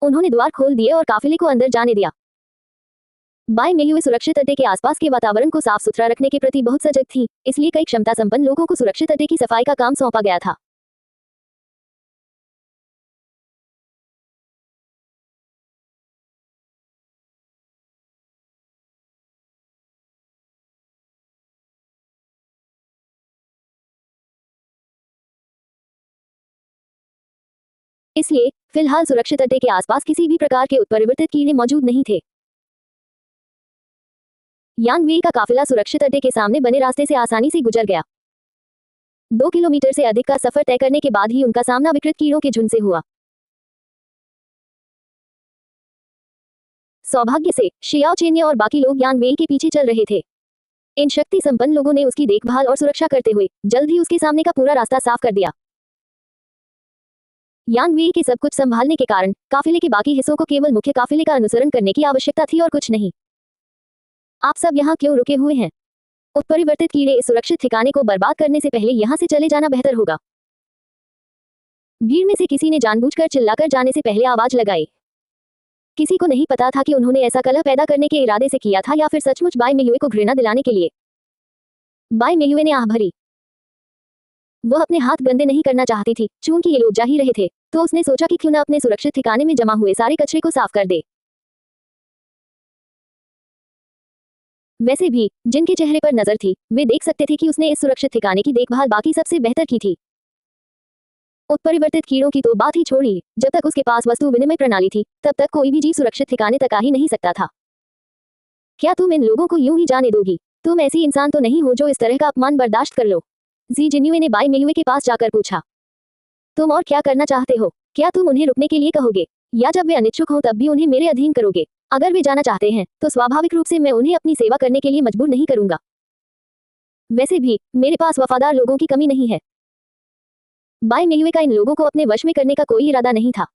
उन्होंने द्वार खोल दिए और काफिले को अंदर जाने दिया। बाई मेयुए सुरक्षित अड्डे के आसपास के वातावरण को साफ सुथरा रखने के प्रति बहुत सजग थी, इसलिए कई क्षमता संपन्न लोगों को सुरक्षित अड्डे की सफाई का काम सौंपा गया था। इसलिए फिलहाल सुरक्षित अड्डे के आसपास किसी भी प्रकार के उत्परिवर्तित कीड़े मौजूद नहीं थे। यांग वी का काफिला सुरक्षित अड्डे के सामने बने रास्ते से आसानी से गुजर गया। 2 किलोमीटर से अधिक का सफर तय करने के बाद ही उनका सामना विकृत कीड़ों के झुंड से हुआ। सौभाग्य से शियाओ चेन्य और बाकी लोग यांग वेई के पीछे चल रहे थे। इन शक्ति संपन्न लोगों ने उसकी देखभाल और सुरक्षा करते हुए जल्द ही उसके सामने का पूरा रास्ता साफ कर दिया। यांग वेई के सब कुछ संभालने के कारण काफिले के बाकी हिस्सों को केवल मुख्य काफिले का अनुसरण करने की आवश्यकता थी और कुछ नहीं। आप सब यहाँ क्यों रुके हुए हैं? उत्परिवर्तित कीड़े इस सुरक्षित ठिकाने को बर्बाद करने से पहले यहाँ से चले जाना बेहतर होगा। भीड़ में से किसी ने जानबूझकर चिल्लाकर जाने से पहले आवाज लगाई। किसी को नहीं पता था कि उन्होंने ऐसा कलह पैदा करने के इरादे से किया था या फिर सचमुच बाई मेयुए को घृणा दिलाने के लिए। बाई मेयुए ने आह भरी। वह अपने हाथ गंदे नहीं करना चाहती थी, चूंकि ये लोग जा ही रहे थे, तो उसने सोचा कि क्यों न अपने सुरक्षित ठिकाने में जमा हुए सारे कचरे को साफ कर दे। वैसे भी जिनके चेहरे पर नजर थी, वे देख सकते थे कि उसने इस सुरक्षित ठिकाने की देखभाल बाकी सबसे बेहतर की थी। उत्परिवर्तित कीड़ों की तो बात ही छोड़ी, जब तक उसके पास वस्तु विनिमय प्रणाली थी, तब तक कोई भी जीव सुरक्षित ठिकाने तक आ ही नहीं सकता था। क्या तुम इन लोगों को यूं ही जाने दोगी? तुम ऐसी इंसान तो नहीं हो जो इस तरह का अपमान बर्दाश्त कर लो। जी जिन्युए ने बाई मेयुए के पास जाकर पूछा। तुम और क्या करना चाहते हो? क्या तुम उन्हें रुकने के लिए कहोगे, या जब वे अनिच्छुक हों तब भी उन्हें मेरे अधीन करोगे? अगर वे जाना चाहते हैं तो स्वाभाविक रूप से मैं उन्हें अपनी सेवा करने के लिए मजबूर नहीं करूंगा। वैसे भी मेरे पास वफादार लोगों की कमी नहीं है। बाई मेयुए का इन लोगों को अपने वश में करने का कोई इरादा नहीं था।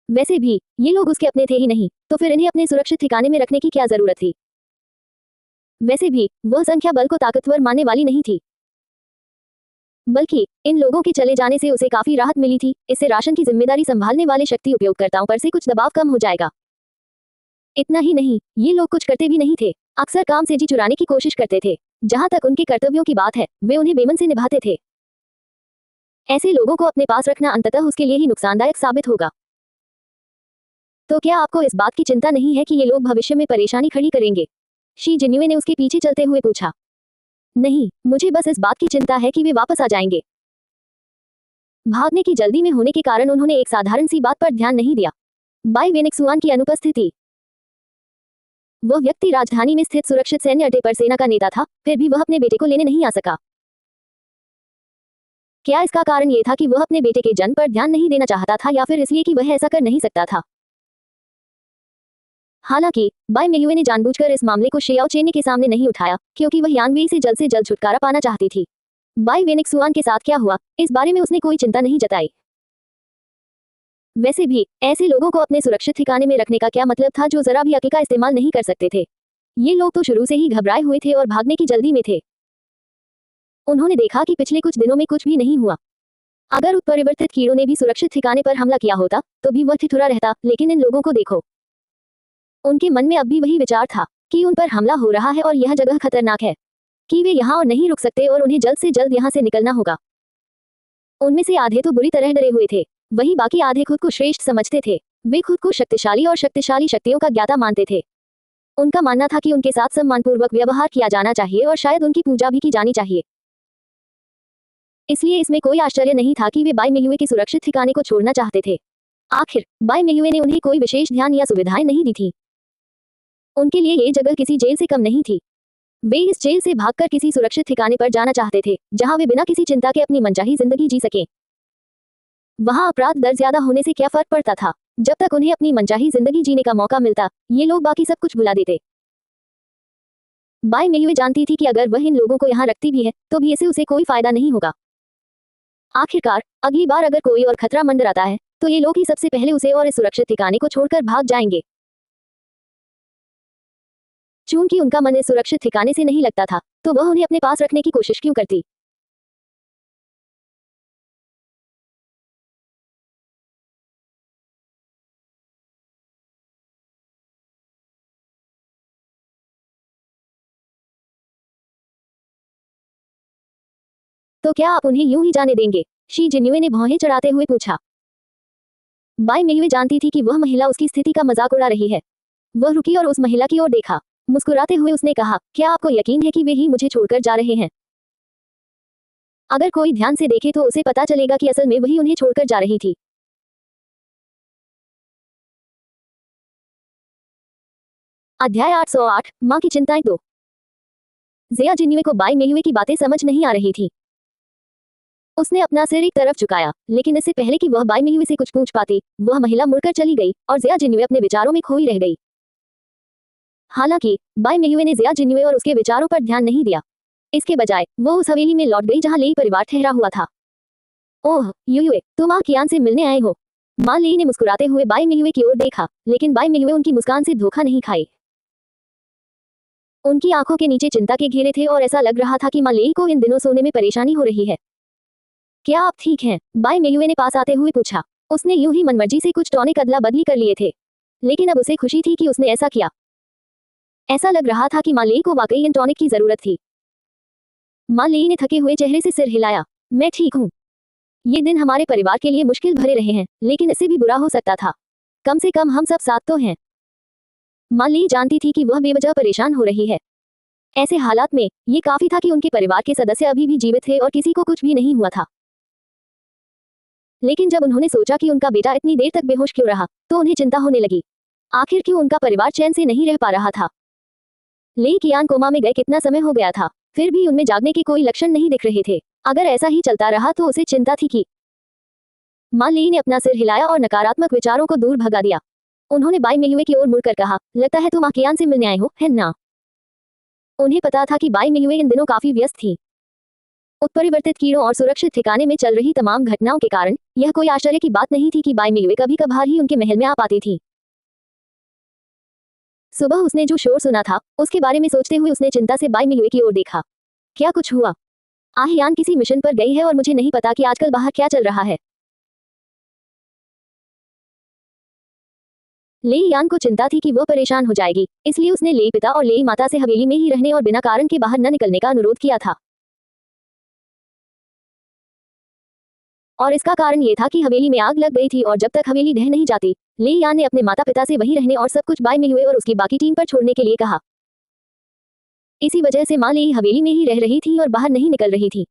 वैसे भी ये लोग उसके अपने थे ही नहीं, तो फिर इन्हें अपने सुरक्षित ठिकाने में रखने की क्या जरूरत थी? वैसे भी वह संख्या बल को ताकतवर मानने वाली नहीं थी, बल्कि इन लोगों के चले जाने से उसे काफी राहत मिली थी। इससे राशन की जिम्मेदारी संभालने वाले शक्ति उपयोगकर्ताओं पर से कुछ दबाव कम हो जाएगा। इतना ही नहीं, ये लोग कुछ करते भी नहीं थे, अक्सर काम से जी चुराने की कोशिश करते थे। जहां तक उनके कर्तव्यों की बात है, वे उन्हें बेमन से निभाते थे। ऐसे लोगों को अपने पास रखना अंततः उसके लिए ही नुकसानदायक साबित होगा। तो क्या आपको इस बात की चिंता नहीं है कि ये लोग भविष्य में परेशानी खड़ी करेंगे? शी जिन्युए ने उसके पीछे चलते हुए पूछा। नहीं, मुझे बस इस बात की चिंता है कि वे वापस आ जाएंगे। भागने की जल्दी में होने के कारण उन्होंने एक साधारण सी बात पर ध्यान नहीं दिया, बाई वेनेक्सुआन की अनुपस्थिति। वह व्यक्ति राजधानी में स्थित सुरक्षित सैन्य अड्डे पर सेना का नेता था, फिर भी वह अपने बेटे को लेने नहीं आ सका। क्या इसका कारण ये था कि वह अपने बेटे के जन्म पर ध्यान नहीं देना चाहता था, या फिर इसलिए कि वह ऐसा कर नहीं सकता था? हालांकि बाई मेयुए ने जानबूझकर इस मामले को शियाओ चेन्य के सामने नहीं उठाया, क्योंकि वह यांग वेई से जल्द छुटकारा पाना चाहती थी। बाई वेनेक्सुआन के साथ क्या हुआ, इस बारे में उसने कोई चिंता नहीं जताई। वैसे भी ऐसे लोगों को अपने सुरक्षित ठिकाने में रखने का क्या मतलब था जो जरा भी अक्ल का इस्तेमाल नहीं कर सकते थे? ये लोग तो शुरू से ही घबराए हुए थे और भागने की जल्दी में थे। उन्होंने देखा कि पिछले कुछ दिनों में कुछ भी नहीं हुआ। अगर उत्परिवर्तित कीड़ों ने भी सुरक्षित ठिकाने पर हमला किया होता तो भी वह ठिठुरा रहता, लेकिन इन लोगों को देखो। उनके मन में अब भी वही विचार था कि उन पर हमला हो रहा है और यह जगह खतरनाक है, कि वे यहाँ और नहीं रुक सकते और उन्हें जल्द से जल्द यहाँ से निकलना होगा। उनमें से आधे तो बुरी तरह डरे हुए थे, वहीं बाकी आधे खुद को श्रेष्ठ समझते थे। वे खुद को शक्तिशाली और शक्तिशाली शक्तियों का ज्ञाता मानते थे। उनका मानना था कि उनके साथ सम्मानपूर्वक व्यवहार किया जाना चाहिए और शायद उनकी पूजा भी की जानी चाहिए। इसलिए इसमें कोई आश्चर्य नहीं था कि वे बाई मेयुए के सुरक्षित ठिकाने को छोड़ना चाहते थे। आखिर बाई मेयुए ने उन्हें कोई विशेष ध्यान या सुविधाएं नहीं दी थी। उनके लिए ये जगह किसी जेल से कम नहीं थी। वे इस जेल से भागकर किसी सुरक्षित ठिकाने पर जाना चाहते थे, जहां वे बिना किसी चिंता के अपनी मनचाही जिंदगी जी सकें। वहां अपराध दर ज्यादा होने से क्या फर्क पड़ता था? जब तक उन्हें अपनी मनचाही जिंदगी जीने का मौका मिलता, ये लोग बाकी सब कुछ भुला देते। बाई मेयुए जानती थी कि अगर वह इन लोगों को यहाँ रखती भी है, तो भी इससे उसे कोई फायदा नहीं होगा। आखिरकार अगली बार अगर कोई और खतरा मंडराता है, तो ये लोग ही सबसे पहले उसे और इस सुरक्षित ठिकाने को छोड़कर भाग जाएंगे। चूंकि उनका मन इस सुरक्षित ठिकाने से नहीं लगता था, तो वह उन्हें अपने पास रखने की कोशिश क्यों करती? तो क्या आप उन्हें यूं ही जाने देंगे? शी जिन्युए ने भौहें चढ़ाते हुए पूछा। बाई मेयुए जानती थी कि वह महिला उसकी स्थिति का मजाक उड़ा रही है। वह रुकी और उस महिला की ओर देखा। मुस्कुराते हुए उसने कहा, क्या आपको यकीन है कि वे ही मुझे छोड़कर जा रहे हैं? अगर कोई ध्यान से देखे तो उसे पता चलेगा कि असल में वही उन्हें छोड़कर जा रही थी। अध्याय 808 माँ की चिंताएं 2। जिया जिन्युए को बाई मेयुए की बातें समझ नहीं आ रही थी। उसने अपना सिर एक तरफ झुकाया, लेकिन इससे पहले कि वह बाई मेयुए से कुछ पूछ पाती, वह महिला मुड़कर चली गई और जिया जिन्युए अपने विचारों में खोई रह गई। हालांकि बाई मेयुए ने जिया जिन्युए और उसके विचारों पर ध्यान नहीं दिया। इसके बजाय वो उस हवेली में लौट गई जहां लेई परिवार ठहरा हुआ था। ओह युयुए, तुम माँ कियान से मिलने आए हो? माँ लेई ने मुस्कुराते हुए बाई मेयुए की ओर देखा, लेकिन बाई मेयुए उनकी मुस्कान से धोखा नहीं खाई। उनकी आंखों के नीचे चिंता के घेरे थे और ऐसा लग रहा था कि माँ लेई को इन दिनों सोने में परेशानी हो रही है। क्या आप ठीक हैं? बाई मेयुए ने पास आते हुए पूछा। उसने यूं ही मनमर्जी से कुछ टॉनिक अदला बदली कर लिए थे, लेकिन अब उसे खुशी थी कि उसने ऐसा किया। ऐसा लग रहा था कि माँ लेई को वाकई इन टॉनिक की जरूरत थी। माँ लेई ने थके हुए चेहरे से सिर हिलाया। मैं ठीक हूँ। ये दिन हमारे परिवार के लिए मुश्किल भरे रहे हैं, लेकिन इससे भी बुरा हो सकता था। कम से कम हम सब साथ तो हैं। माँ लेई जानती थी कि वह बेवजह परेशान हो रही है। ऐसे हालात में ये काफी था कि उनके परिवार के सदस्य अभी भी जीवित थे और किसी को कुछ भी नहीं हुआ था। लेकिन जब उन्होंने सोचा कि उनका बेटा इतनी देर तक बेहोश क्यों रहा, तो उन्हें चिंता होने लगी। आखिर क्यों उनका परिवार चैन से नहीं रह पा रहा था? लेई कियान कोमा में गए कितना समय हो गया था, फिर भी उनमें जागने के कोई लक्षण नहीं दिख रहे थे। अगर ऐसा ही चलता रहा तो उसे चिंता थी कि माँ लेई ने अपना सिर हिलाया और नकारात्मक विचारों को दूर भगा दिया। उन्होंने बाई मेयुए की ओर मुड़कर कहा, लगता है तुम कियान से मिलने आए हो, है ना? उन्हें पता था कि बाई मेयुए इन दिनों काफी व्यस्त थी। उत्परिवर्तित कीड़ों और सुरक्षित ठिकाने में चल रही तमाम घटनाओं के कारण यह कोई आश्चर्य की बात नहीं थी कि बाई मेयुए कभी कभार ही उनके महल में आ पाती थी। सुबह उसने जो शोर सुना था, उसके बारे में सोचते हुए उसने चिंता से बाई मेयुए की ओर देखा। क्या कुछ हुआ? आहियान किसी मिशन पर गई है और मुझे नहीं पता कि आजकल बाहर क्या चल रहा है। लेई यान को चिंता थी कि वह परेशान हो जाएगी, इसलिए उसने लेई पिता और लेई माता से हवेली में ही रहने और बिना कारण के बाहर न निकलने का अनुरोध किया था। और इसका कारण ये था कि हवेली में आग लग गई थी और जब तक हवेली ढह नहीं जाती, लेई यान ने अपने माता पिता से वहीं रहने और सब कुछ बाई मेयुए और उसकी बाकी टीम पर छोड़ने के लिए कहा। इसी वजह से माँ लेई हवेली में ही रह रही थी और बाहर नहीं निकल रही थी।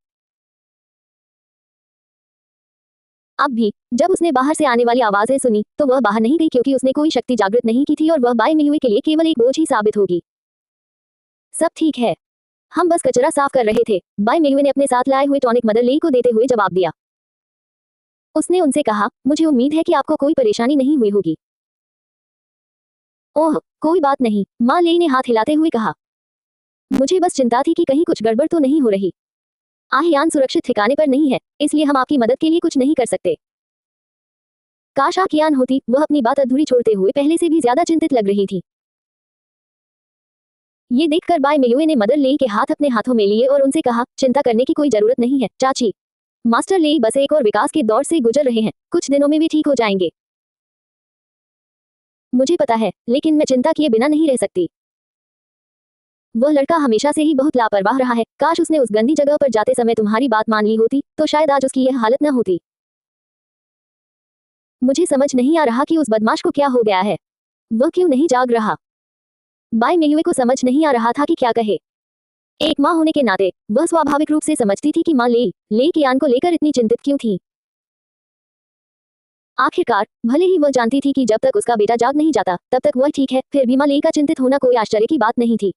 अब भी जब उसने बाहर से आने वाली आवाजें सुनी तो वह बाहर नहीं गई, क्योंकि उसने कोई शक्ति जागृत नहीं की थी और वह बाई मेयुए के लिए केवल एक बोझ ही साबित होगी। सब ठीक है, हम बस कचरा साफ कर रहे थे, बाई मेयुए ने अपने साथ लाए हुए टॉनिक मदर लेई को देते हुए जवाब दिया। उसने उनसे कहा, मुझे उम्मीद है कि आपको कोई परेशानी नहीं हुई होगी। ओह, कोई बात नहीं, माँ लेई ने हाथ हिलाते हुए कहा। मुझे बस चिंता थी कि कहीं कुछ गड़बड़ तो नहीं हो रही। आहियान सुरक्षित ठिकाने पर नहीं है, इसलिए हम आपकी मदद के लिए कुछ नहीं कर सकते। काश आहियान होती, वह अपनी बात अधूरी छोड़ते हुए पहले से भी ज्यादा चिंतित लग रही थी। ये देखकर बाई मेयुए ने मदर लेई के हाथ अपने हाथों में लिए और उनसे कहा, चिंता करने की कोई जरूरत नहीं है, चाची। मास्टर लेई बस एक और विकास के दौर से गुजर रहे हैं, कुछ दिनों में वे ठीक हो जाएंगे। मुझे पता है, लेकिन मैं चिंता किए बिना नहीं रह सकती। वह लड़का हमेशा से ही बहुत लापरवाह रहा है, काश उसने उस गंदी जगह पर जाते समय तुम्हारी बात मान ली होती, तो शायद आज उसकी यह हालत न होती। मुझे समझ नहीं आ रहा कि उस बदमाश को क्या हो गया है। वह क्यों नहीं जाग रहा? बाई मेयुए को समझ नहीं आ रहा था कि क्या कहे। एक माँ होने के नाते वह स्वाभाविक रूप से समझती थी कि माँ लेई कियान को लेकर इतनी चिंतित क्यों थी। आखिरकार भले ही वह जानती थी कि जब तक उसका बेटा जाग नहीं जाता तब तक वह ठीक है, फिर भी माँ लेई का चिंतित होना कोई आश्चर्य की बात नहीं थी।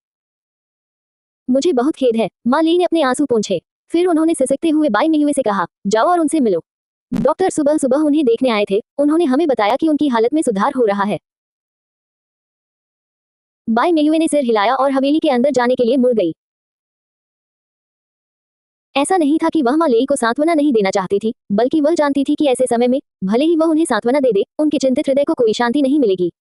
मुझे बहुत खेद है, माँ लेई ने अपने आंसू पोंछे। फिर उन्होंने सिसकते हुए बाई मेयुए से कहा, जाओ और उनसे मिलो। डॉक्टर सुबह सुबह उन्हें देखने आए थे, उन्होंने हमें बताया कि उनकी हालत में सुधार हो रहा है। बाई मेयुए ने सिर हिलाया और हवेली के अंदर जाने के लिए मुड़ गई। ऐसा नहीं था कि वह माँ लेई को सांत्वना नहीं देना चाहती थी, बल्कि वह जानती थी कि ऐसे समय में भले ही वह उन्हें सांत्वना दे दे, उनके चिंतित हृदय को कोई शांति नहीं मिलेगी।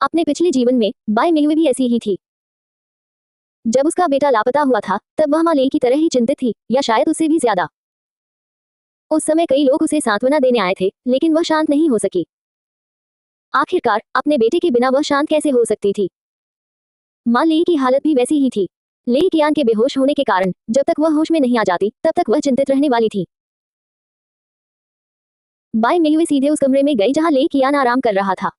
अपने पिछले जीवन में बाई मेयुए भी ऐसी ही थी। जब उसका बेटा लापता हुआ था तब वह माँ लेई की तरह ही चिंतित थी, या शायद उससे भी ज्यादा। उस समय कई लोग उसे सांत्वना देने आए थे, लेकिन वह शांत नहीं हो सकी। आखिरकार अपने बेटे के बिना वह शांत कैसे हो सकती थी? माँ लेई की हालत भी वैसी ही थी। ले कियान के बेहोश होने के कारण जब तक वह होश में नहीं आ जाती तब तक वह चिंतित रहने वाली थी। बाई मेयुए सीधे उस कमरे में गई जहां ले कियान आराम कर रहा था।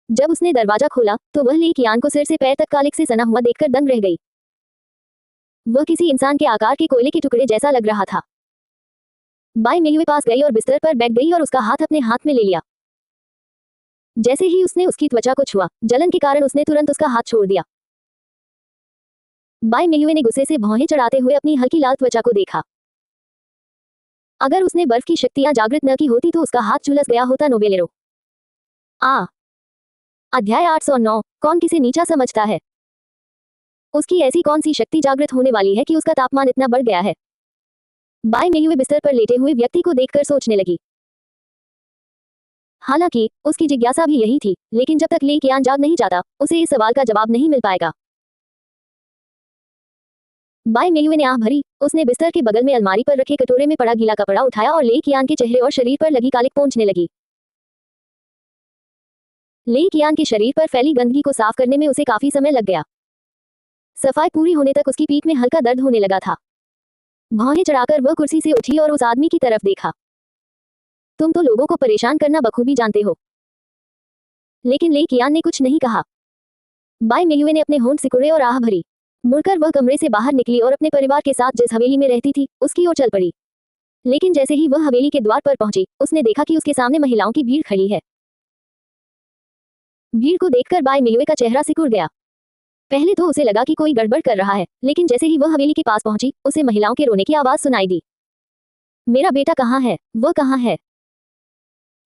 जब उसने दरवाजा खोला तो वह ले कियान को सिर से पैर तक कालिक से सना हुआ देखकर दंग रह गई। वह किसी इंसान के आकार के कोयले के टुकड़े जैसा लग रहा था। बाई मेयुए पास गई और बिस्तर पर बैठ गई और उसका हाथ अपने हाथ में ले लिया। जैसे ही उसने उसकी त्वचा को छुआ, जलन के कारण उसने तुरंत उसका हाथ छोड़ दिया। बाई मेयुए ने गुस्से से भौहें चढ़ाते हुए अपनी हल्की लाल त्वचा को देखा। अगर उसने बर्फ की शक्तियां जागृत न की होती तो उसका हाथ झुलस गया होता। नोबेलेरो अध्याय 809 कौन किसे नीचा समझता है। उसकी ऐसी कौन सी शक्ति जागृत होने वाली है कि उसका तापमान इतना बढ़ गया है। बाई मेयुए बिस्तर पर लेटे हुए व्यक्ति को देखकर सोचने लगी। हालांकि उसकी जिज्ञासा भी यही थी, लेकिन जब तक ले कियान जाग नहीं जाता उसे इस सवाल का जवाब नहीं मिल पाएगा। बाई मेयुए ने आह भरी। उसने बिस्तर के बगल में अलमारी पर रखे कटोरे में पड़ा गीला कपड़ा उठाया और ले कियान के चेहरे और शरीर पर लगी कालिक पोंछने लगी। ले कियान के शरीर पर फैली गंदगी को साफ करने में उसे काफी समय लग गया। सफाई पूरी होने तक उसकी पीठ में हल्का दर्द होने लगा था। भौहें चढ़ाकर वह कुर्सी से उठी और उस आदमी की तरफ देखा। तुम तो लोगों को परेशान करना बखूबी जानते हो। लेकिन ले कियान ने कुछ नहीं कहा। बाई मेयुए ने अपने होंठ सिकुड़े और आह भरी। मुड़कर वह कमरे से बाहर निकली और अपने परिवार के साथ जिस हवेली में रहती थी उसकी ओर चल पड़ी। लेकिन जैसे ही वह हवेली के द्वार पर पहुंची उसने देखा कि उसके सामने महिलाओं की भीड़ खड़ी है। भीड़ को देखकर बाई मेयुए का चेहरा सिकुड़ गया। पहले तो उसे लगा कि कोई गड़बड़ कर रहा है, लेकिन जैसे ही वह हवेली के पास पहुंची उसे महिलाओं के रोने की आवाज सुनाई दी। मेरा बेटा कहाँ है? वह कहाँ है?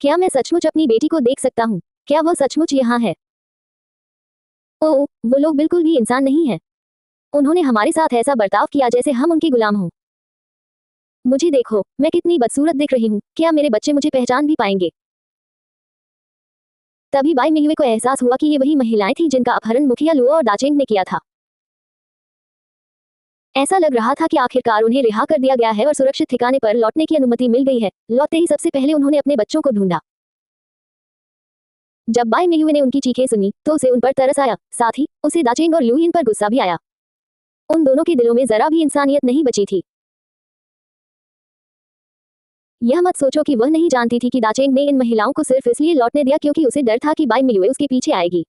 क्या मैं सचमुच अपनी बेटी को देख सकता हूँ? क्या वह सचमुच यहाँ है? ओह, वो लोग बिल्कुल भी इंसान नहीं है। उन्होंने हमारे साथ ऐसा बर्ताव किया जैसे हम उनके गुलाम हों। मुझे देखो, मैं कितनी बदसूरत दिख रही हूँ। क्या मेरे बच्चे मुझे पहचान भी पाएंगे? तभी बाई मेयुए को एहसास हुआ कि ये वही महिलाएं थीं जिनका अपहरण मुखिया लुओ और दाचेंग ने किया था। ऐसा लग रहा था कि आखिरकार उन्हें रिहा कर दिया गया है और सुरक्षित ठिकाने पर लौटने की अनुमति मिल गई है। लौटते ही सबसे पहले उन्होंने अपने बच्चों को ढूंढा। जब बाई मेयुए ने उनकी चीखें सुनी तो उसे उन पर तरस आया, साथ ही उसे दाचेंग और ल्यूहिन पर गुस्सा भी आया। उन दोनों के दिलों में जरा भी इंसानियत नहीं बची थी। यह मत सोचो कि वह नहीं जानती थी कि दाचेंग ने इन महिलाओं को सिर्फ इसलिए लौटने दिया क्योंकि उसे डर था कि बाई मेयुए उसके पीछे आएगी।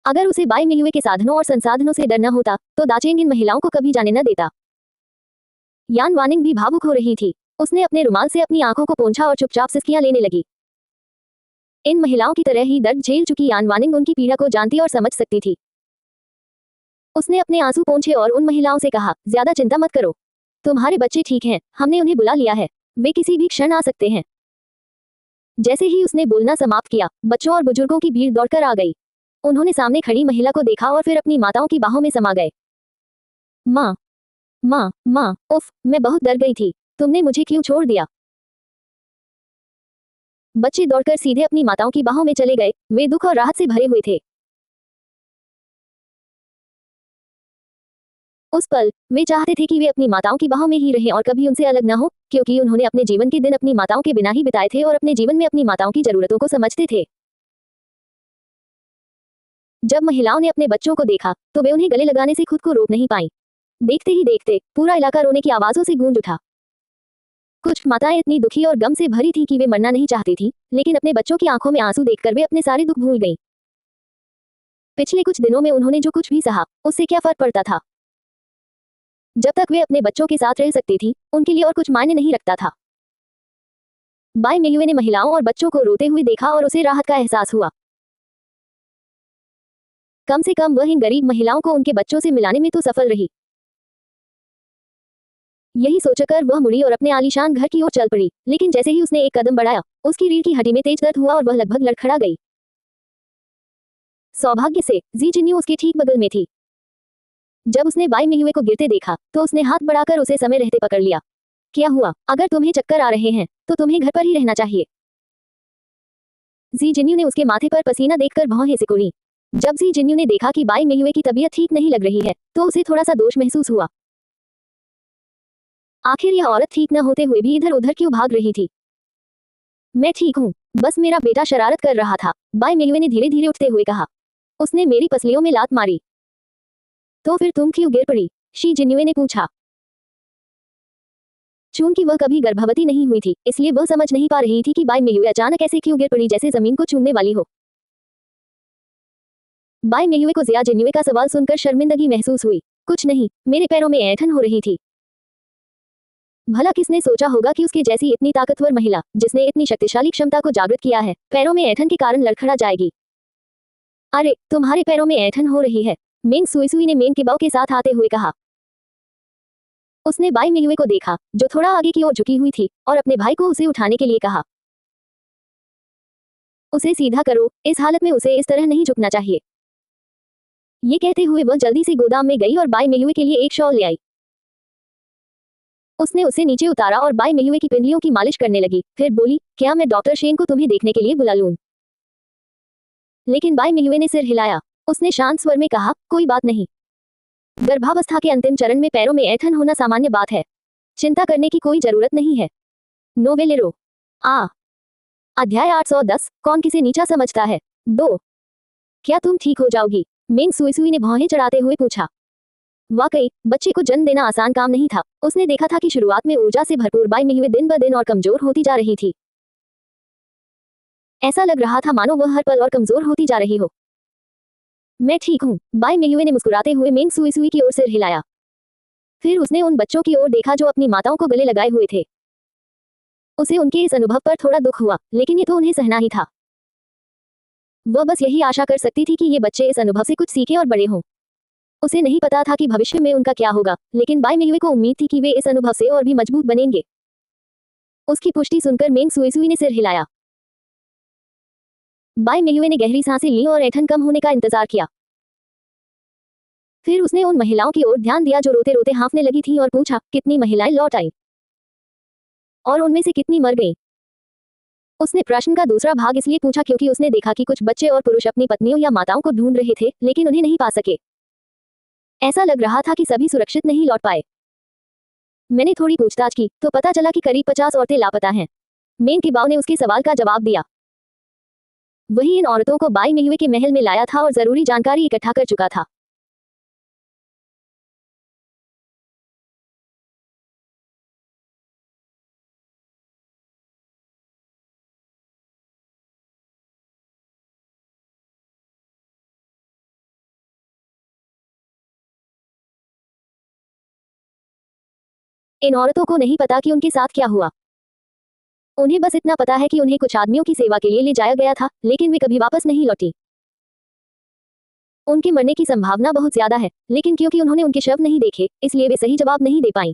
अगर उसे बाई मेयुए के साधनों और संसाधनों से डर न होता तो दाचेंग इन महिलाओं को कभी जाने न देता। यान वानिंग भी भावुक हो रही थी। उसने अपने रुमाल से अपनी आंखों को पोंछा और चुपचाप सिसकियां लेने लगी। इन महिलाओं की तरह ही दर्द झेल चुकी यान वानिंग उनकी पीड़ा को जानती और समझ सकती थी। उसने अपने आंसू पोंछे और उन महिलाओं से कहा, ज्यादा चिंता मत करो, तुम्हारे बच्चे ठीक हैं, हमने उन्हें बुला लिया है, वे किसी भी क्षण आ सकते हैं। जैसे ही उसने बोलना समाप्त किया, बच्चों और बुजुर्गों की भीड़ दौड़कर आ गई। उन्होंने सामने खड़ी महिला को देखा और फिर अपनी माताओं की बाहों में समा गए। माँ, माँ, माँ, उफ, मैं बहुत डर गई थी। तुमने मुझे क्यों छोड़ दिया? बच्चे दौड़कर सीधे अपनी माताओं की बाहों में चले गए। वे दुख और राहत से भरे हुए थे। उस पल वे चाहते थे कि वे अपनी माताओं की बाहों में ही रहें और कभी उनसे अलग न हो, क्योंकि उन्होंने अपने जीवन के दिन अपनी माताओं के बिना ही बिताए थे और अपने जीवन में अपनी माताओं की जरूरतों को समझते थे। जब महिलाओं ने अपने बच्चों को देखा तो वे उन्हें गले लगाने से खुद को रोक नहीं पाईं। देखते ही देखते पूरा इलाका रोने की आवाजों से गूंज उठा। कुछ माताएं इतनी दुखी और गम से भरी थी कि वे मरना नहीं चाहती थी, लेकिन अपने बच्चों की आंखों में आंसू देखकर वे अपने सारे दुख भूल गईं। पिछले कुछ दिनों में उन्होंने जो कुछ भी सहा उससे क्या फर्क पड़ता था। जब तक वे अपने बच्चों के साथ रह सकती थी उनके लिए और कुछ मायने नहीं रखता था। बाई मेयुए ने महिलाओं और बच्चों को रोते हुए देखा और उसे राहत का एहसास हुआ। कम से कम वह इन गरीब महिलाओं को उनके बच्चों से मिलाने में तो सफल रही। यही सोचकर वह मुड़ी और अपने आलीशान घर की ओर चल पड़ी, लेकिन जैसे ही उसने एक कदम बढ़ाया उसकी रीढ़ की हड्डी में तेज दर्द हुआ और वह लगभग लड़खड़ा गई। सौभाग्य से जी जिन्यू उसके ठीक बगल में थी। जब उसने बाई मेयुए को गिरते देखा तो उसने हाथ बढ़ाकर उसे समय रहते पकड़ लिया। क्या हुआ? अगर तुम्हें चक्कर आ रहे हैं तो तुम्हें घर पर ही रहना चाहिए। जी जिन्यू ने उसके माथे पर पसीना देखकर भौहें सिकुड़ी। जब जी जिन्यू ने देखा कि बाई मेयुए की तबीयत ठीक नहीं लग रही है तो उसे थोड़ा सा दोष महसूस हुआ। आखिर यह औरत ठीक न होते हुए भी इधर उधर क्यों भाग रही थी? मैं ठीक हूँ, बस मेरा बेटा शरारत कर रहा था, बाई मेयुए ने धीरे धीरे उठते हुए कहा। उसने मेरी पसलियों में लात मारी। तो फिर तुम क्यों गिर पड़ी? शी जिन्युए ने पूछा। चूंकि वह कभी गर्भवती नहीं हुई थी, इसलिए वह समझ नहीं पा रही थी कि बाई मेयुए अचानक ऐसे क्यों गिर पड़ी जैसे जमीन को चूमने वाली हो। बाई मेयुए को जिया जिन्युए का सवाल सुनकर शर्मिंदगी महसूस हुई। कुछ नहीं, मेरे पैरों में ऐंठन हो रही थी। भला किसने सोचा होगा कि उसके जैसी इतनी ताकतवर महिला, जिसने इतनी शक्तिशाली क्षमता को जागृत किया है, पैरों में ऐंठन के कारण लड़खड़ा जाएगी। अरे, तुम्हारे पैरों में ऐंठन हो रही है, मेंग सुई ने मेन किबाओ के साथ आते हुए कहा। उसने बाई मेयुए को देखा, जो थोड़ा आगे की ओर झुकी हुई थी, और अपने भाई को उसे उठाने के लिए कहा। उसे सीधा करो, इस हालत में उसे इस तरह नहीं झुकना चाहिए। ये कहते हुए वह जल्दी से गोदाम में गई और बाई मेयुए के लिए एक शॉल ले आई। उसने उसे नीचे उतारा और बाई मेयुए की पिंडलियों की मालिश करने लगी, फिर बोली, क्या मैं डॉक्टर शेन को तुम्हें देखने के लिए बुला लूं? लेकिन बाई मेयुए ने सिर हिलाया। उसने शांत स्वर में कहा, कोई बात नहीं। गर्भावस्था के अंतिम चरण में पैरों में ऐंठन होना सामान्य बात है, चिंता करने की कोई जरूरत नहीं है। नोवेलेरो अध्याय 810, कौन किसे नीचा समझता है? 2। क्या तुम ठीक हो जाओगी? मेंग सुई ने भौहें चढ़ाते हुए पूछा। वाकई, बच्चे को जन्म देना आसान काम नहीं था। उसने देखा था कि शुरुआत में ऊर्जा से भरपूर बाई मेयुए दिन ब दिन और कमजोर होती जा रही थी। ऐसा लग रहा था मानो वह हर पल और कमजोर होती जा रही हो। मैं ठीक हूँ, बाई मेयुए ने मुस्कुराते हुए मेंग सुई की ओर सिर हिलाया। फिर उसने उन बच्चों की ओर देखा जो अपनी माताओं को गले लगाए हुए थे। उसे उनके इस अनुभव पर थोड़ा दुख हुआ, लेकिन ये तो उन्हें सहना ही था। वह बस यही आशा कर सकती थी कि ये बच्चे इस अनुभव से कुछ सीखें और बड़े हों। उसे नहीं पता था कि भविष्य में उनका क्या होगा, लेकिन बाई मेयुए को उम्मीद थी कि वे इस अनुभव से और भी मजबूत बनेंगे। उसकी पुष्टि सुनकर मेंग सुई ने सिर हिलाया। बाई मेयुए ने गहरी सांसें ली और ऐंठन कम होने का इंतजार किया। फिर उसने उन महिलाओं की ओर ध्यान दिया जो रोते रोते हांफने लगी थीं और पूछा, कितनी महिलाएं लौट आईं? और उनमें से कितनी मर गईं? उसने प्रश्न का दूसरा भाग इसलिए पूछा क्योंकि उसने देखा कि कुछ बच्चे और पुरुष अपनी पत्नियों या माताओं को ढूंढ रहे थे, लेकिन उन्हें नहीं पा सके। ऐसा लग रहा था कि सभी सुरक्षित नहीं लौट पाए। मैंने थोड़ी पूछताछ की तो पता चला कि करीब 50 औरतें लापता हैं। मेंग किबाओ ने उसके सवाल का जवाब दिया। वही इन औरतों को बाई मेयुए के महल में लाया था और जरूरी जानकारी इकट्ठा कर चुका था। इन औरतों को नहीं पता कि उनके साथ क्या हुआ। उन्हें बस इतना पता है कि उन्हें कुछ आदमियों की सेवा के लिए ले जाया गया था, लेकिन वे कभी वापस नहीं लौटी। उनके मरने की संभावना बहुत ज्यादा है, लेकिन क्योंकि उन्होंने उनके शव नहीं देखे, इसलिए वे सही जवाब नहीं दे पाईं।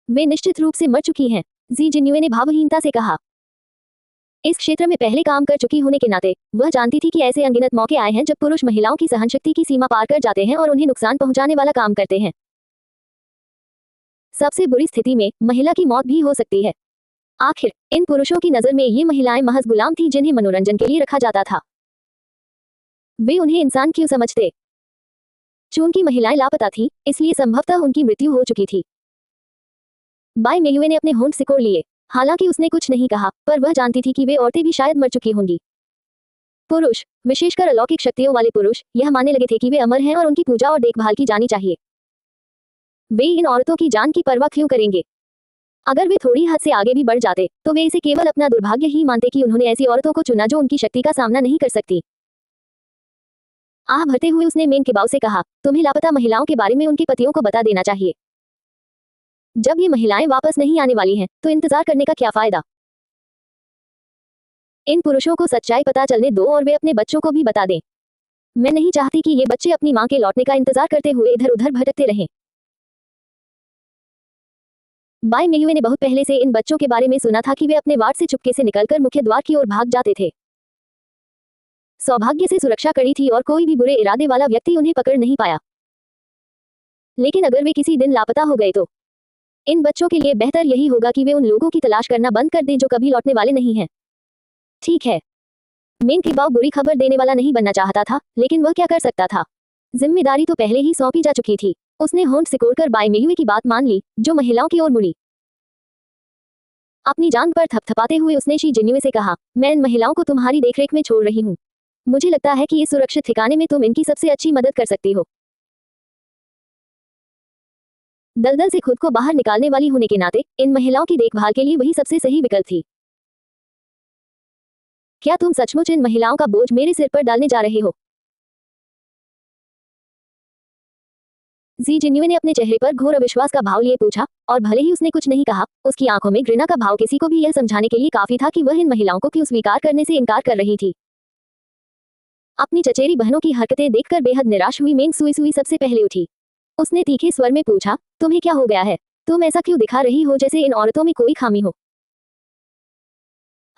वे निश्चित रूप से मर चुकी हैं, जी जिन्युए ने भावहीनता से कहा। इस क्षेत्र में पहले काम कर चुकी होने के नाते वह जानती थी कि ऐसे अनगिनत मौके आए हैं जब पुरुष महिलाओं की सहनशक्ति की सीमा पार कर जाते हैं और उन्हें नुकसान पहुंचाने वाला काम करते हैं। सबसे बुरी स्थिति में महिला की मौत भी हो सकती है। आखिर इन पुरुषों की नजर में ये महिलाएं महज गुलाम थी जिन्हें मनोरंजन के लिए रखा जाता था। वे उन्हें इंसान क्यों समझते? चूंकि महिलाएं लापता थीं, इसलिए संभवतः उनकी मृत्यु हो चुकी थी। बाई मेयुए ने अपने होंठ सिकोड़ लिए। हालांकि उसने कुछ नहीं कहा, पर वह जानती थी कि वे औरतें भी शायद मर चुकी होंगी। पुरुष, विशेषकर अलौकिक शक्तियों वाले पुरुष, यह मानने लगे थे कि वे अमर हैं और उनकी पूजा और देखभाल की जानी चाहिए। वे इन औरतों की जान की परवाह क्यों करेंगे? अगर वे थोड़ी हद से आगे भी बढ़ जाते, तो वे इसे केवल अपना दुर्भाग्य ही मानते कि उन्होंने ऐसी औरतों को चुना जो उनकी शक्ति का सामना नहीं कर सकती। आह भरते हुए उसने मेन किबाओ से कहा, तुम्हें लापता महिलाओं के बारे में उनके पतियों को बता देना चाहिए। जब ये महिलाएं वापस नहीं आने वाली हैं, तो इंतजार करने का क्या फायदा? इन पुरुषों को सच्चाई पता चलने दो और वे अपने बच्चों को भी बता दें। मैं नहीं चाहती कि ये बच्चे अपनी मां के लौटने का इंतजार करते हुए इधर उधर भटकते रहें। बाई मेयुए ने बहुत पहले से इन बच्चों के बारे में सुना था कि वे अपने वार्ड से चुपके से निकलकर मुख्य द्वार की ओर भाग जाते थे। सौभाग्य से सुरक्षा कड़ी थी और कोई भी बुरे इरादे वाला व्यक्ति उन्हें पकड़ नहीं पाया। लेकिन अगर वे किसी दिन लापता हो गए तो इन बच्चों के लिए बेहतर यही होगा कि वे उन लोगों की तलाश करना बंद कर दें जो कभी लौटने वाले नहीं हैं। ठीक है। मेन किबाओ बुरी खबर देने वाला नहीं बनना चाहता था, लेकिन वह क्या कर सकता था? जिम्मेदारी तो पहले ही सौंपी जा चुकी थी। उसने होंठ सिकोड़कर बाई मेयुए की बात मान ली, जो महिलाओं की ओर मुड़ी। अपनी जांघ पर थपथपाते हुए उसने शी जिन्युए से कहा, मैं इन महिलाओं को तुम्हारी देखरेख में छोड़ रही हूँ। मुझे लगता है कि इस सुरक्षित ठिकाने में तुम इनकी सबसे अच्छी मदद कर सकती हो। दलदल से खुद को बाहर निकालने वाली होने के नाते इन महिलाओं की देखभाल के लिए वही सबसे सही विकल्प थी। क्या तुम सचमुच इन महिलाओं का बोझ मेरे सिर पर डालने जा रहे हो? जी जिन्युए ने अपने चेहरे पर घोर अविश्वास का भाव लिए पूछा, और भले ही उसने कुछ नहीं कहा, उसकी आंखों में घृणा का भाव किसी को भी यह समझाने के लिए काफी था कि वह इन महिलाओं को क्यों स्वीकार करने से इनकार कर रही थी। अपनी चचेरी बहनों की हरकतें देखकर बेहद निराश हुई मेंग सुई सुई सबसे पहले उठी। उसने तीखे स्वर में पूछा, तुम्हें क्या हो गया है? तुम ऐसा क्यों दिखा रही हो जैसे इन औरतों में कोई खामी हो?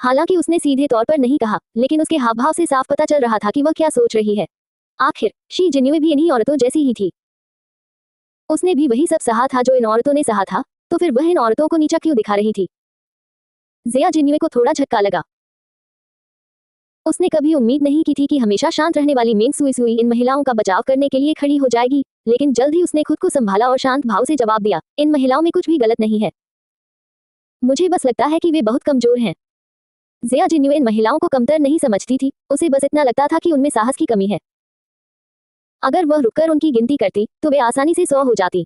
हालांकि उसने सीधे तौर पर नहीं कहा, लेकिन उसके हाव भाव से साफ पता चल रहा था कि वह क्या सोच रही है। आखिर शी जिन्युए भी इन्हीं औरतों जैसी ही थी। उसने भी वही सब सहा था जो इन औरतों ने सहा था, तो फिर वह इन औरतों को नीचा क्यों दिखा रही थी? जिया जिन्युए को थोड़ा झटका लगा। उसने कभी उम्मीद नहीं की थी कि हमेशा शांत रहने वाली मेंग सुई सुई इन महिलाओं का बचाव करने के लिए खड़ी हो जाएगी, लेकिन जल्द ही उसने खुद को संभाला और शांत भाव से जवाब दिया, इन महिलाओं में कुछ भी गलत नहीं है। मुझे बस लगता है कि वे बहुत कमजोर हैं। जिया जिन्युए इन महिलाओं को कमतर नहीं समझती थी, उसे बस इतना लगता था कि उनमें साहस की कमी है। अगर वह रुककर उनकी गिनती करती तो वे आसानी से 100 हो जाती।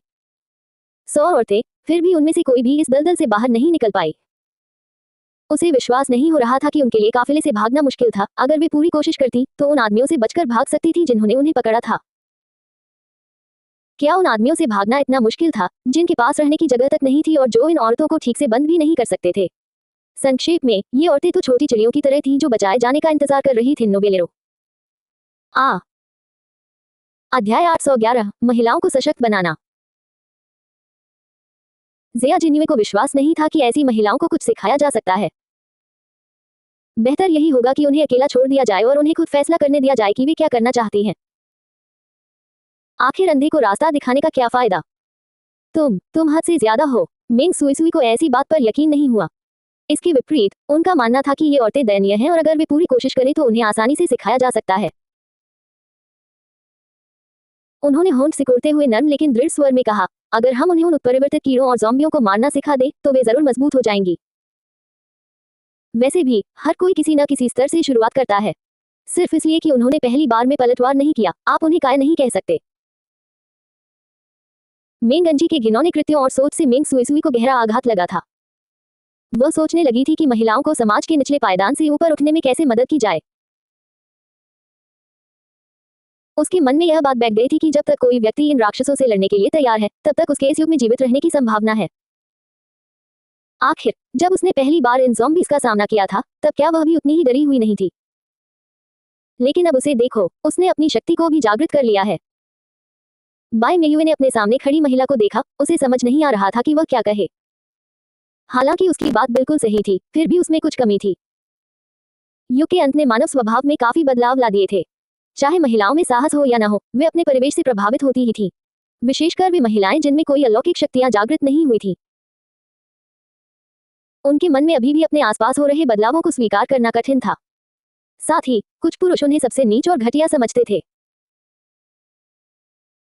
100 औरतें, फिर भी उनमें से कोई भी इस दलदल से बाहर नहीं निकल पाई। उसे विश्वास नहीं हो रहा था कि उनके लिए काफिले से भागना मुश्किल था। अगर वे पूरी कोशिश करती तो उन आदमियों से बचकर भाग सकती थी जिन्होंने उन्हें पकड़ा था। क्या उन आदमियों से भागना इतना मुश्किल था जिनके पास रहने की जगह तक नहीं थी और जो इन औरतों को ठीक से बंद भी नहीं कर सकते थे? संक्षेप में, ये औरतें तो छोटी चिड़ियों की तरह थीं जो बचाए जाने का इंतजार कर रही थीं। नोवेलेरो आ अध्याय 811 महिलाओं को सशक्त बनाना। जिया जिन्युए को विश्वास नहीं था कि ऐसी महिलाओं को कुछ सिखाया जा सकता है। बेहतर यही होगा कि उन्हें अकेला छोड़ दिया जाए और उन्हें खुद फैसला करने दिया जाए कि वे क्या करना चाहती हैं। आखिर अंधे को रास्ता दिखाने का क्या फायदा? तुम हद से ज्यादा हो। मेंग सुई सुई को ऐसी बात पर यकीन नहीं हुआ। इसके विपरीत उनका मानना था कि ये औरतें दयनीय हैं और अगर वे पूरी कोशिश करें तो उन्हें आसानी से सिखाया जा सकता है। उन्होंने होंठ सिकोड़ते हुए नर्म लेकिन दृढ़ स्वर में कहा, अगर हम उन्हें उन उत्परिवर्तित कीड़ों और ज़ॉम्बियों को मारना सिखा दें तो वे जरूर मजबूत हो जाएंगी। वैसे भी हर कोई किसी न किसी स्तर से शुरुआत करता है। सिर्फ इसलिए कि उन्होंने पहली बार में पलटवार नहीं किया, आप उन्हें काय नहीं कह सकते। मेंग अंजी के घिनौने कृत्यों और सोच से मेंग सुई सुई को गहरा आघात लगा था। वह सोचने लगी थी कि महिलाओं को समाज के निचले पायदान से ऊपर उठने में कैसे मदद की जाए। उसके मन में यह बात बैठ गई थी कि जब तक कोई व्यक्ति इन राक्षसों से लड़ने के लिए तैयार है, तब तक उसके इस युग में जीवित रहने की संभावना है। आखिर जब उसने पहली बार इन ज़ॉम्बीज़ का सामना किया था, तब क्या वह भी उतनी ही डरी हुई नहीं थी? लेकिन अब उसे देखो, उसने अपनी शक्ति को भी जागृत कर लिया है। बाई मेयुए ने अपने सामने खड़ी महिला को देखा, उसे समझ नहीं आ रहा था कि वह क्या कहे। हालांकि उसकी बात बिल्कुल सही थी, फिर भी उसमें कुछ कमी थी। युग के अंत ने मानव स्वभाव में काफी बदलाव ला दिए थे। चाहे महिलाओं में साहस हो या न हो, वे अपने परिवेश से प्रभावित होती ही थी। विशेषकर वे महिलाएं जिनमें कोई अलौकिक शक्तियां जागृत नहीं हुई थी। उनके मन में अभी भी अपने आसपास हो रहे बदलावों को स्वीकार करना कठिन था। साथ ही कुछ पुरुष उन्हें सबसे नीच और घटिया समझते थे।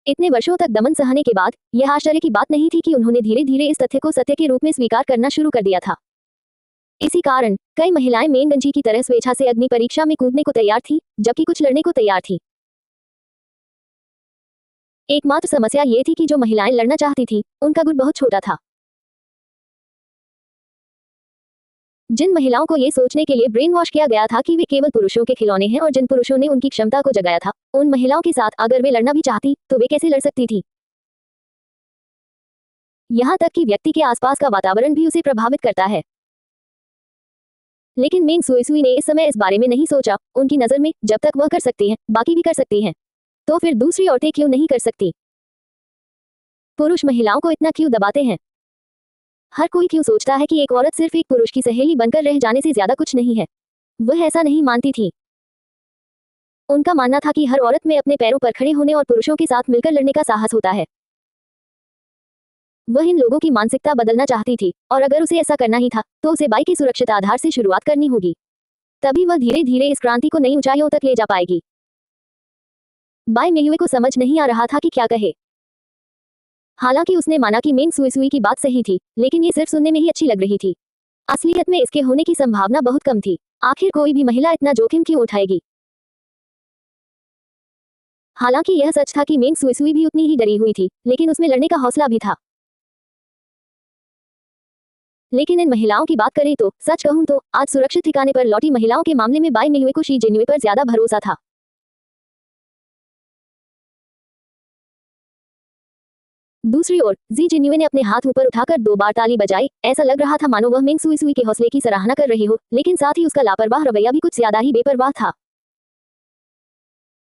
इतने वर्षों तक दमन सहने के बाद यह आश्चर्य की बात नहीं थी कि उन्होंने धीरे धीरे इस तथ्य को सत्य के रूप में स्वीकार करना शुरू कर दिया था। इसी कारण कई महिलाएं मेंग अंजी की तरह स्वेच्छा से अग्नि परीक्षा में कूदने को तैयार थी, जबकि कुछ लड़ने को तैयार थी। एकमात्र समस्या ये थी कि जो महिलाएं लड़ना चाहती थी, उनका गुट बहुत छोटा था। जिन महिलाओं को ये सोचने के लिए ब्रेन वॉश किया गया था कि वे केवल पुरुषों के खिलौने हैं और जिन पुरुषों ने उनकी क्षमता को जगाया था, उन महिलाओं के साथ अगर वे लड़ना भी चाहती तो वे कैसे लड़ सकती थी? यहाँ तक कि व्यक्ति के आसपास का वातावरण भी उसे प्रभावित करता है। लेकिन मेंग सुई सुई ने इस समय इस बारे में नहीं सोचा। उनकी नजर में जब तक वह कर सकती हैं, बाकी भी कर सकती हैं, तो फिर दूसरी औरतें क्यों नहीं कर सकती? पुरुष महिलाओं को इतना क्यों दबाते हैं? हर कोई क्यों सोचता है कि एक औरत सिर्फ एक पुरुष की सहेली बनकर रह जाने से ज्यादा कुछ नहीं है? वह ऐसा नहीं मानती थी। उनका मानना था कि हर औरत में अपने पैरों पर खड़े होने और पुरुषों के साथ मिलकर लड़ने का साहस होता है। वह इन लोगों की मानसिकता बदलना चाहती थी, और अगर उसे ऐसा करना ही था तो उसे बाई के सुरक्षित आधार से शुरुआत करनी होगी। तभी वह धीरे धीरे इस क्रांति को नई ऊंचाइयों तक ले जा पाएगी। बाई मेयुए को समझ नहीं आ रहा था कि क्या कहे। हालांकि उसने माना कि मेंग सुई सुई की बात सही थी, लेकिन ये सिर्फ सुनने में ही अच्छी लग रही थी। असलियत में इसके होने की संभावना बहुत कम थी। आखिर कोई भी महिला इतना जोखिम क्यों उठाएगी? हालांकि यह सच था कि मेंग सुई सुई भी उतनी ही डरी हुई थी, लेकिन उसमें लड़ने का हौसला भी था। लेकिन इन महिलाओं की बात करें तो सच कहूं तो आज सुरक्षित ठिकाने पर लौटी महिलाओं के मामले में बाई मियुए को शी जिन्युए पर ज्यादा भरोसा था। दूसरी ओर जी जिन्युए ने अपने हाथ ऊपर उठाकर 2 बार ताली बजाई। ऐसा लग रहा था मानो वह मेंग सुई सुई के हौसले की सराहना कर रही हो, लेकिन साथ ही उसका लापरवाह रवैया भी कुछ ज्यादा ही बेपरवाह था।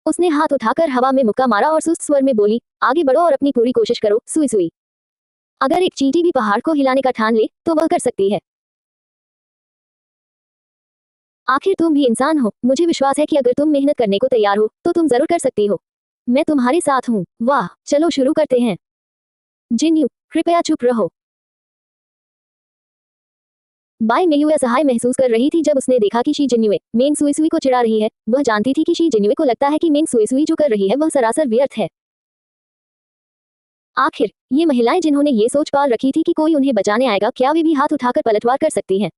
उसने हाथ उठाकर हवा में मुक्का मारा और सुस्त स्वर में बोली, आगे बढ़ो और अपनी पूरी कोशिश करो सुई सुई। अगर एक चींटी भी पहाड़ को हिलाने का ठान ले तो वह कर सकती है। आखिर तुम भी इंसान हो, मुझे विश्वास है कि अगर तुम मेहनत करने को तैयार हो तो तुम जरूर कर सकती हो। मैं तुम्हारे साथ हूँ। वाह, चलो शुरू करते हैं। जिन्यू, कृपया चुप रहो। बाई मेयुए असहाय महसूस कर रही थी जब उसने देखा कि शी जिन्युए मेंग सुई सुई को चिढ़ा रही है। वह जानती थी कि शी जिन्युए को लगता है कि मेंग सुई सुई जो कर रही है वह सरासर व्यर्थ है। आखिर ये महिलाएं जिन्होंने ये सोच पाल रखी थी कि कोई उन्हें बचाने आएगा, क्या वे भी हाथ उठाकर पलटवार कर सकती हैं?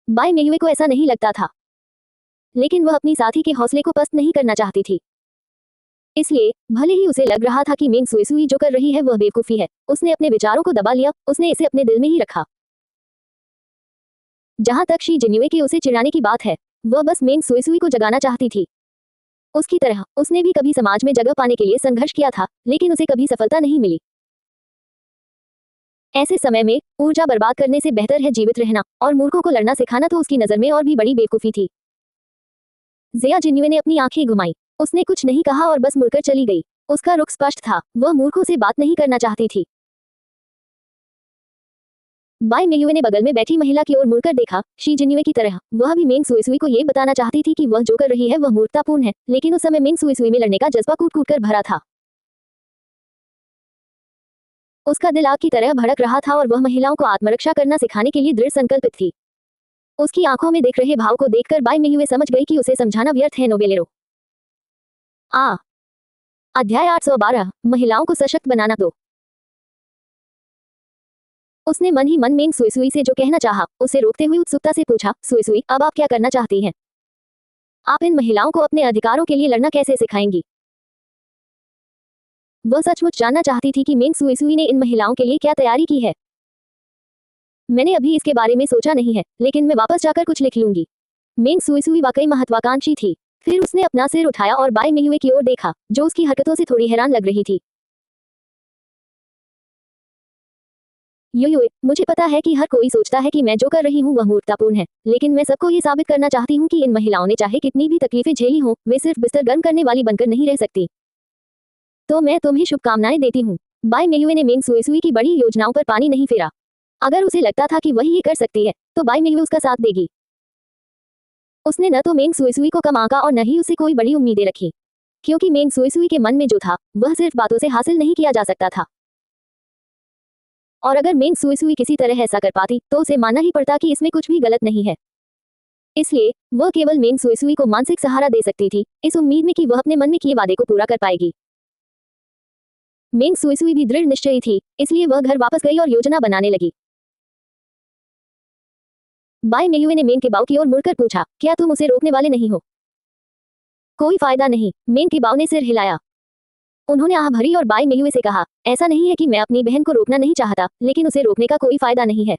बाई मेयुए को ऐसा नहीं लगता था, लेकिन वह अपनी साथी के हौसले को पस्त नहीं करना चाहती थी। इसलिए भले ही उसे लग रहा था कि मेंग सुई सुई जो कर रही है वह बेवकूफी है, उसने अपने विचारों को दबा लिया। उसने इसे अपने दिल में ही रखा। जहां तक शी जिन्युए के उसे चिढ़ाने की बात है, वह बस मेंग सुई सुई को जगाना चाहती थी। उसकी तरह उसने भी कभी समाज में जगह पाने के लिए संघर्ष किया था, लेकिन उसे कभी सफलता नहीं मिली। ऐसे समय में ऊर्जा बर्बाद करने से बेहतर है जीवित रहना, और मूर्खों को लड़ना सिखाना तो उसकी नजर में और भी बड़ी बेवकूफी थी। जिया जिन्युए ने अपनी आंखें घुमाई। उसने कुछ नहीं कहा और बस मुड़कर चली गई। उसका रुख स्पष्ट था, वह मूर्खों से बात नहीं करना चाहती थी। बाई मेयुए ने बगल में बैठी महिला की ओर मुड़कर देखा। शी जिन्युए की तरह वह भी मेंग सुई सुई को ये बताना चाहती थी कि वह जो कर रही है वह मूर्खतापूर्ण है, लेकिन उस समय मेंग सुई सुई में लड़ने का जज्बा कूट कूट कर भरा था। उसका दिल आग की तरह भड़क रहा था और वह महिलाओं को आत्मरक्षा करना सिखाने के लिए दृढ़ संकल्पित थी। उसकी आंखों में दिख रहे भाव को देखकर बाई मेयुए समझ गई कि उसे समझाना व्यर्थ है। नोबेलेरो आ अध्याय 812 महिलाओं को सशक्त बनाना। दो। उसने मन ही मन मेंग सुई सुई से जो कहना चाहा, उसे रोकते हुए उत्सुकता से पूछा, सुई सुई, अब आप क्या करना चाहती हैं? आप इन महिलाओं को अपने अधिकारों के लिए लड़ना कैसे सिखाएंगी? वह सचमुच जानना चाहती थी कि मेंग सुई सुई ने इन महिलाओं के लिए क्या तैयारी की है। मैंने अभी इसके बारे में सोचा नहीं है, लेकिन मैं वापस जाकर कुछ लिख लूंगी। मेंग सुई सुई वाकई महत्वाकांक्षी थी। फिर उसने अपना सिर उठाया और बाई मेयुए की ओर देखा, जो उसकी हरकतों से थोड़ी हैरान लग रही थी। युयुए, मुझे पता है कि हर कोई सोचता है कि मैं जो कर रही हूँ वह मूर्खतापूर्ण है, लेकिन मैं सबको ये साबित करना चाहती हूँ कि इन महिलाओं ने चाहे कितनी भी तकलीफें झेली हों, वे सिर्फ बिस्तर गर्म करने वाली बनकर नहीं रह सकती। तो मैं तुम्हें शुभकामनाएं देती हूँ। बाई मेयुए ने मेंग सुई सुई की बड़ी योजनाओं पर पानी नहीं फेरा। अगर उसे लगता था कि वही ये कर सकती है, तो बाई मेयुए उसका साथ देगी। उसने न तो मेंग सुई सुई को कम आंका और न ही उसे कोई बड़ी उम्मीदें रखी, क्योंकि मेंग सुई सुई के मन में जो था वह सिर्फ बातों से हासिल नहीं किया जा सकता था। और अगर मेंग सुई सुई किसी तरह ऐसा कर पाती तो उसे मानना ही पड़ता कि इसमें कुछ भी गलत नहीं है। इसलिए वह केवल मेंग सुई सुई को मानसिक सहारा दे सकती थी, इस उम्मीद में कि वह अपने मन में किए वादे को पूरा कर पाएगी। मेंग सुई सुई भी दृढ़ निश्चयी थी, इसलिए वह घर वापस गई और योजना बनाने लगी। बाई मेयुए ने मेंग के बाव की ओर मुड़कर पूछा, क्या तुम उसे रोकने वाले नहीं हो? कोई फायदा नहीं, मेंग के बाव ने सिर हिलाया। उन्होंने आह भरी और बाई मेयुए से कहा, ऐसा नहीं है कि मैं अपनी बहन को रोकना नहीं चाहता, लेकिन उसे रोकने का कोई फायदा नहीं है।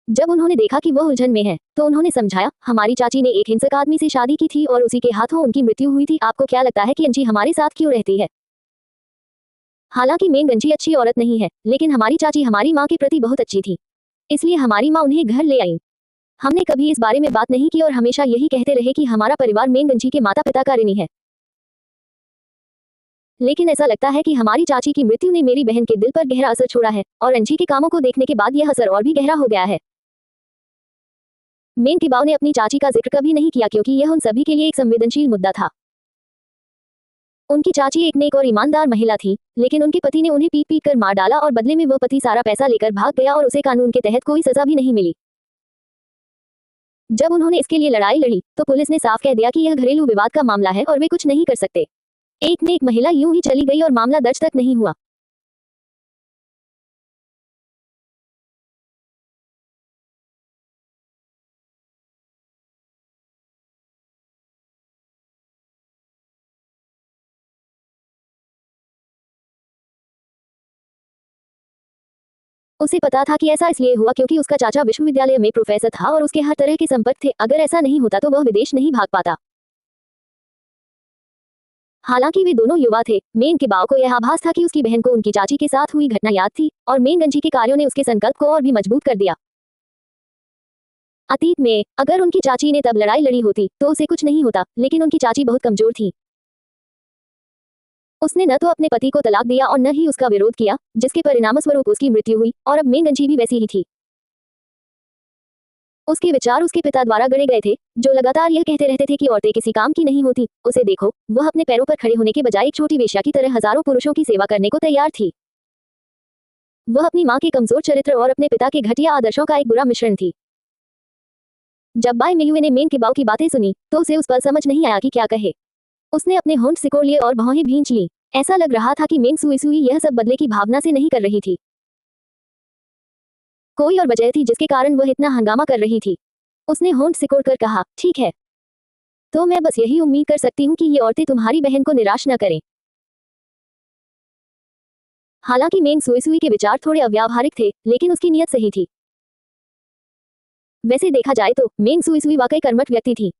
जब उन्होंने देखा कि वह उलझन में है, तो उन्होंने समझाया, हमारी चाची ने एक हिंसक आदमी से शादी की थी और उसी के हाथों उनकी मृत्यु हुई थी। आपको क्या लगता है कि अंजी हमारे साथ क्यों रहती है? हालांकि मेंग अंजी अच्छी औरत नहीं है, लेकिन हमारी चाची हमारी माँ के प्रति बहुत अच्छी थी, इसलिए हमारी माँ उन्हें घर ले आई। हमने कभी इस बारे में बात नहीं की और हमेशा यही कहते रहे कि हमारा परिवार मेंग अंजी के माता पिता का ऋणी है। लेकिन ऐसा लगता है कि हमारी चाची की मृत्यु ने मेरी बहन के दिल पर गहरा असर छोड़ा है, और अंजी के कामों को देखने के बाद यह असर और भी गहरा हो गया है। मेंग किबाओ ने अपनी चाची का जिक्र कभी नहीं किया क्योंकि यह उन सभी के लिए एक संवेदनशील मुद्दा था। उनकी चाची एक नेक और ईमानदार महिला थी, लेकिन उनके पति ने उन्हें पीट पीट कर मार डाला और बदले में वह पति सारा पैसा लेकर भाग गया और उसे कानून के तहत कोई सजा भी नहीं मिली। जब उन्होंने इसके लिए लड़ाई लड़ी, तो पुलिस ने साफ कह दिया कि यह घरेलू विवाद का मामला है और वे कुछ नहीं कर सकते। एक नेक महिला यूं ही चली गई और मामला दर्ज तक नहीं हुआ। उसे पता था कि ऐसा इसलिए हुआ क्योंकि उसका चाचा विश्वविद्यालय में प्रोफेसर था और उसके हर तरह के संपर्क थे। अगर ऐसा नहीं होता तो वह विदेश नहीं भाग पाता। हालांकि वे दोनों युवा थे, मेंग किबाओ को यह आभास था कि उसकी बहन को उनकी चाची के साथ हुई घटना याद थी और मेंग गंजी के कार्यों ने उसके संकल्प को और भी मजबूत कर दिया। अतीत में अगर उनकी चाची ने तब लड़ाई लड़ी होती तो उसे कुछ नहीं होता, लेकिन उनकी चाची बहुत कमजोर थी। उसने न तो अपने पति को तलाक दिया और न ही उसका विरोध किया, जिसके परिणामस्वरूप उसकी मृत्यु हुई और अब मेंग गंजी भी वैसी ही थी। उसके विचार उसके पिता द्वारा गढ़े गए थे, जो लगातार यह कहते रहते थे कि औरतें किसी काम की नहीं होती। उसे देखो, वह अपने पैरों पर खड़े होने के बजाय एक छोटी वेश्या की तरह हजारों पुरुषों की सेवा करने को तैयार थी। वह अपनी मां के कमजोर चरित्र और अपने पिता के घटिया आदर्शों का एक बुरा मिश्रण थी। जब बाई मेयुए ने मेंग किबाओ की बातें सुनी तो उसे उस पर समझ नहीं आया कि क्या कहे। उसने अपने होंठ सिकोड़ लिए और भौहें भींच ली। ऐसा लग रहा था कि मेंग सुई सुई यह सब बदले की भावना से नहीं कर रही थी। कोई और वजह थी जिसके कारण वह इतना हंगामा कर रही थी। उसने होंठ सिकोड़कर कहा, ठीक है, तो मैं बस यही उम्मीद कर सकती हूँ कि ये औरतें तुम्हारी बहन को निराश न करें। हालांकि मेंग सुई सुई के विचार थोड़े अव्यावहारिक थे, लेकिन उसकी नीयत सही थी। वैसे देखा जाए तो मेंग सुई सुई वाकई कर्मठ व्यक्ति थी।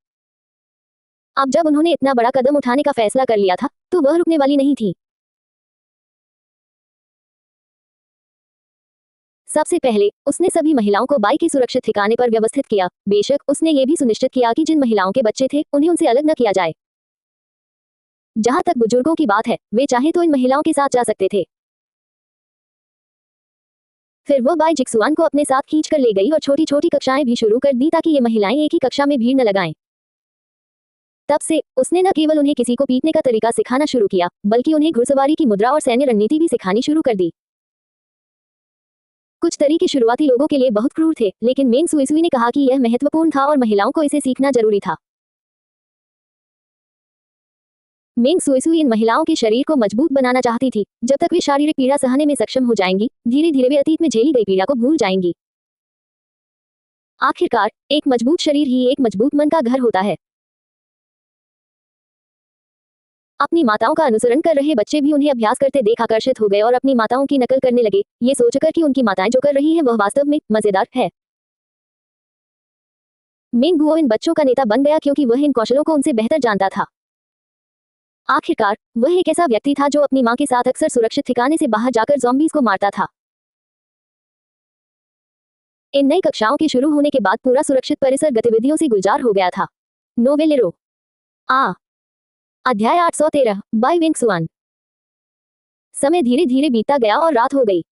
अब जब उन्होंने इतना बड़ा कदम उठाने का फैसला कर लिया था तो वह रुकने वाली नहीं थी। सबसे पहले उसने सभी महिलाओं को बाई के सुरक्षित ठिकाने पर व्यवस्थित किया। बेशक उसने ये भी सुनिश्चित किया कि जिन महिलाओं के बच्चे थे उन्हें उनसे अलग न किया जाए। जहां तक बुजुर्गों की बात है, वे चाहे तो इन महिलाओं के साथ जा सकते थे। फिर वह बाई जिक्सुआन को अपने साथ खींच कर ले गई और छोटी छोटी कक्षाएं भी शुरू कर दी ताकि ये महिलाएं एक ही कक्षा में भीड़ न लगाएं। तब से उसने न केवल उन्हें किसी को पीटने का तरीका सिखाना शुरू किया, बल्कि उन्हें घुड़सवारी की मुद्रा और सैन्य रणनीति भी सिखानी शुरू कर दी। कुछ तरीके शुरुआती लोगों के लिए बहुत क्रूर थे, लेकिन मेंग सुई ने कहा कि यह महत्वपूर्ण था और महिलाओं को इसे सीखना जरूरी था। मेंग सुई इन महिलाओं के शरीर को मजबूत बनाना चाहती थी। जब तक वे शारीरिक पीड़ा सहने में सक्षम हो जाएंगी, धीरे धीरे वे अतीत में झेली गई पीड़ा को भूल जाएंगी। आखिरकार एक मजबूत शरीर ही एक मजबूत मन का घर होता है। अपनी माताओं का अनुसरण कर रहे बच्चे भी उन्हें अभ्यास करते देख आकर्षित हो गए और अपनी माताओं की नकल करने लगे, ये सोचकर कि उनकी माताएं जो कर रही हैं वह वास्तव में मजेदार है। मेंग गुओ इन बच्चों का नेता बन गया क्योंकि वह इन कौशलों को उनसे बेहतर जानता था। आखिरकार वह एक ऐसा व्यक्ति था जो अपनी मां के साथ अक्सर सुरक्षित ठिकाने से बाहर जाकर ज़ॉम्बीज़ को मारता था। इन नई कक्षाओं के शुरू होने के बाद पूरा सुरक्षित परिसर गतिविधियों से गुलजार हो गया था। नोवेलेरो आ अध्याय 813 बाई विंग सुआन। समय धीरे धीरे बीतता गया और रात हो गई।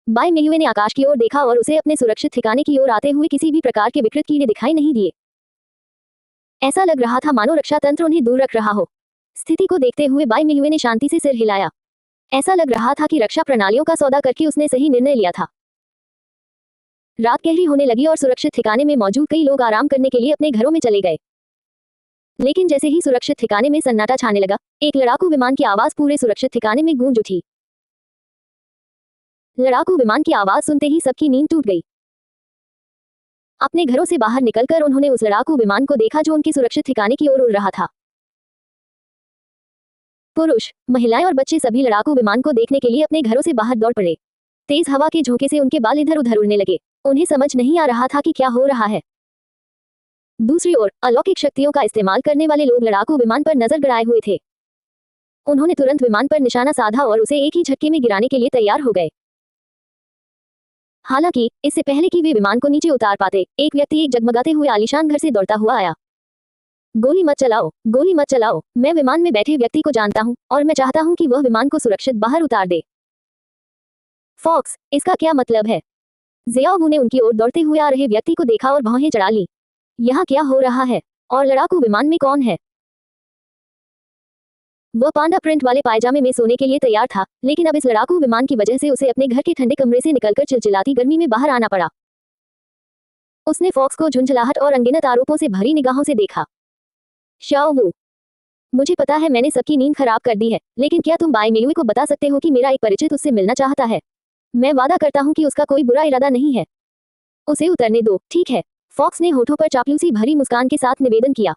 बाई मेयुए ने आकाश की ओर देखा और उसे अपने सुरक्षित ठिकाने की ओर आते हुए किसी भी प्रकार के विकृत कीड़े दिखाई नहीं दिए। ऐसा लग रहा था मानो रक्षा तंत्र उन्हें दूर रख रहा हो। स्थिति को देखते हुए बाई मेयुए ने शांति से सिर हिलाया। ऐसा लग रहा था कि रक्षा प्रणालियों का सौदा करके उसने सही निर्णय लिया था। रात गहरी होने लगी और सुरक्षित ठिकाने में मौजूद कई लोग आराम करने के लिए अपने घरों में चले गए। लेकिन जैसे ही सुरक्षित ठिकाने में सन्नाटा छाने लगा, एक लड़ाकू विमान की आवाज पूरे सुरक्षित ठिकाने में गूंज उठी। लड़ाकू विमान की आवाज सुनते ही सबकी नींद टूट गई। अपने घरों से बाहर निकलकर उन्होंने उस लड़ाकू विमान को देखा जो उनके सुरक्षित ठिकाने की ओर उड़ रहा था। पुरुष, महिलाएं और बच्चे सभी लड़ाकू विमान को देखने के लिए अपने घरों से बाहर दौड़ पड़े। तेज हवा के झोंके से उनके बाल इधर उधर उड़ने लगे। उन्हें समझ नहीं आ रहा था कि क्या हो रहा है। दूसरी ओर अलौकिक शक्तियों का इस्तेमाल करने वाले लोग लड़ाकू विमान पर नजर गड़ाए हुए थे। उन्होंने तुरंत विमान पर निशाना साधा और उसे एक ही झटके में गिराने के लिए तैयार हो गए। हालांकि इससे पहले कि वे विमान को नीचे उतार पाते, एक व्यक्ति एक जगमगाते हुए आलीशान घर से दौड़ता हुआ आया। गोली मत चलाओ, गोली मत चलाओ, मैं विमान में बैठे व्यक्ति को जानता हूं और मैं चाहता हूं कि वह विमान को सुरक्षित बाहर उतार दे। फॉक्स, इसका क्या मतलब है? ज़ियाओ ने उनकी ओर दौड़ते हुए आ रहे व्यक्ति को देखा और भौहें चढ़ा ली। यहाँ क्या हो रहा है? और लड़ाकू विमान में कौन है? वह पांडा प्रिंट वाले पायजामे में सोने के लिए तैयार था, लेकिन अब इस लड़ाकू विमान की वजह से उसे अपने घर के ठंडे कमरे से निकलकर चिलचिलाती गर्मी में बाहर आना पड़ा। उसने फॉक्स को झुंझलाहट और अनगिनत आरोपों से भरी निगाहों से देखा। शाओ वू, मुझे पता है मैंने सबकी नींद खराब कर दी है, लेकिन क्या तुम बाई मेयुए को बता सकते हो कि मेरा एक परिचित उससे मिलना चाहता है? मैं वादा करता हूँ कि उसका कोई बुरा इरादा नहीं है। उसे उतरने दो, ठीक है? फॉक्स ने होठों पर चापलूसी भरी मुस्कान के साथ निवेदन किया।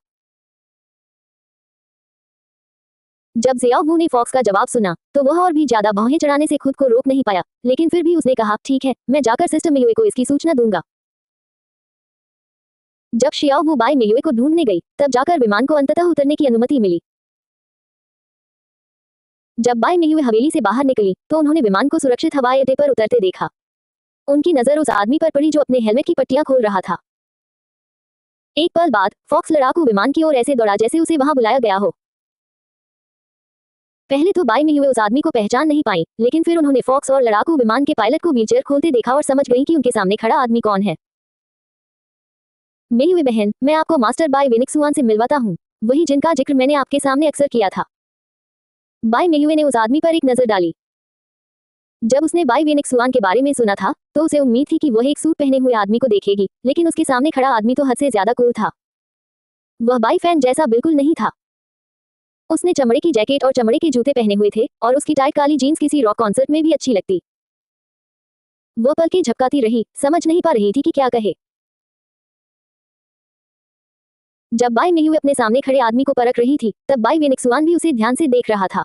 जब ज़ियाओ ने फॉक्स का जवाब सुना तो वह और भी ज्यादा भौहें चढ़ाने से खुद को रोक नहीं पाया, लेकिन फिर भी उसने कहा, ठीक है, मैं जाकर सिस्टर मियुए को इसकी सूचना दूंगा। जब शियाओ वू बाई मियुए को ढूंढने गई, तब जाकर विमान को अंततः उतरने की अनुमति मिली। जब बाई मियुए हवेली से बाहर निकली तो उन्होंने विमान को सुरक्षित हवाई अड्डे पर उतरते देखा। उनकी नजर उस आदमी पर पड़ी जो अपने हेलमेट की पट्टियां खोल रहा था। एक पल बाद फॉक्स लड़ाकू विमान की ओर ऐसे दौड़ा जैसे उसे वहां बुलाया गया हो। पहले तो बाई मियुए उस आदमी को पहचान नहीं पाई, लेकिन फिर उन्होंने फॉक्स और लड़ाकू विमान के पायलट को व्हीलचेयर खोलते देखा और समझ गई कि उनके सामने खड़ा आदमी कौन है। मियुए बहन, मैं आपको मास्टर बाई वेनिक्सुआन से मिलवाता हूँ, वही जिनका जिक्र मैंने आपके सामने अक्सर किया था। बाई मियुए ने उस आदमी पर एक नजर डाली। जब उसने बाई वेनिक्सुआन के बारे में सुना था तो उसे उम्मीद थी कि वह एक सूट पहने हुए आदमी को देखेगी, लेकिन उसके सामने खड़ा आदमी तो हद से ज्यादा कूल था। वह बाई फैन जैसा बिल्कुल नहीं था। उसने चमड़े की जैकेट और चमड़े के जूते पहने हुए थे और उसकी टाइट काली जीन्स किसी रॉक कॉन्सर्ट में भी अच्छी लगती। वह पलकें झपकाती रही, समझ नहीं पा रही थी कि क्या कहे। जब बाई मियुए अपने सामने खड़े आदमी को परख रही थी, तब बाई वेनिक्सुआन भी उसे ध्यान से देख रहा था।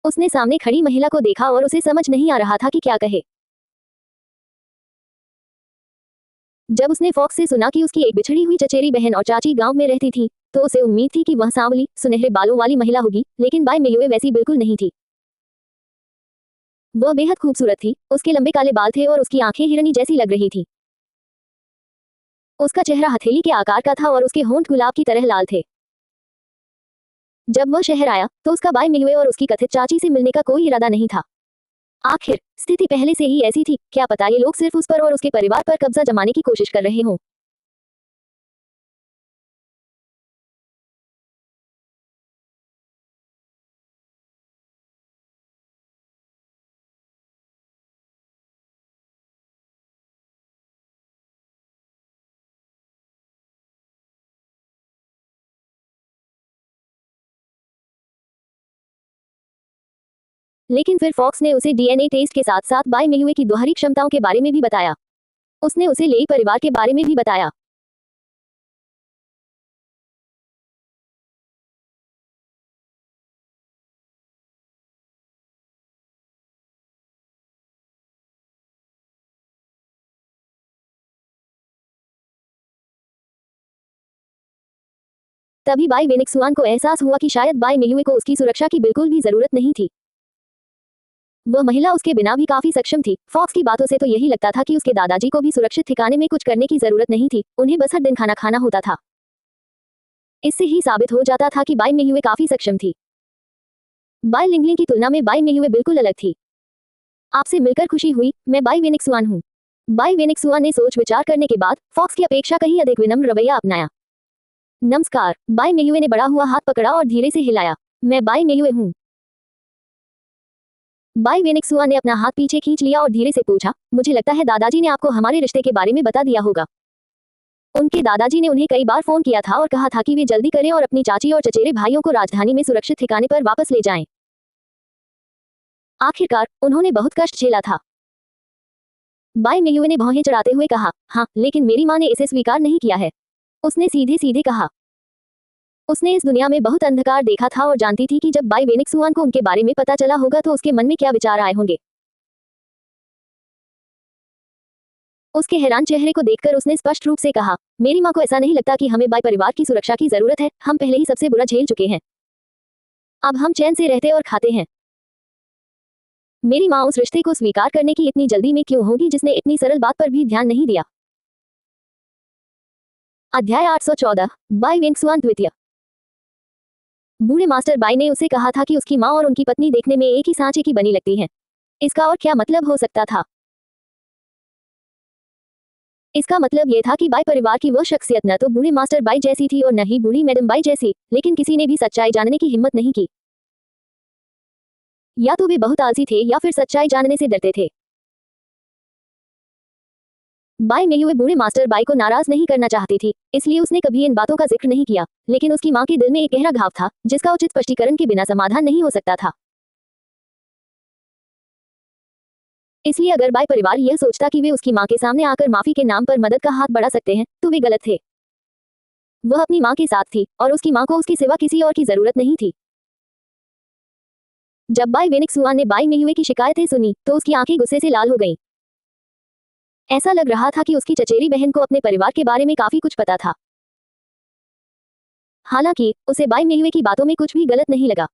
उसने सामने खड़ी महिला को देखा और उसे समझ नहीं आ रहा था कि क्या कहे। जब उसने फॉक्स से सुना कि उसकी एक बिछड़ी हुई चचेरी बहन और चाची गांव में रहती थी, तो उसे उम्मीद थी कि वह सांवली, सुनहरे बालों वाली महिला होगी, लेकिन बाई मियुए वैसी बिल्कुल नहीं थी। वह बेहद खूबसूरत थी, उसके लंबे काले बाल थे और उसकी आंखें हिरनी जैसी लग रही थी। उसका चेहरा हथेली के आकार का था और उसके होंठ गुलाब की तरह लाल थे। जब वह शहर आया तो उसका बाई मियुए और उसकी कथित चाची से मिलने का कोई इरादा नहीं था। आखिर स्थिति पहले से ही ऐसी थी, क्या पता ये लोग सिर्फ उस पर और उसके परिवार पर कब्जा जमाने की कोशिश कर रहे हों। लेकिन फिर फॉक्स ने उसे डीएनए टेस्ट के साथ साथ बाई मियुए की दोहरी क्षमताओं के बारे में भी बताया। उसने उसे लेई परिवार के बारे में भी बताया। तभी बाई वेनिक्सुआन को एहसास हुआ कि शायद बाई मियुए को उसकी सुरक्षा की बिल्कुल भी जरूरत नहीं थी। वह महिला उसके बिना भी काफी सक्षम थी। फॉक्स की बातों से तो यही लगता था कि उसके दादाजी को भी सुरक्षित ठिकाने में कुछ करने की जरूरत नहीं थी, उन्हें बस हर दिन खाना खाना होता था। इससे ही साबित हो जाता था कि बाई मियुए काफी सक्षम थी। बाई लिंगलिंग की तुलना में बाई मियुए बिल्कुल अलग थी। आपसे मिलकर खुशी हुई, मैं बाई वेनिक्सुआन हूँ। बाई वेनिक्सुआन ने सोच विचार करने के बाद फॉक्स की अपेक्षा कहीं अधिक विनम्र रवैया अपनाया। नमस्कार, बाई मियुए ने बढ़ा हुआ हाथ पकड़ा और धीरे से हिलाया। मैं बाई मियुए हूँ। बाई वेनिक्सुआ ने अपना हाथ पीछे खींच लिया और धीरे से पूछा, मुझे लगता है दादाजी ने आपको हमारे रिश्ते के बारे में बता दिया होगा। उनके दादाजी ने उन्हें कई बार फोन किया था और कहा था कि वे जल्दी करें और अपनी चाची और चचेरे भाइयों को राजधानी में सुरक्षित ठिकाने पर वापस ले जाएं। आखिरकार उन्होंने बहुत कष्ट झेला था। बाई मियुए ने भौहें चढ़ाते हुए कहा, हाँ, लेकिन मेरी माँ ने इसे स्वीकार नहीं किया है। उसने सीधे सीधे कहा। उसने इस दुनिया में बहुत अंधकार देखा था और जानती थी कि जब बाई वेनिक्सुआन को उनके बारे में पता चला होगा तो उसके मन में क्या विचार आए होंगे। उसके हैरान चेहरे को देखकर उसने स्पष्ट रूप से कहा, मेरी माँ को ऐसा नहीं लगता कि हमें बाई परिवार की सुरक्षा की जरूरत है, हम पहले ही सबसे बुरा झेल चुके हैं। अब हम चैन से रहते और खाते हैं। मेरी माँ उस रिश्ते को स्वीकार करने की इतनी जल्दी में क्यों होगी जिसने इतनी सरल बात पर भी ध्यान नहीं दिया। अध्याय 814, बाई वेंक्सुआन द्वितीय। बूढ़े मास्टर बाई ने उसे कहा था कि उसकी माँ और उनकी पत्नी देखने में एक ही सांचे की बनी लगती हैं। इसका और क्या मतलब हो सकता था? इसका मतलब यह था कि बाई परिवार की वह शख्सियत न तो बूढ़े मास्टर बाई जैसी थी और न ही बूढ़ी मैडम बाई जैसी, लेकिन किसी ने भी सच्चाई जानने की हिम्मत नहीं की। या तो वे बहुत आलसी थे या फिर सच्चाई जानने से डरते थे। बाई मेयुए बूढ़े मास्टर बाई को नाराज नहीं करना चाहती थी, इसलिए उसने कभी इन बातों का जिक्र नहीं किया, लेकिन उसकी माँ के दिल में एक गहरा घाव था जिसका उचित स्पष्टीकरण के बिना समाधान नहीं हो सकता था। इसलिए अगर बाई परिवार यह सोचता कि वे उसकी माँ के सामने आकर माफी के नाम पर मदद का हाथ बढ़ा सकते हैं, तो वे गलत थे। वह अपनी माँ के साथ थी और उसकी माँ को उसके सिवा किसी और की जरूरत नहीं थी। जब बाई वेनिक्सुआन ने बाई मेयुए की शिकायतें सुनी तो उसकी आंखें गुस्से से लाल हो गईं। ऐसा लग रहा था कि उसकी चचेरी बहन को अपने परिवार के बारे में काफी कुछ पता था। हालांकि उसे बाई मेयुए की बातों में कुछ भी गलत नहीं लगा।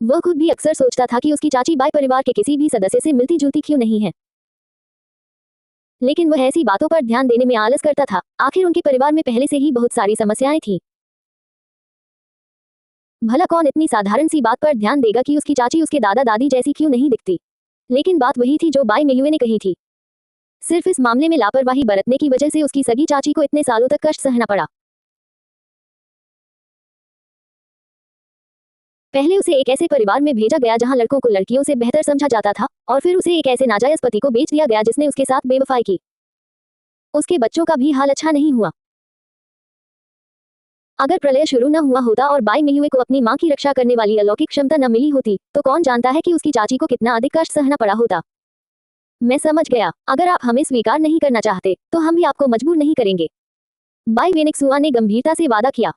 वह खुद भी अक्सर सोचता था कि उसकी चाची बाई परिवार के किसी भी सदस्य से मिलती जुलती क्यों नहीं है, लेकिन वह ऐसी बातों पर ध्यान देने में आलस करता था। आखिर उनके परिवार में पहले से ही बहुत सारी समस्याएं थीं। भला कौन इतनी साधारण सी बात पर ध्यान देगा कि उसकी चाची उसके दादा दादी जैसी क्यों नहीं दिखती। लेकिन बात वही थी जो बाई मेयुए ने कही थी। सिर्फ इस मामले में लापरवाही बरतने की वजह से उसकी सगी चाची को इतने सालों तक कष्ट सहना पड़ा। पहले उसे एक ऐसे परिवार में भेजा गया जहां लड़कों को लड़कियों से बेहतर समझा जाता था, और फिर उसे एक ऐसे नाजायज पति को बेच दिया गया जिसने उसके साथ बेवफाई की। उसके बच्चों का भी हाल अच्छा नहीं हुआ। अगर प्रलय शुरू न हुआ होता और बाई मेयुए को अपनी मां की रक्षा करने वाली अलौकिक क्षमता न मिली होती तो कौन जानता है कि उसकी चाची को कितना अधिक कष्ट सहना पड़ा होता। मैं समझ गया, अगर आप हमें स्वीकार नहीं करना चाहते तो हम भी आपको मजबूर नहीं करेंगे। बाई वेनिक्सुआ ने गंभीरता से वादा किया।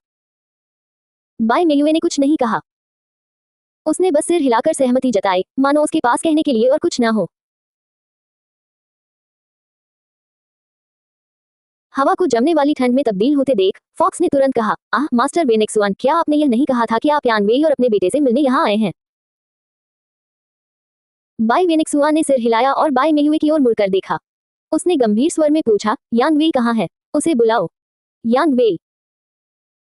बाई मेयुए ने कुछ नहीं कहा। उसने बस सिर हिलाकर सहमति जताई, मानो उसके पास कहने के लिए और कुछ न हो। हवा को जमने वाली ठंड में तब्दील होते देख फॉक्स ने तुरंत कहा, आह मास्टर वेनिक्सुआन, क्या आपने यह नहीं कहा था कि आप यानवेई और अपने बेटे से मिलने यहाँ आए हैं? बाई वेनिक्सुआन ने सिर हिलाया और बाई मेयुए की ओर मुड़कर देखा। उसने गंभीर स्वर में पूछा, यानवेई कहाँ है? उसे बुलाओ। यानवेई?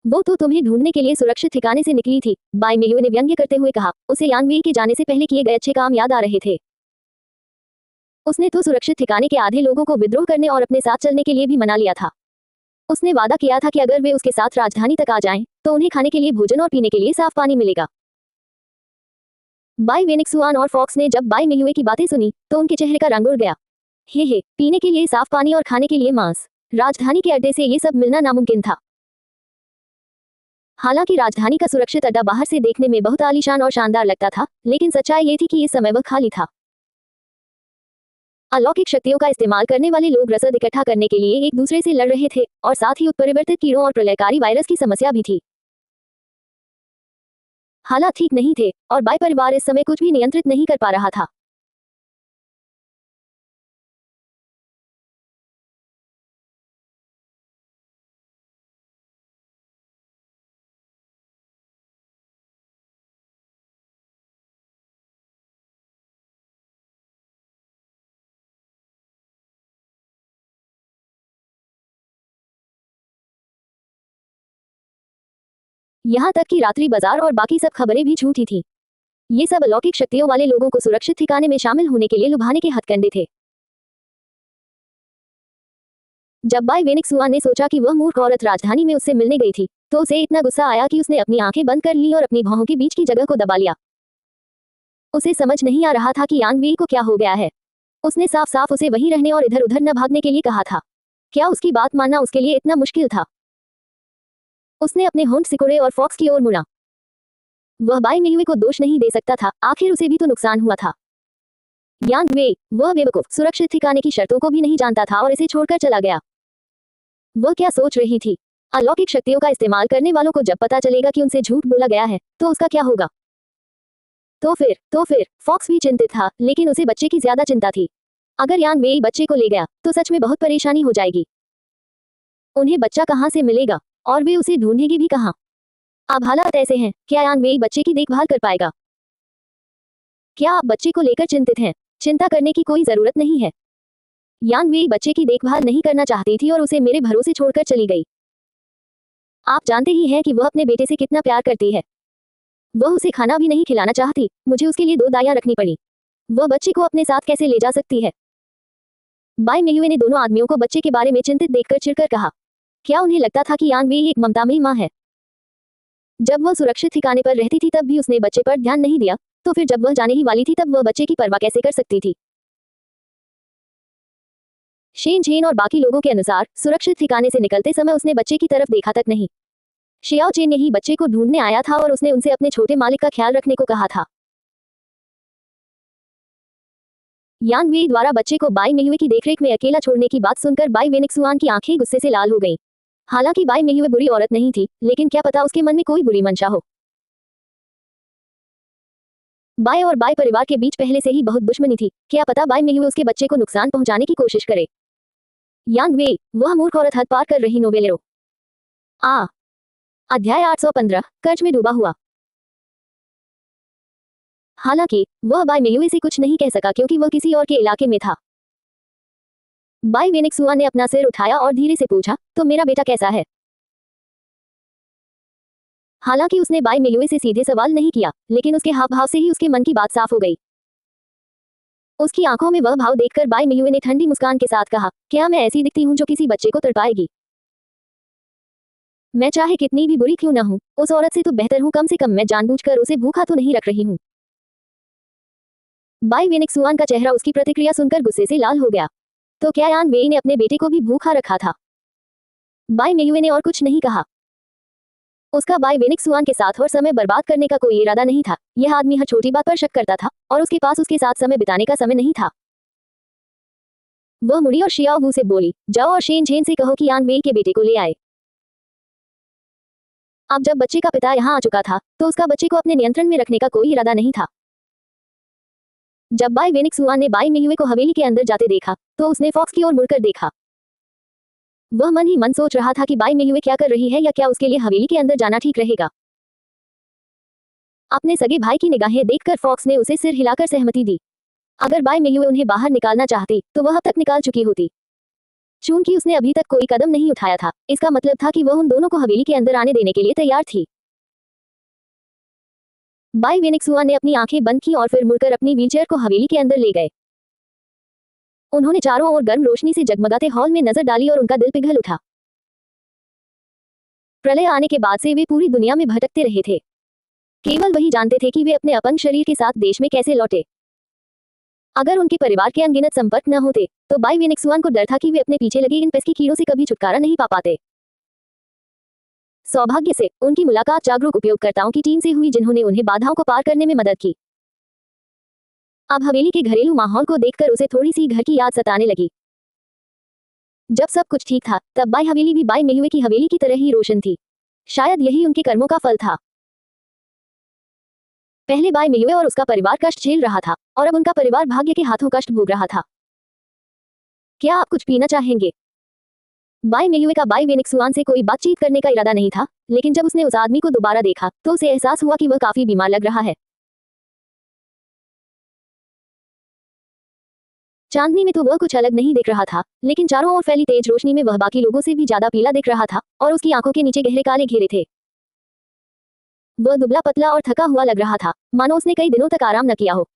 वो तो तुम्हें ढूंढने के लिए सुरक्षित ठिकाने से निकली थी, बाई मेयुए ने व्यंग्य करते हुए कहा। उसे यानवेई के जाने से पहले किए गए अच्छे काम याद आ रहे थे। उसने तो सुरक्षित ठिकाने के आधे लोगों को विद्रोह करने और अपने साथ चलने के लिए भी मना लिया था। उसने वादा किया था कि अगर वे उसके साथ राजधानी तक आ जाएं, तो उन्हें खाने के लिए भोजन और पीने के लिए साफ पानी मिलेगा। बाई वेनिक्सुआन और फॉक्स ने जब बाई मेयुए की बातें सुनी तो उनके चेहरे का रंग उड़ गया। हे, पीने के लिए साफ पानी और खाने के लिए मांस। राजधानी के अड्डे से ये सब मिलना नामुमकिन था। हालांकि राजधानी का सुरक्षित अड्डा बाहर से देखने में बहुत आलीशान और शानदार लगता था, लेकिन सच्चाई ये थी कि इस समय वह खाली था। अलौकिक शक्तियों का इस्तेमाल करने वाले लोग रसद इकट्ठा करने के लिए एक दूसरे से लड़ रहे थे, और साथ ही उत्परिवर्तित कीड़ों और प्रलयकारी वायरस की समस्या भी थी। हालात ठीक नहीं थे, और बाई परिवार इस समय कुछ भी नियंत्रित नहीं कर पा रहा था। यहाँ तक कि रात्रि बाजार और बाकी सब खबरें भी झूठी थी। ये सब अलौकिक शक्तियों वाले लोगों को सुरक्षित ठिकाने में शामिल होने के लिए लुभाने के हथकंडे थे। जब बाई वेनिक्सुआ ने सोचा कि वह मूर्ख औरत राजधानी में उससे मिलने गई थी, तो उसे इतना गुस्सा आया कि उसने अपनी आंखें बंद कर ली और अपनी भौहों के बीच की जगह को दबा लिया। उसे समझ नहीं आ रहा था कि यानवी को क्या हो गया है। उसने साफ साफ उसे वहीं रहने और इधर उधर न भागने के लिए कहा था। क्या उसकी बात मानना उसके लिए इतना मुश्किल था? उसने अपने होंठ सिकोड़े और फॉक्स की ओर मुड़ा। वह बाई मेयुए को दोष नहीं दे सकता था, आखिर उसे भी तो नुकसान हुआ था। यान वे, वह बेवकूफ सुरक्षित ठिकाने की शर्तों को भी नहीं जानता था और इसे छोड़कर चला गया। वह क्या सोच रही थी? अलौकिक शक्तियों का इस्तेमाल करने वालों को जब पता चलेगा कि उनसे झूठ बोला गया है, तो उसका क्या होगा? तो फिर फॉक्स भी चिंतित था, लेकिन उसे बच्चे की ज्यादा चिंता थी। अगर यान वेई बच्चे को ले गया तो सच में बहुत परेशानी हो जाएगी। उन्हें बच्चा कहाँ से मिलेगा, और वे उसे ढूंढेगी भी कहाँ? अब हालात ऐसे हैं, क्या यान वेई बच्चे की देखभाल कर पाएगा? क्या आप बच्चे को लेकर चिंतित हैं? चिंता करने की कोई जरूरत नहीं है। यान वेई बच्चे की देखभाल नहीं करना चाहती थी और उसे मेरे भरोसे छोड़कर चली गई। आप जानते ही हैं कि वह अपने बेटे से कितना प्यार करती है। वह उसे खाना भी नहीं खिलाना चाहती, मुझे उसके लिए 2 दाइयां रखनी पड़ी। वह बच्चे को अपने साथ कैसे ले जा सकती है? बाई मेयुए ने दोनों आदमियों को बच्चे के बारे में चिंतित देखकर चिढ़कर कहा। क्या उन्हें लगता था कि यान वेई एक ममतामयी माँ है? जब वह सुरक्षित ठिकाने पर रहती थी तब भी उसने बच्चे पर ध्यान नहीं दिया, तो फिर जब वह जाने ही वाली थी तब वह बच्चे की परवाह कैसे कर सकती थी? शेन झेन और बाकी लोगों के अनुसार सुरक्षित ठिकाने से निकलते समय उसने बच्चे की तरफ देखा तक नहीं। शियाओ चेन ने ही बच्चे को ढूंढने आया था और उसने उनसे अपने छोटे मालिक का ख्याल रखने को कहा था। यान वे द्वारा बच्चे को बाई मेहुए की देखरेख में अकेला छोड़ने की बात सुनकर बाई वेनिक्सुआन की आंखें गुस्से से लाल हो गईं। हालांकि बाई मेहुए बुरी औरत नहीं थी, लेकिन क्या पता उसके मन में कोई बुरी मंशा हो। बाय और बाय परिवार के बीच पहले से ही बहुत दुश्मनी थी। क्या पता बाय मेयुए उसके बच्चे को नुकसान पहुंचाने की कोशिश करे। यांग वे, वह मूर्ख औरत हद पार कर रही नोवेलेरो। अध्याय 815, कर्ज में डूबा हुआ। हालांकि वह बाय मेयुए से कुछ नहीं कह सका क्योंकि वह किसी और के इलाके में था। बाय वेनिक्सुआ ने अपना सिर उठाया और धीरे से पूछा, तो मेरा बेटा कैसा है? हालांकि उसने बाय मेयुए से सीधे सवाल नहीं किया, लेकिन उसके हाव भाव से ही उसके मन की बात साफ हो गई। उसकी आंखों में वह भाव देखकर बाय मेयुए ने ठंडी मुस्कान के साथ कहा, क्या मैं ऐसी दिखती हूं जो किसी बच्चे को तड़पाएगी? मैं चाहे कितनी भी बुरी क्यों न हूं, उस औरत से तो बेहतर हूं। कम से कम मैं जानबूझकर उसे भूखा तो नहीं रख रही हूं। बाय वेनिक्सुआन का चेहरा उसकी प्रतिक्रिया सुनकर गुस्से से लाल हो गया। तो क्या यान वेई ने अपने बेटे को भी भूखा रखा था? बाय मेयुए ने और कुछ नहीं कहा। उसका बाय वेनिक्सुआन के साथ और समय बर्बाद करने का कोई इरादा नहीं था। यह आदमी हर छोटी बात पर शक करता था और उसके पास उसके साथ समय बिताने का समय नहीं था। वह मुड़ी और शियाओ वू से बोली, जाओ और शेन झेन से कहो कि यान वेई के बेटे को ले आए। अब जब बच्चे का पिता यहाँ आ चुका था, तो उसका बच्चे को अपने नियंत्रण में रखने का कोई इरादा नहीं था। जब बाय वेनिक्सुआन ने बाय मेयुए को हवेली के अंदर जाते देखा, तो उसने फॉक्स की ओर मुड़कर देखा। वह मन ही मन सोच रहा था कि बाय मेयुए क्या कर रही है या क्या उसके लिए हवेली के अंदर जाना ठीक रहेगा। अपने सगे भाई की निगाहें देखकर फॉक्स ने उसे सिर हिलाकर सहमति दी। अगर बाय मेयुए उन्हें बाहर निकालना चाहती, तो वह अब तक निकाल चुकी होती। चूंकि उसने अभी तक कोई कदम नहीं उठाया था, इसका मतलब था कि वह उन दोनों को हवेली के अंदर आने देने के लिए तैयार थी। बाय वेनिक्सुआ ने अपनी आंखें बंद की और फिर मुड़कर अपनी व्हीलचेयर को हवेली के अंदर ले गए। उन्होंने चारों ओर गर्म रोशनी से जगमगाते हॉल में नजर डाली और उनका दिल पिघल उठा। प्रलय आने के बाद से वे पूरी दुनिया में भटकते रहे थे। केवल वही जानते थे कि वे अपने अपंग शरीर के साथ देश में कैसे लौटे। अगर उनके परिवार के अनगिनत संपर्क न होते, तो बाय वेनिक्सुआन को डर था कि वे अपने पीछे लगे इन पेस्की कीड़ों से कभी छुटकारा नहीं पा पाते। सौभाग्य से उनकी मुलाकात जागरूक उपयोगकर्ताओं की टीम से हुई जिन्होंने उन्हें बाधाओं को पार करने में मदद की। अब हवेली के घरेलू माहौल को देखकर उसे थोड़ी सी घर की याद सताने लगी। जब सब कुछ ठीक था, तब बाय हवेली भी बाय मेयुए की हवेली की तरह ही रोशन थी। शायद यही उनके कर्मों का फल था। पहले बाय मेयुए और उसका परिवार कष्ट झेल रहा था, और अब उनका परिवार भाग्य के हाथों कष्ट भोग रहा था। क्या आप कुछ पीना चाहेंगे? बाय मेयुए का बाय वेनिक्सुआन से कोई बातचीत करने का इरादा नहीं था, लेकिन जब उसने उस आदमी को दोबारा देखा, तो उसे एहसास हुआ कि वह काफी बीमार लग रहा है। चांदनी में तो वह कुछ अलग नहीं दिख रहा था, लेकिन चारों ओर फैली तेज रोशनी में वह बाकी लोगों से भी ज्यादा पीला दिख रहा था, और उसकी आंखों के नीचे गहरे काले घेरे थे। वह दुबला पतला और थका हुआ लग रहा था, मानो उसने कई दिनों तक आराम न किया हो।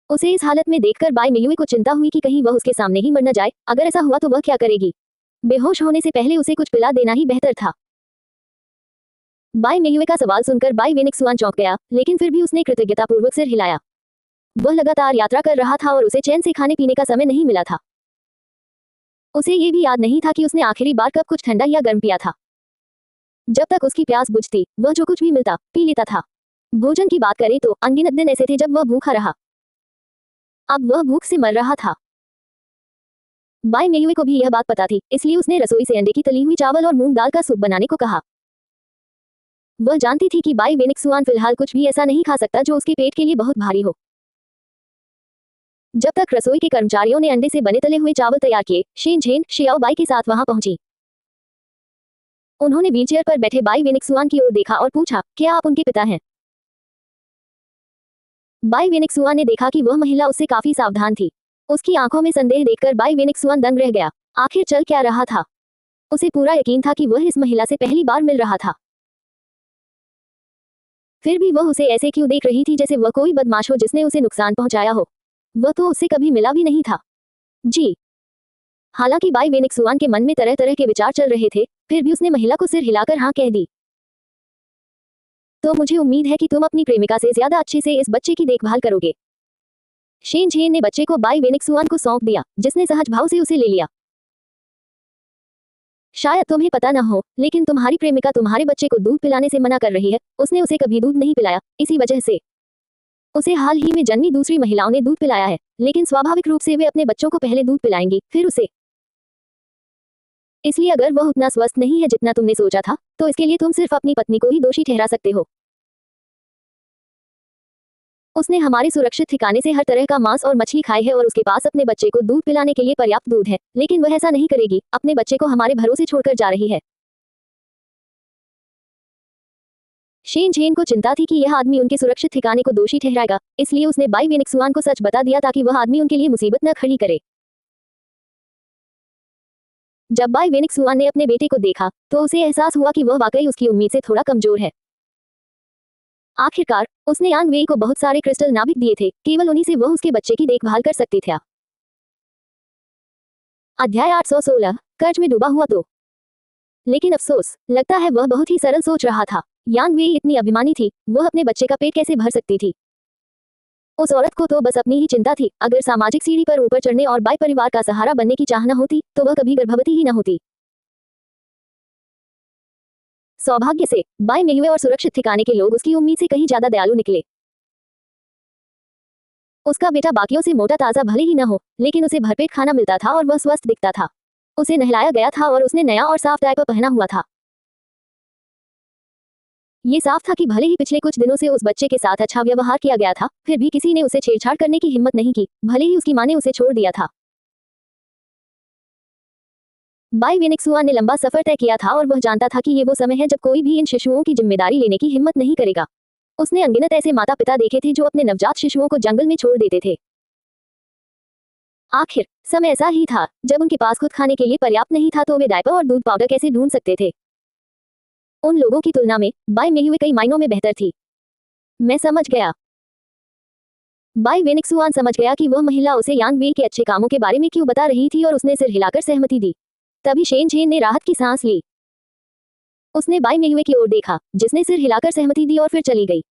उसे इस हालत में देखकर बाय मेयुए को चिंता हुई कि कहीं वह उसके सामने ही मर न जाए। अगर ऐसा हुआ तो वह क्या करेगी? बेहोश होने से पहले उसे कुछ पिला देना ही बेहतर था। बाय मेयुए का सवाल सुनकर बाय वेनिक्सुआन चौंक गया, लेकिन फिर भी उसने कृतज्ञतापूर्वक सिर हिलाया। वह लगातार यात्रा कर रहा था और उसे चैन से खाने पीने का समय नहीं मिला था। उसे ये भी याद नहीं था कि उसने आखिरी बार कब कुछ ठंडा या गर्म पिया था। जब तक उसकी प्यास बुझती, वह जो कुछ भी मिलता पी लेता था। भोजन की बात करें तो अनगिनत दिन ऐसे थे जब वह भूखा रहा। अब वह भूख से मर रहा था। बाय मेयुए को भी यह बात पता थी, इसलिए उसने रसोई से अंडे की तली हुई चावल और मूंग दाल का सूप बनाने को कहा। वह जानती थी कि बाय वेनिक्सुआन फिलहाल कुछ भी ऐसा नहीं खा सकता जो उसके पेट के लिए बहुत भारी हो। जब तक रसोई के कर्मचारियों ने अंडे से बने तले हुए चावल तैयार किए, शेन झेन शियाओ बाई के साथ वहां पहुंची। उन्होंने व्हीलचेयर पर बैठे बाय वेनिक्सुआन की ओर देखा और पूछा, क्या आप उनके पिता हैं? बाय वेनिक्सुआन ने देखा कि वह महिला उससे काफी सावधान थी। उसकी आंखों में संदेह देखकर बाय वेनिक्सुआन दंग रह गया। आखिर चल क्या रहा था? उसे पूरा यकीन था कि वह इस महिला से पहली बार मिल रहा था। फिर भी वह उसे ऐसे क्यों देख रही थी जैसे वह कोई बदमाश हो जिसने उसे नुकसान पहुंचाया हो। वह तो उससे कभी मिला भी नहीं था। जी। हालांकि बाय वेनिक्सुआन के मन में तरह तरह के विचार चल रहे थे, फिर भी उसने महिला को सिर हिलाकर हाँ कह दी। तो मुझे उम्मीद है कि तुम अपनी प्रेमिका से ज्यादा अच्छे से इस बच्चे की देखभाल करोगे। शेन झेन ने बच्चे को बाय वेनिक्सुआन को सौंप दिया, जिसने सहज भाव से उसे ले लिया। शायद तुम्हें पता न हो, लेकिन तुम्हारी प्रेमिका तुम्हारे बच्चे को दूध पिलाने से मना कर रही है। उसने उसे कभी दूध नहीं पिलाया, इसी वजह से उसे हाल ही में जन्मी दूसरी महिलाओं ने दूध पिलाया है, लेकिन स्वाभाविक रूप से वे अपने बच्चों को पहले दूध पिलाएंगी, फिर उसे। इसलिए अगर वह उतना स्वस्थ नहीं है जितना तुमने सोचा था, तो इसके लिए तुम सिर्फ अपनी पत्नी को ही दोषी ठहरा सकते हो। उसने हमारे सुरक्षित ठिकाने से हर तरह का मांस और मछली खाई है और उसके पास अपने बच्चे को दूध पिलाने के लिए पर्याप्त दूध है, लेकिन वह ऐसा नहीं करेगी, अपने बच्चे को हमारे भरोसे छोड़कर जा रही है। शेन झेन को चिंता थी कि यह आदमी उनके सुरक्षित ठिकाने को दोषी ठहराएगा, इसलिए उसने बाई वेनिक्सुआन को सच बता दिया ताकि वह आदमी उनके लिए मुसीबत न खड़ी करे। जब बाई वेनिक्सुआन ने अपने बेटे को देखा तो उसे एहसास हुआ कि वह वाकई उसकी उम्मीद से थोड़ा कमजोर है। आखिरकार उसने यान वेई को बहुत सारे क्रिस्टल नाभिक दिए थे, केवल उन्हीं से वह उसके बच्चे की देखभाल कर सकती थी। अध्याय 816 कर्ज में डूबा हुआ तो। लेकिन अफसोस, लगता है वह बहुत ही सरल सोच रहा था। यान वेई इतनी अभिमानी थी, वह अपने बच्चे का पेट कैसे भर सकती थी। उस औरत को तो बस अपनी ही चिंता थी, अगर सामाजिक सीढ़ी पर ऊपर चढ़ने और बाई परिवार का सहारा बनने की चाह न होती तो वह कभी गर्भवती ही न होती। सौभाग्य से बाई मेहुए और सुरक्षित ठिकाने के लोग उसकी उम्मीद से कहीं ज्यादा दयालु निकले। उसका बेटा बाकियों से मोटा ताजा भले ही न हो, लेकिन उसे भरपेट खाना मिलता था और वह स्वस्थ दिखता था। उसे नहलाया गया था और उसने नया और साफ डायपर पहना हुआ था। ये साफ था कि भले ही पिछले कुछ दिनों से उस बच्चे के साथ अच्छा व्यवहार किया गया था, फिर भी किसी ने उसे छेड़छाड़ करने की हिम्मत नहीं की, भले ही उसकी मां ने उसे छोड़ दिया था। बाई वेनिक्सुआन ने लंबा सफर तय किया था और वह जानता था कि ये वो समय है जब कोई भी इन शिशुओं की जिम्मेदारी लेने की हिम्मत नहीं करेगा। उसने अनगिनत ऐसे माता पिता देखे थे जो अपने नवजात शिशुओं को जंगल में छोड़ देते थे। आखिर समय ऐसा ही था जब उनके पास खुद खाने के लिए पर्याप्त नहीं था तो वे डायपर और दूध पाउडर कैसे ढूंढ सकते थे। उन लोगों की तुलना में बाई मेहुए कई मायनों में बेहतर थी। मैं समझ गया। बाई वेनिक्सुआन समझ गया कि वह महिला उसे यान वेई के अच्छे कामों के बारे में क्यों बता रही थी और उसने सिर हिलाकर सहमति दी। तभी शेन झेन ने राहत की सांस ली। उसने बाई मेहुए की ओर देखा, जिसने सिर हिलाकर सहमति दी और फिर चली गई।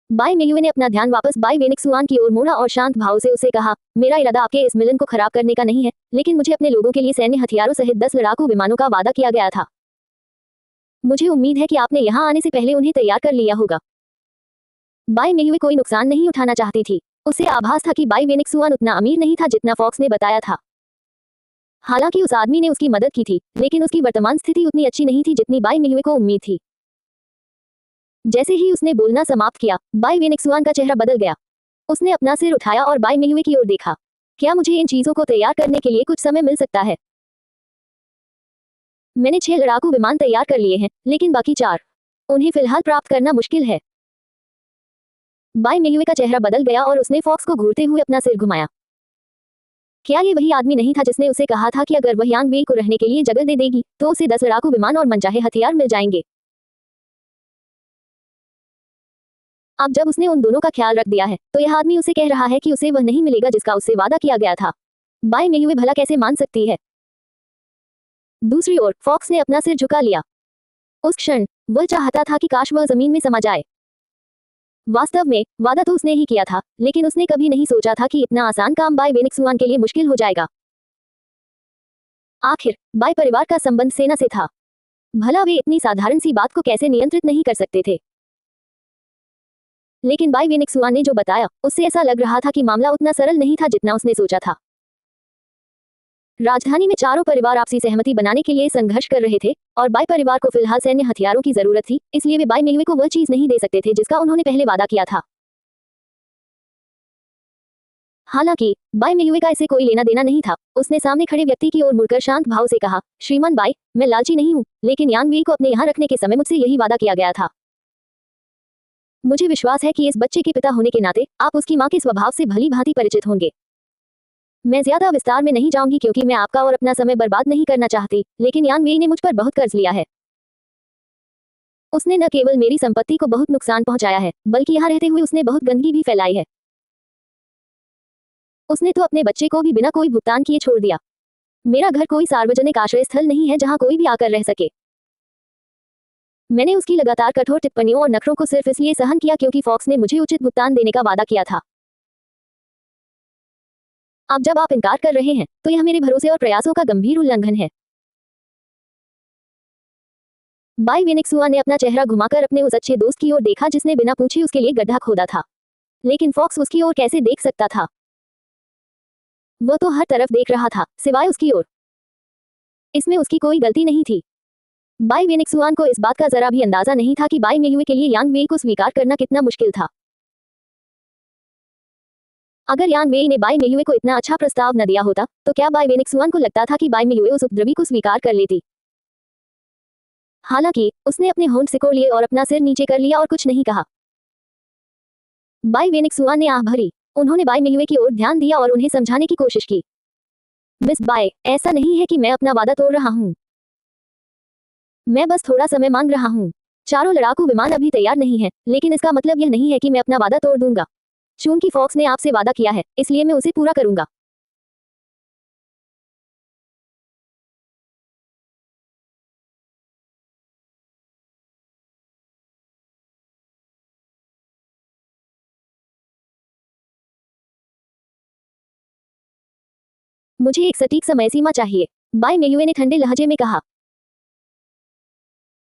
बाई मेहुए ने अपना ध्यान वापस बाई वेनिक्सुआन की ओर मोड़ा और शांत भाव से उसे कहा, मेरा इरादा आपके इस मिलन को खराब करने का नहीं है, लेकिन मुझे अपने लोगों के लिए सैन्य हथियारों सहित 10 लड़ाकू विमानों का वादा किया गया था। मुझे उम्मीद है कि आपने यहाँ आने से पहले उन्हें तैयार कर लिया होगा। बाई मेहुए कोई नुकसान नहीं उठाना चाहती थी। उसे आभास था कि बाई वेनिक्सुआन उतना अमीर नहीं था जितना फॉक्स ने बताया था। हालांकि उस आदमी ने उसकी मदद की थी, लेकिन उसकी वर्तमान स्थिति उतनी अच्छी नहीं थी जितनी बाई मेहुए को उम्मीद थी। जैसे ही उसने बोलना समाप्त किया, बाई वेनिक्सुआन का चेहरा बदल गया। उसने अपना सिर उठाया और बाई मेहुए की ओर देखा। क्या मुझे इन चीजों को तैयार करने के लिए कुछ समय मिल सकता है? मैंने 6 लड़ाकू विमान तैयार कर लिए हैं, लेकिन बाकी 4 उन्हें फिलहाल प्राप्त करना मुश्किल है। बाई मेहुए का चेहरा बदल गया और उसने फॉक्स को घूरते हुए अपना सिर घुमाया। क्या ये वही आदमी नहीं था जिसने उसे कहा था कि अगर वह यांग वेई को रहने के लिए जगह दे देगी तो उसे 10 लड़ाकू विमान और मनचाहे हथियार मिल जाएंगे? अब जब उसने उन दोनों का ख्याल रख दिया है तो यह आदमी उसे कह रहा है कि उसे वह नहीं मिलेगा जिसका उससे वादा किया गया था। बाई मेहुए भला कैसे मान सकती है? दूसरी ओर फॉक्स ने अपना सिर झुका लिया। उस क्षण वह चाहता था कि काश वह जमीन में समा जाए। वास्तव में वादा तो उसने ही किया था, लेकिन उसने कभी नहीं सोचा था कि इतना आसान काम बाई वेनिक्सुआन के लिए मुश्किल हो जाएगा। आखिर बाई परिवार का संबंध सेना से था। भला वे इतनी साधारण सी बात को कैसे नियंत्रित नहीं कर सकते थे? लेकिन बाई वेनिक्सुआन ने जो बताया उससे ऐसा लग रहा था कि मामला उतना सरल नहीं था जितना उसने सोचा था। राजधानी में चारों परिवार आपसी सहमति बनाने के लिए संघर्ष कर रहे थे और बाई परिवार को फिलहाल सैन्य हथियारों की जरूरत थी, इसलिए वे बाई मेहुए को वह चीज नहीं दे सकते थे जिसका उन्होंने पहले वादा किया था। हालांकि बाई मेहुए का इसे कोई लेना देना नहीं था। उसने सामने खड़े व्यक्ति की ओर मुड़कर शांत भाव से कहा, श्रीमान बाई, मैं लालची नहीं हूँ, लेकिन यान वेई को अपने यहाँ रखने के समय मुझसे यही वादा किया गया था। मुझे विश्वास है कि इस बच्चे के पिता होने के नाते आप उसकी माँ के स्वभाव से भली भांति परिचित होंगे। मैं ज्यादा विस्तार में नहीं जाऊंगी क्योंकि मैं आपका और अपना समय बर्बाद नहीं करना चाहती, लेकिन यान वेई ने मुझ पर बहुत कर्ज लिया है। उसने न केवल मेरी संपत्ति को बहुत नुकसान पहुंचाया है, बल्कि यहाँ रहते हुए उसने बहुत गंदगी भी फैलाई है। उसने तो अपने बच्चे को भी बिना कोई भुगतान किए छोड़ दिया। मेरा घर कोई सार्वजनिक आश्रय स्थल नहीं है जहां कोई भी आकर रह सके। मैंने उसकी लगातार कठोर टिप्पणियों और नखरों को सिर्फ इसलिए सहन किया क्योंकि फॉक्स ने मुझे उचित भुगतान देने का वादा किया था। अब जब आप इनकार कर रहे हैं तो यह मेरे भरोसे और प्रयासों का गंभीर उल्लंघन है। बाई वेनिक्सुआन ने अपना चेहरा घुमाकर अपने उस अच्छे दोस्त की ओर देखा जिसने बिना पूछे उसके लिए गड्ढा खोदा था। लेकिन फॉक्स उसकी ओर कैसे देख सकता था? वो तो हर तरफ देख रहा था, सिवाय उसकी ओर। इसमें उसकी कोई गलती नहीं थी। बाई वेनिक्सुआन को इस बात का जरा भी अंदाजा नहीं था कि बाई मेयुए के लिए यांग वेई को स्वीकार करना कितना मुश्किल था। अगर यांग वेई ने बाई मेयुए को इतना अच्छा प्रस्ताव न दिया होता तो क्या बाई वेनिक्सुआन को लगता था कि बाई मेयुए उस उपद्रवी को स्वीकार कर लेती। हालांकि उसने अपने होंठ सिकोड़ लिए और अपना सिर नीचे कर लिया और कुछ नहीं कहा। बाई वेनिक्सुआन ने आह भरी। उन्होंने बाई मेयुए की ओर ध्यान दिया और उन्हें समझाने की कोशिश की। मिस बाय, ऐसा नहीं है कि मैं अपना वादा तोड़ रहा हूँ। मैं बस थोड़ा समय मांग रहा हूँ। चारों लड़ाकू विमान अभी तैयार नहीं है, लेकिन इसका मतलब यह नहीं है कि मैं अपना वादा तोड़ दूंगा। चूंकि फॉक्स ने आपसे वादा किया है, इसलिए मैं उसे पूरा करूंगा। मुझे एक सटीक समय सीमा चाहिए, बाई मेयुए ने ठंडे लहजे में कहा।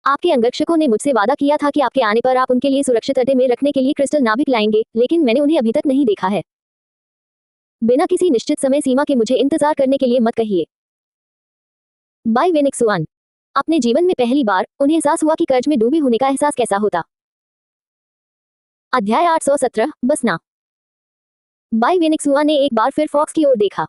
आपके अंगरक्षकों ने मुझसे वादा किया था कि आपके आने पर आप उनके लिए सुरक्षित अड्डे में रखने के लिए क्रिस्टल नाभिक लाएंगे, लेकिन मैंने उन्हें अभी तक नहीं देखा है। बिना किसी निश्चित समय सीमा के मुझे इंतजार करने के लिए मत कहिए। बाई वेनिक्सुआन, अपने जीवन में पहली बार उन्हें एहसास हुआ कि कर्ज में डूबे होने का एहसास कैसा होता। अध्याय 817 बसना। बाई वेनिक्सुआन ने एक बार फिर फॉक्स की ओर देखा।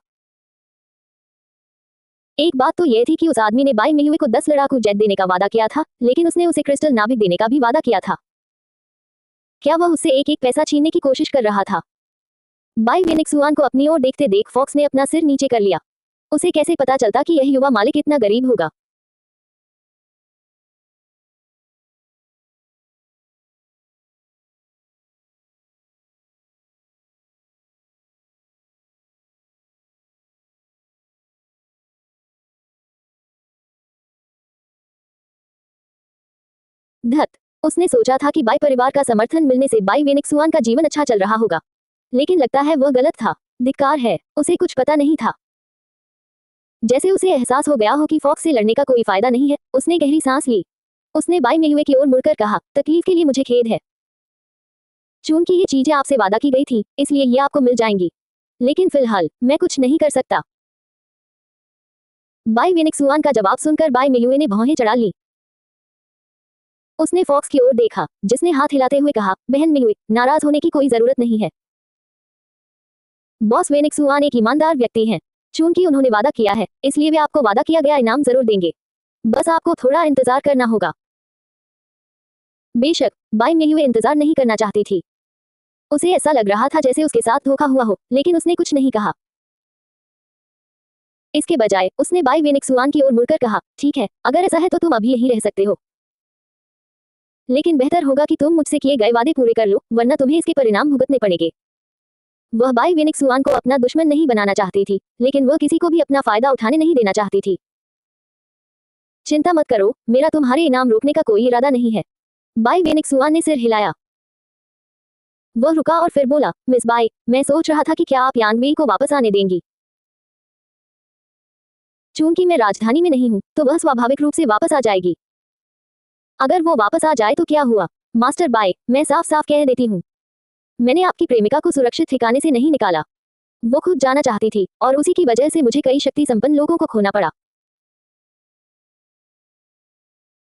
एक बात तो यह थी कि उस आदमी ने बाई मेयुए को 10 लड़ाकू जेट देने का वादा किया था, लेकिन उसने उसे क्रिस्टल नाभिक देने का भी वादा किया था। क्या वह उससे एक एक पैसा छीनने की कोशिश कर रहा था? बाई वेनिक्सुआन को अपनी ओर देखते देख फॉक्स ने अपना सिर नीचे कर लिया। उसे कैसे पता चलता कि यह युवा मालिक इतना गरीब होगा? धत, उसने सोचा था कि बाई परिवार का समर्थन मिलने से बाई वेनिक्सुआन का जीवन अच्छा चल रहा होगा, लेकिन लगता है वह गलत था। धिक्कार है, उसे कुछ पता नहीं था। जैसे उसे एहसास हो गया हो कि फॉक्स से लड़ने का कोई फायदा नहीं है, उसने गहरी सांस ली। उसने बाई मेयुए की ओर मुड़कर कहा, तकलीफ के लिए मुझे खेद है। चूंकि ये चीजें आपसे वादा की गई थी, इसलिए ये आपको मिल जाएंगी, लेकिन फिलहाल मैं कुछ नहीं कर सकता। बाई वेनिक्सुआन का जवाब सुनकर बाई मेयुए ने भौहें चढ़ा ली। उसने फॉक्स की ओर देखा, जिसने हाथ हिलाते हुए कहा, बहन मेयुए, नाराज होने की कोई जरूरत नहीं है। बॉस वेनिक्सुआन एक ईमानदार व्यक्ति हैं। चूंकि उन्होंने वादा किया है, इसलिए वे आपको वादा किया गया इनाम जरूर देंगे। बस आपको थोड़ा इंतजार करना होगा। बेशक, बाई मेयुए इंतजार नहीं करना चाहती थी। उसे ऐसा लग रहा था जैसे उसके साथ धोखा हुआ हो, लेकिन उसने कुछ नहीं कहा। इसके बजाय उसने बाई वेनिक्सुआन की ओर मुड़कर कहा, ठीक है, अगर ऐसा है तो तुम अभी यहीं रह सकते हो, लेकिन बेहतर होगा कि तुम मुझसे किए गए वादे पूरे कर लो, वरना तुम्हें इसके परिणाम भुगतने पड़ेंगे। वह बाई वेनिक्सुआन को अपना दुश्मन नहीं बनाना चाहती थी, लेकिन वह किसी को भी अपना फायदा उठाने नहीं देना चाहती थी। चिंता मत करो, मेरा तुम्हारे इनाम रोकने का कोई इरादा नहीं है। बाई वेनिक्सुआन ने सिर हिलाया। वह रुका और फिर बोला, मिस बाई, मैं सोच रहा था कि क्या आप यांगवेई को वापस आने देंगी। चूंकि मैं राजधानी में नहीं हूँ, तो वह स्वाभाविक रूप से वापस आ जाएगी। अगर वो वापस आ जाए तो क्या हुआ? मास्टर बाई, मैं साफ साफ कह देती हूँ, मैंने आपकी प्रेमिका को सुरक्षित ठिकाने से नहीं निकाला। वो खुद जाना चाहती थी, और उसी की वजह से मुझे कई शक्ति संपन्न लोगों को खोना पड़ा।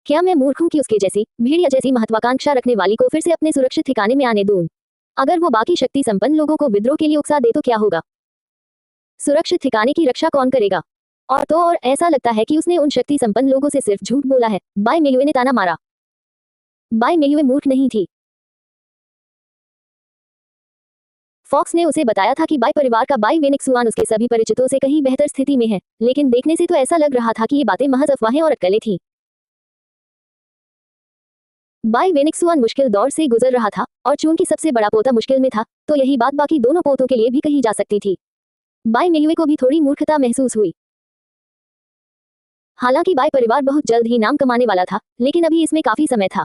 क्या मैं मूर्ख हूँ कि उसके जैसी भेड़िया जैसी महत्वाकांक्षा रखने वाली को फिर से अपने सुरक्षित ठिकाने में आने दूं? अगर वो बाकी शक्ति संपन्न लोगों को विद्रोह के लिए उकसा दे तो क्या होगा? सुरक्षित ठिकाने की रक्षा कौन करेगा? और तो और ऐसा लगता है कि उसने उन शक्ति संपन्न लोगों से सिर्फ झूठ बोला है। बाई मेयुए ने ताना मारा। बाई मेयुए मूर्ख नहीं थी। फॉक्स ने उसे बताया था कि बाई परिवार का बाई वेनिक्सुआन उसके सभी परिचितों से कहीं बेहतर स्थिति में है, लेकिन देखने से तो ऐसा लग रहा था कि ये बातें महज अफवाहें और अटकलें थीं। बाई वेनिक्सुआन मुश्किल दौर से गुजर रहा था, और चूंकि सबसे बड़ा पोता मुश्किल में था, तो यही बात बाकी दोनों पोतों के लिए भी कही जा सकती थी। बाई मेयुए को भी थोड़ी मूर्खता महसूस हुई। हालांकि बाई परिवार बहुत जल्द ही नाम कमाने वाला था, लेकिन अभी इसमें काफी समय था।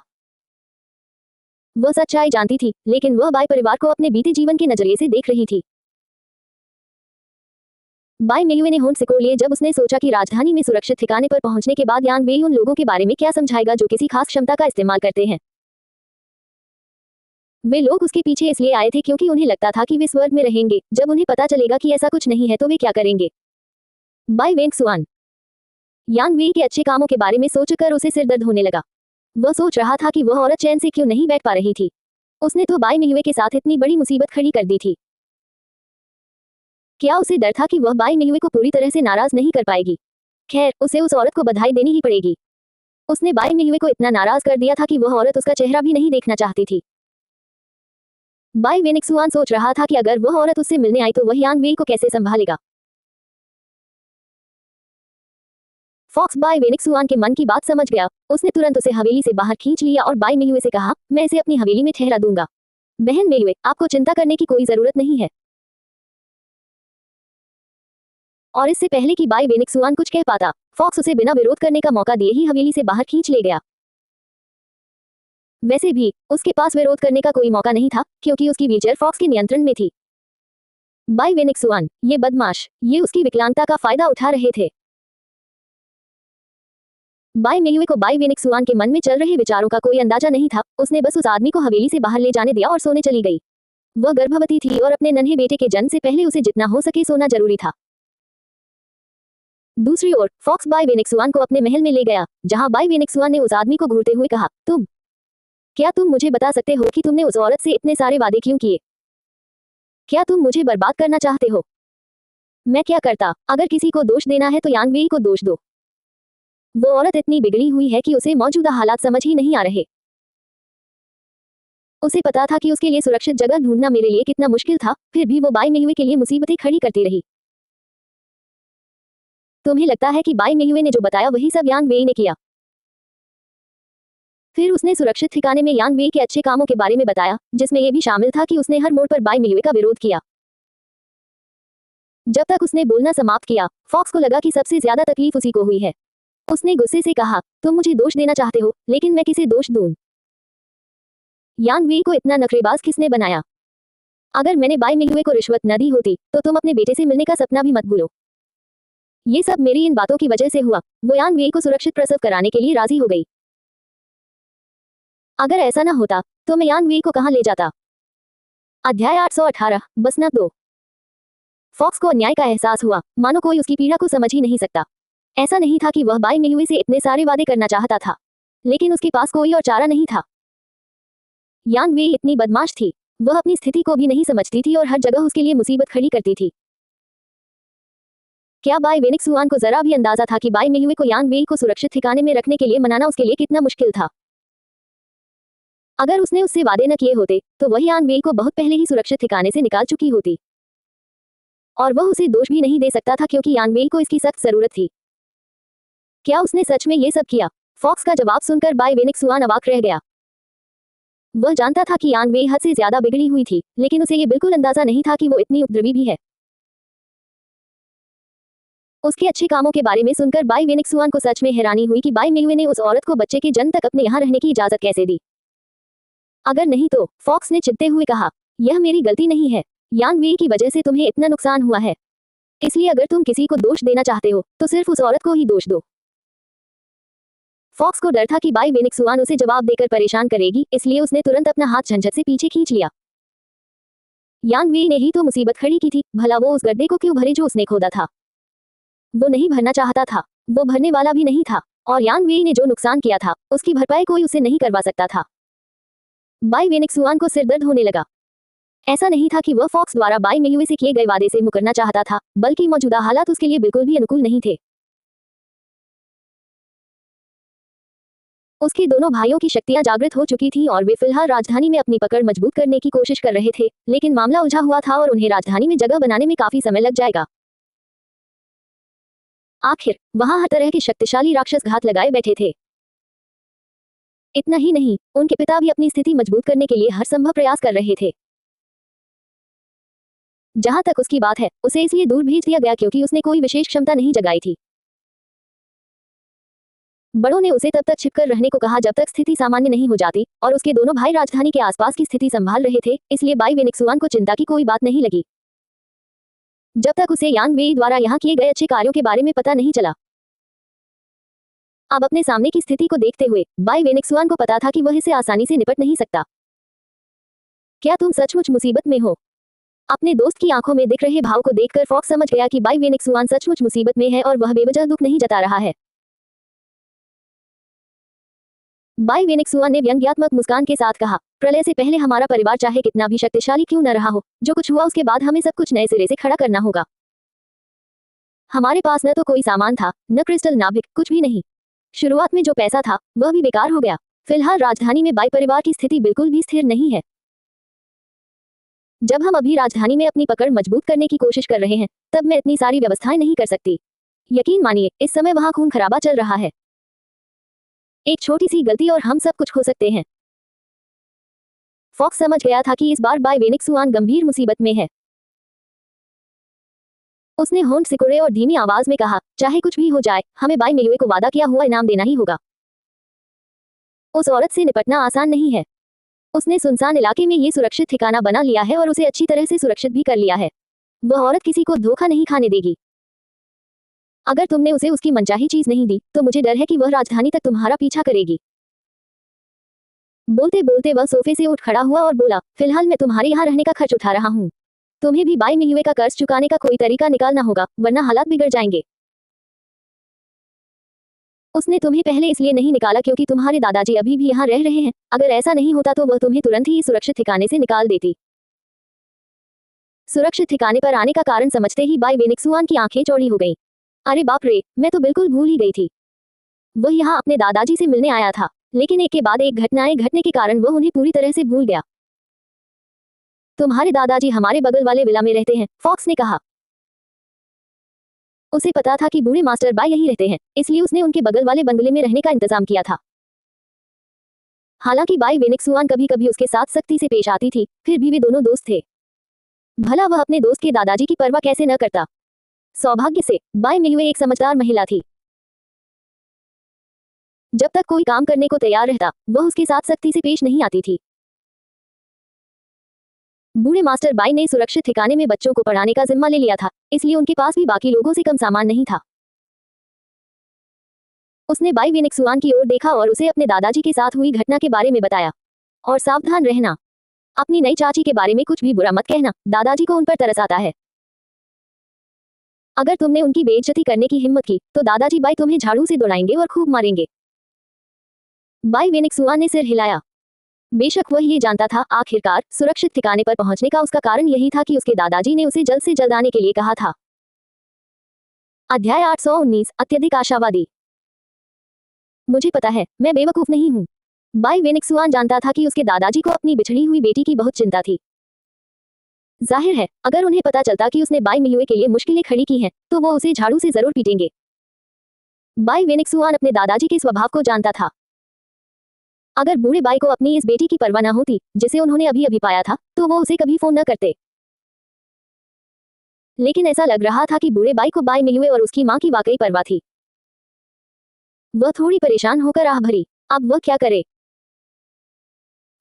वह सच्चाई जानती थी, लेकिन वह बाई परिवार को अपने बीते जीवन के नजरिए से देख रही थी। बाई मेयुए ने होंठ सिकोड़ लिए जब उसने सोचा कि राजधानी में सुरक्षित ठिकाने पर पहुंचने के बाद यांग वेई उन लोगों के बारे में क्या समझाएगा जो किसी खास क्षमता का इस्तेमाल करते हैं। वे लोग उसके पीछे इसलिए आए थे क्योंकि उन्हें लगता था कि वे स्वर्ग में रहेंगे। जब उन्हें पता चलेगा कि ऐसा कुछ नहीं है तो वे क्या करेंगे? बाई वेंगसुआन, यान वे के अच्छे कामों के बारे में सोचकर उसे सिर दर्द होने लगा। वह सोच रहा था कि वह औरत चैन से क्यों नहीं बैठ पा रही थी। उसने तो बाई मियुए के साथ इतनी बड़ी मुसीबत खड़ी कर दी थी। क्या उसे डर था कि वह बाई मियुए को पूरी तरह से नाराज नहीं कर पाएगी? खैर, उसे उस औरत को बधाई देनी ही पड़ेगी। उसने बाई मियुए को इतना नाराज कर दिया था कि वह औरत उसका चेहरा भी नहीं देखना चाहती थी। बाई वेनिक्सुआन सोच रहा था कि अगर वह औरत उससे मिलने आई तो वह यान वेई को कैसे संभालेगा। फॉक्स बाई वेनिक्सुआन के मन की बात समझ गया। उसने तुरंत उसे हवेली से बाहर खींच लिया और बाई मियुए से कहा, मैं इसे अपनी हवेली में ठहरा दूंगा। बहन मियुए, आपको चिंता करने की कोई जरूरत नहीं है। और इससे पहले कि बाई वेनिक्सुआन कुछ कह पाता, फॉक्स उसे बिना विरोध करने का मौका दिए ही हवेली से बाहर खींच ले गया। वैसे भी उसके पास विरोध करने का कोई मौका नहीं था, क्योंकि उसकी व्हीलचेयर फॉक्स के नियंत्रण में थी। बाई वेनिक्सुआन, ये बदमाश, ये उसकी विकलांगता का फायदा उठा रहे थे। बाई मियुए को बाई वेनिक्सुआन के मन में चल रहे विचारों का कोई अंदाजा नहीं था। उसने बस उस आदमी को हवेली से बाहर ले जाने दिया और सोने चली गई। वह गर्भवती थी और अपने नन्हे बेटे के जन्म से पहले उसे जितना हो सके सोना जरूरी था। दूसरी ओर फॉक्स बाई वेनिक्सुआन को अपने महल में ले गया, जहां बाई वेनिक्सुआन ने उस आदमी को घूरते हुए कहा, क्या तुम मुझे बता सकते हो कि तुमने उस औरत से इतने सारे वादे क्यों किए? क्या तुम मुझे बर्बाद करना चाहते हो? मैं क्या करता? अगर किसी को दोष देना है तो यान वेई को दोष दो। वो औरत इतनी बिगड़ी हुई है कि उसे मौजूदा हालात समझ ही नहीं आ रहे। उसे पता था कि उसके लिए सुरक्षित जगह ढूंढना मेरे लिए कितना मुश्किल था, फिर भी वो बाई मियुए के लिए मुसीबतें खड़ी करती रही। तुम्हें लगता है कि बाई मियुए ने जो बताया वही सब यान वेई ने किया? फिर उसने सुरक्षित ठिकाने में यान वेई के अच्छे कामों के बारे में बताया, जिसमें यह भी शामिल था कि उसने हर मोड़ पर बाई मियुए का विरोध किया। जब तक उसने बोलना समाप्त किया, फॉक्स को लगा कि सबसे ज्यादा तकलीफ उसी को हुई है। उसने गुस्से से कहा, तुम मुझे दोष देना चाहते हो, लेकिन मैं किसे दोष दूं? यान वेई को इतना नखरेबाज किसने बनाया? अगर मैंने बाई मियुए को रिश्वत न दी होती, तो तुम अपने बेटे से मिलने का सपना भी मत भूलो। ये सब मेरी इन बातों की वजह से हुआ। वो यान वेई को सुरक्षित प्रसव कराने के लिए राजी हो गई। अगर ऐसा न होता, तो मैं यान वेई को कहां ले जाता? अध्याय 818, बस न दो। फॉक्स को अन्याय का एहसास हुआ, मानो कोई उसकी पीड़ा को समझ ही नहीं सकता। ऐसा नहीं था कि वह बाई मियुए से इतने सारे वादे करना चाहता था, लेकिन उसके पास कोई और चारा नहीं था। यान वेई इतनी बदमाश थी, वह अपनी स्थिति को भी नहीं समझती थी और हर जगह उसके लिए मुसीबत खड़ी करती थी। क्या बाई वेनिक्सुआन को जरा भी अंदाजा था कि बाई मियुए को यान वेई को सुरक्षित ठिकाने में रखने के लिए मनाना उसके लिए कितना मुश्किल था? अगर उसने उससे वादे न किए होते, तो वह यान वेई को बहुत पहले ही सुरक्षित ठिकाने से निकाल चुकी होती। और वह उसे दोष भी नहीं दे सकता था, क्योंकि यान वेई को इसकी सख्त जरूरत थी। क्या उसने सच में ये सब किया? फॉक्स का जवाब सुनकर बाई वेनिक्सुआन अवाक रह गया। वह जानता था कि यान वेई हद से ज्यादा बिगड़ी हुई थी, लेकिन उसे ये बिल्कुल अंदाजा नहीं था कि वो इतनी उपद्रवी भी है। उसके अच्छे कामों के बारे में सुनकर बाई वेनिक्सुआन को सच में हैरानी हुई कि बाई मियुए ने उस औरत को बच्चे के जन्म तक अपने यहाँ रहने की इजाजत कैसे दी। अगर नहीं तो, फॉक्स ने चिढ़ते हुए कहा, यह मेरी गलती नहीं है। यान वेई की वजह से तुम्हें इतना नुकसान हुआ है, इसलिए अगर तुम किसी को दोष देना चाहते हो, तो सिर्फ उस औरत को ही दोष दो। फॉक्स को डर था कि बाई वेनिक्सुआन उसे जवाब देकर परेशान करेगी, इसलिए उसने तुरंत अपना हाथ झंझट से पीछे खींच लिया। यान वेई ने ही तो मुसीबत खड़ी की थी, भला वो उस गड्ढे को क्यों भरे जो उसने खोदा था? वो नहीं भरना चाहता था, वो भरने वाला भी नहीं था, और यान वेई ने जो नुकसान किया था, उसकी भरपाई कोई उसे नहीं करवा सकता था। बाई वेनिक्सुआन को सिरदर्द होने लगा। ऐसा नहीं था कि वह फॉक्स द्वारा बाई मियुए से किए गए वादे से मुकरना चाहता था, बल्कि मौजूदा हालात उसके लिए बिल्कुल भी अनुकूल नहीं थे। उसके दोनों भाइयों की शक्तियां जागृत हो चुकी थी और वे फिलहाल राजधानी में अपनी पकड़ मजबूत करने की कोशिश कर रहे थे, लेकिन मामला उलझा हुआ था और उन्हें राजधानी में जगह बनाने में काफी समय लग जाएगा। आखिर वहां हर तरह के शक्तिशाली राक्षस घात लगाए बैठे थे। इतना ही नहीं, उनके पिता भी अपनी स्थिति मजबूत करने के लिए हर संभव प्रयास कर रहे थे। जहां तक उसकी बात है, उसे इसलिए दूर भेज दिया गया क्योंकि उसने कोई विशेष क्षमता नहीं जगाई थी। बड़ों ने उसे तब तक छिपकर रहने को कहा जब तक स्थिति सामान्य नहीं हो जाती, और उसके दोनों भाई राजधानी के आसपास की स्थिति संभाल रहे थे, इसलिए बाई वेनिक्सुआन को चिंता की कोई बात नहीं लगी। जब तक उसे यान वेई द्वारा यहाँ किए गए अच्छे कार्यों के बारे में पता नहीं चला। अब अपने सामने की स्थिति को देखते हुए बाई वेनिक्सुआन को पता था कि वह इससे आसानी से निपट नहीं सकता। क्या तुम सचमुच मुसीबत में हो? अपने दोस्त की आंखों में दिख रहे भाव को देखकर फॉक्स समझ गया कि बाई वेनिक्सुआन सचमुच मुसीबत में है और वह बेवजह दुख नहीं जता रहा है। बाई वेनिक्सुआन ने व्यंग्यात्मक मुस्कान के साथ कहा, प्रलय से पहले हमारा परिवार चाहे कितना भी शक्तिशाली क्यों न रहा हो, जो कुछ हुआ उसके बाद हमें सब कुछ नए सिरे से खड़ा करना होगा। हमारे पास न तो कोई सामान था, न क्रिस्टल नाभिक, कुछ भी नहीं। शुरुआत में जो पैसा था वह भी बेकार हो गया। फिलहाल राजधानी में बाई परिवार की स्थिति बिल्कुल भी स्थिर नहीं है। जब हम अभी राजधानी में अपनी पकड़ मजबूत करने की कोशिश कर रहे हैं, तब मैं इतनी सारी व्यवस्थाएं नहीं कर सकती। यकीन मानिए, इस समय वहां खून खराबा चल रहा है। एक छोटी सी गलती और हम सब कुछ खो सकते हैं। फॉक्स समझ गया था कि इस बार बाई वेनिक्सुआन गंभीर मुसीबत में है। उसने होंठ सिकुड़े और धीमी आवाज में कहा, चाहे कुछ भी हो जाए, हमें बाई मेयुए को वादा किया हुआ इनाम देना ही होगा। उस औरत से निपटना आसान नहीं है। उसने सुनसान इलाके में ये सुरक्षित ठिकाना बना लिया है और उसे अच्छी तरह से सुरक्षित भी कर लिया है। वह औरत किसी को धोखा नहीं खाने देगी। अगर तुमने उसे उसकी मनचाही चीज नहीं दी, तो मुझे डर है कि वह राजधानी तक तुम्हारा पीछा करेगी। बोलते बोलते वह सोफे से उठ खड़ा हुआ और बोला, फिलहाल मैं तुम्हारे यहाँ रहने का खर्च उठा रहा हूँ। तुम्हें भी बाई मेयुए का कर्ज चुकाने का कोई तरीका निकालना होगा, वरना हालात बिगड़ जाएंगे। उसने तुम्हें पहले इसलिए नहीं निकाला क्योंकि तुम्हारे दादाजी अभी भी यहाँ रह रहे हैं। अगर ऐसा नहीं होता तो वह तुम्हें तुरंत ही सुरक्षित ठिकाने से निकाल देती। सुरक्षित ठिकाने पर आने का कारण समझते ही बाई वेनिक्सुआन की आंखें चौड़ी हो गईं। अरे बाप रे, मैं तो बिल्कुल भूल ही गई थी। वह यहाँ अपने दादाजी से मिलने आया था, लेकिन एक के बाद एक घटनाएं घटने के कारण वह उन्हें पूरी तरह से भूल गया। तुम्हारे दादाजी हमारे बगल वाले विला में रहते हैं, फॉक्स ने कहा। उसे पता था कि बूढ़े मास्टर बाई यहीं रहते हैं, इसलिए उसने उनके बगल वाले बंगले में रहने का इंतजाम किया था। हालांकि बाई वेनिक्सुआन कभी कभी उसके साथ सख्ती से पेश आती थी, फिर भी वे दोनों दोस्त थे। भला वह अपने दोस्त के दादाजी की परवाह कैसे न करता। सौभाग्य से बाई मेयुए एक समझदार महिला थी। जब तक कोई काम करने को तैयार रहता, वह उसके साथ सख्ती से पेश नहीं आती थी। बूढ़े मास्टर बाई ने सुरक्षित ठिकाने में बच्चों को पढ़ाने का जिम्मा ले लिया था, इसलिए उनके पास भी बाकी लोगों से कम सामान नहीं था। उसने बाई वेनिक्सुआन की ओर देखा और उसे अपने दादाजी के साथ हुई घटना के बारे में बताया। और सावधान रहना, अपनी नई चाची के बारे में कुछ भी बुरा मत कहना, दादाजी को उन पर तरस आता है। अगर तुमने उनकी बेइज्जती करने की हिम्मत की, तो दादाजी बाई तुम्हें झाड़ू से दौड़ाएंगे और खूब मारेंगे। बाई वेनिक्सुआन ने सिर हिलाया। बेशक वह ये जानता था, आखिरकार सुरक्षित ठिकाने पर पहुंचने का उसका कारण यही था कि उसके दादाजी ने उसे जल्द से जल्द आने के लिए कहा था। अध्याय 819, अत्यधिक आशावादी। मुझे पता है, मैं बेवकूफ नहीं हूँ। बाई वेनिक्सुआन जानता था कि उसके दादाजी को अपनी बिछड़ी हुई बेटी की बहुत चिंता थी। जाहिर है, अगर उन्हें पता चलता कि उसने बाई मेयुए के लिए मुश्किलें खड़ी की हैं, तो वो उसे झाड़ू से जरूर पीटेंगे। बाई वेनिक्सुआन अपने दादाजी के स्वभाव को जानता था। अगर बूढ़े बाई को अपनी इस बेटी की परवाह न होती, जिसे उन्होंने अभी अभी पाया था, तो वो उसे कभी फोन न करते। लेकिन ऐसा लग रहा था कि बूढ़े बाई को बाई मेयुए और उसकी मां की वाकई परवाह थी। वह थोड़ी परेशान होकर आह भरी, अब वह क्या करे।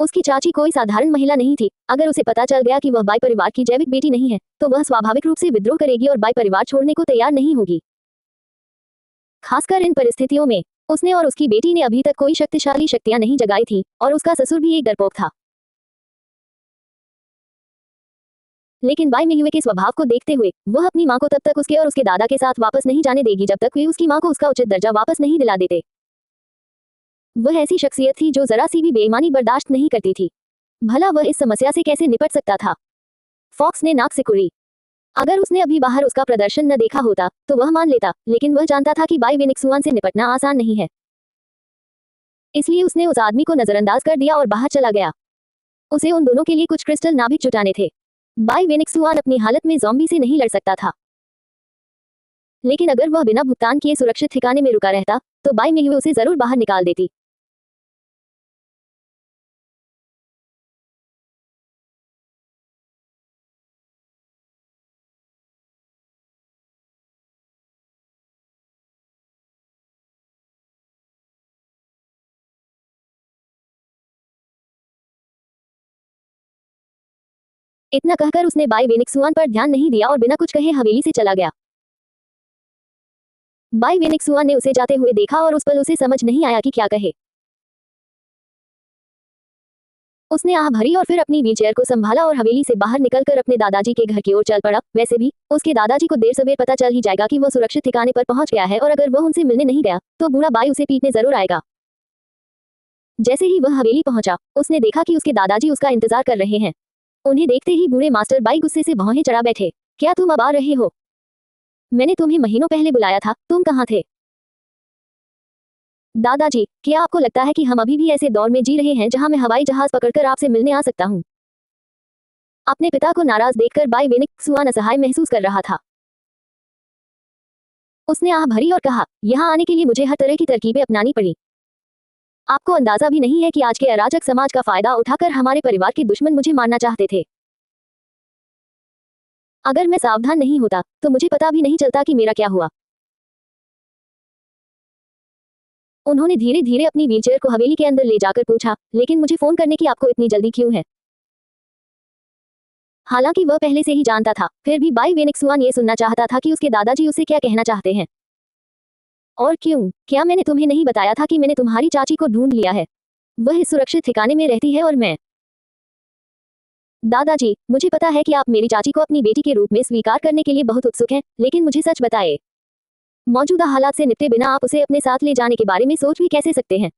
उसकी चाची कोई साधारण महिला नहीं थी। अगर उसे पता चल गया कि वह बाई परिवार की जैविक बेटी नहीं है, तो वह स्वाभाविक रूप से विद्रोह करेगी और बाई परिवार छोड़ने को तैयार नहीं होगी। खासकर इन परिस्थितियों में उसने और उसकी बेटी ने अभी तक कोई शक्तिशाली शक्तियां नहीं जगाई थी, और उसका ससुर भी एक डरपोक था। लेकिन बाई मेयुए के स्वभाव को देखते हुए वह अपनी मां को तब तक उसके और उसके दादा के साथ वापस नहीं जाने देगी जब तक वे उसकी मां को उसका उचित दर्जा वापस नहीं दिला देते। वह ऐसी शख्सियत थी जो जरा सी भी बेईमानी बर्दाश्त नहीं करती थी। भला वह इस समस्या से कैसे निपट सकता था। फॉक्स ने नाक सिकुड़ी। अगर उसने अभी बाहर उसका प्रदर्शन न देखा होता, तो वह मान लेता, लेकिन वह जानता था कि बाई वेनिक्सुआन से निपटना आसान नहीं है। इसलिए उसने उस आदमी को नजरअंदाज कर दिया और बाहर चला गया। उसे उन दोनों के लिए कुछ क्रिस्टल नाभिक जुटाने थे। बाई वेनिक्सुआन अपनी हालत में ज़ॉम्बी से नहीं लड़ सकता था। लेकिन अगर वह बिना भुगतान किए सुरक्षित ठिकाने में रुका रहता, तो बाई मेयुए उसे जरूर बाहर निकाल देती। इतना कहकर उसने बाई वेनिक्सुआन पर ध्यान नहीं दिया और बिना कुछ कहे हवेली से चला गया। बाई वेनिक्सुआन ने उसे जाते हुए देखा और उस पल उसे समझ नहीं आया कि क्या कहे। उसने आह भरी और फिर अपनी व्हीलचेयर को संभाला और हवेली से बाहर निकलकर अपने दादाजी के घर की ओर चल पड़ा। वैसे भी उसके दादाजी को देर सवेर पता चल ही जाएगा कि वह सुरक्षित ठिकाने पर पहुंच गया है, और अगर वह उनसे मिलने नहीं गया, तो बूढ़ा बाई उसे पीटने जरूर आएगा। जैसे ही वह हवेली पहुंचा, उसने देखा कि उसके दादाजी उसका इंतजार कर रहे हैं। उन्हें देखते ही बूढ़े मास्टर बाई गुस्से से भौहें चढ़ा बैठे। क्या तुम अब आ रहे हो? मैंने तुम्हें महीनों पहले बुलाया था, तुम कहाँ थे? दादाजी, क्या आपको लगता है कि हम अभी भी ऐसे दौर में जी रहे हैं जहां मैं हवाई जहाज पकड़कर आपसे मिलने आ सकता हूं? अपने पिता को नाराज देखकर बाई वेनिक सुआन असहाय महसूस कर रहा था। उसने आह भरी और कहा, यहाँ आने के लिए मुझे हर तरह की तरकीबें अपनानी पड़ी। आपको अंदाजा भी नहीं है कि आज के अराजक समाज का फायदा उठाकर हमारे परिवार के दुश्मन मुझे मारना चाहते थे। अगर मैं सावधान नहीं होता तो मुझे पता भी नहीं चलता कि मेरा क्या हुआ। उन्होंने धीरे धीरे अपनी व्हीलचेयर को हवेली के अंदर ले जाकर पूछा, लेकिन मुझे फोन करने की आपको इतनी जल्दी क्यों है? हालांकि वह पहले से ही जानता था, फिर भी बाई वेनिक्सुआन ये सुनना चाहता था कि उसके दादाजी उसे क्या कहना चाहते हैं। और क्यों? क्या मैंने तुम्हें नहीं बताया था कि मैंने तुम्हारी चाची को ढूंढ लिया है? वह इस सुरक्षित ठिकाने में रहती है और मैं। दादाजी, मुझे पता है कि आप मेरी चाची को अपनी बेटी के रूप में स्वीकार करने के लिए बहुत उत्सुक हैं, लेकिन मुझे सच बताएं। मौजूदा हालात से निपटे बिना आप उसे अपने साथ ले जाने के बारे में सोच भी कैसे सकते हैं?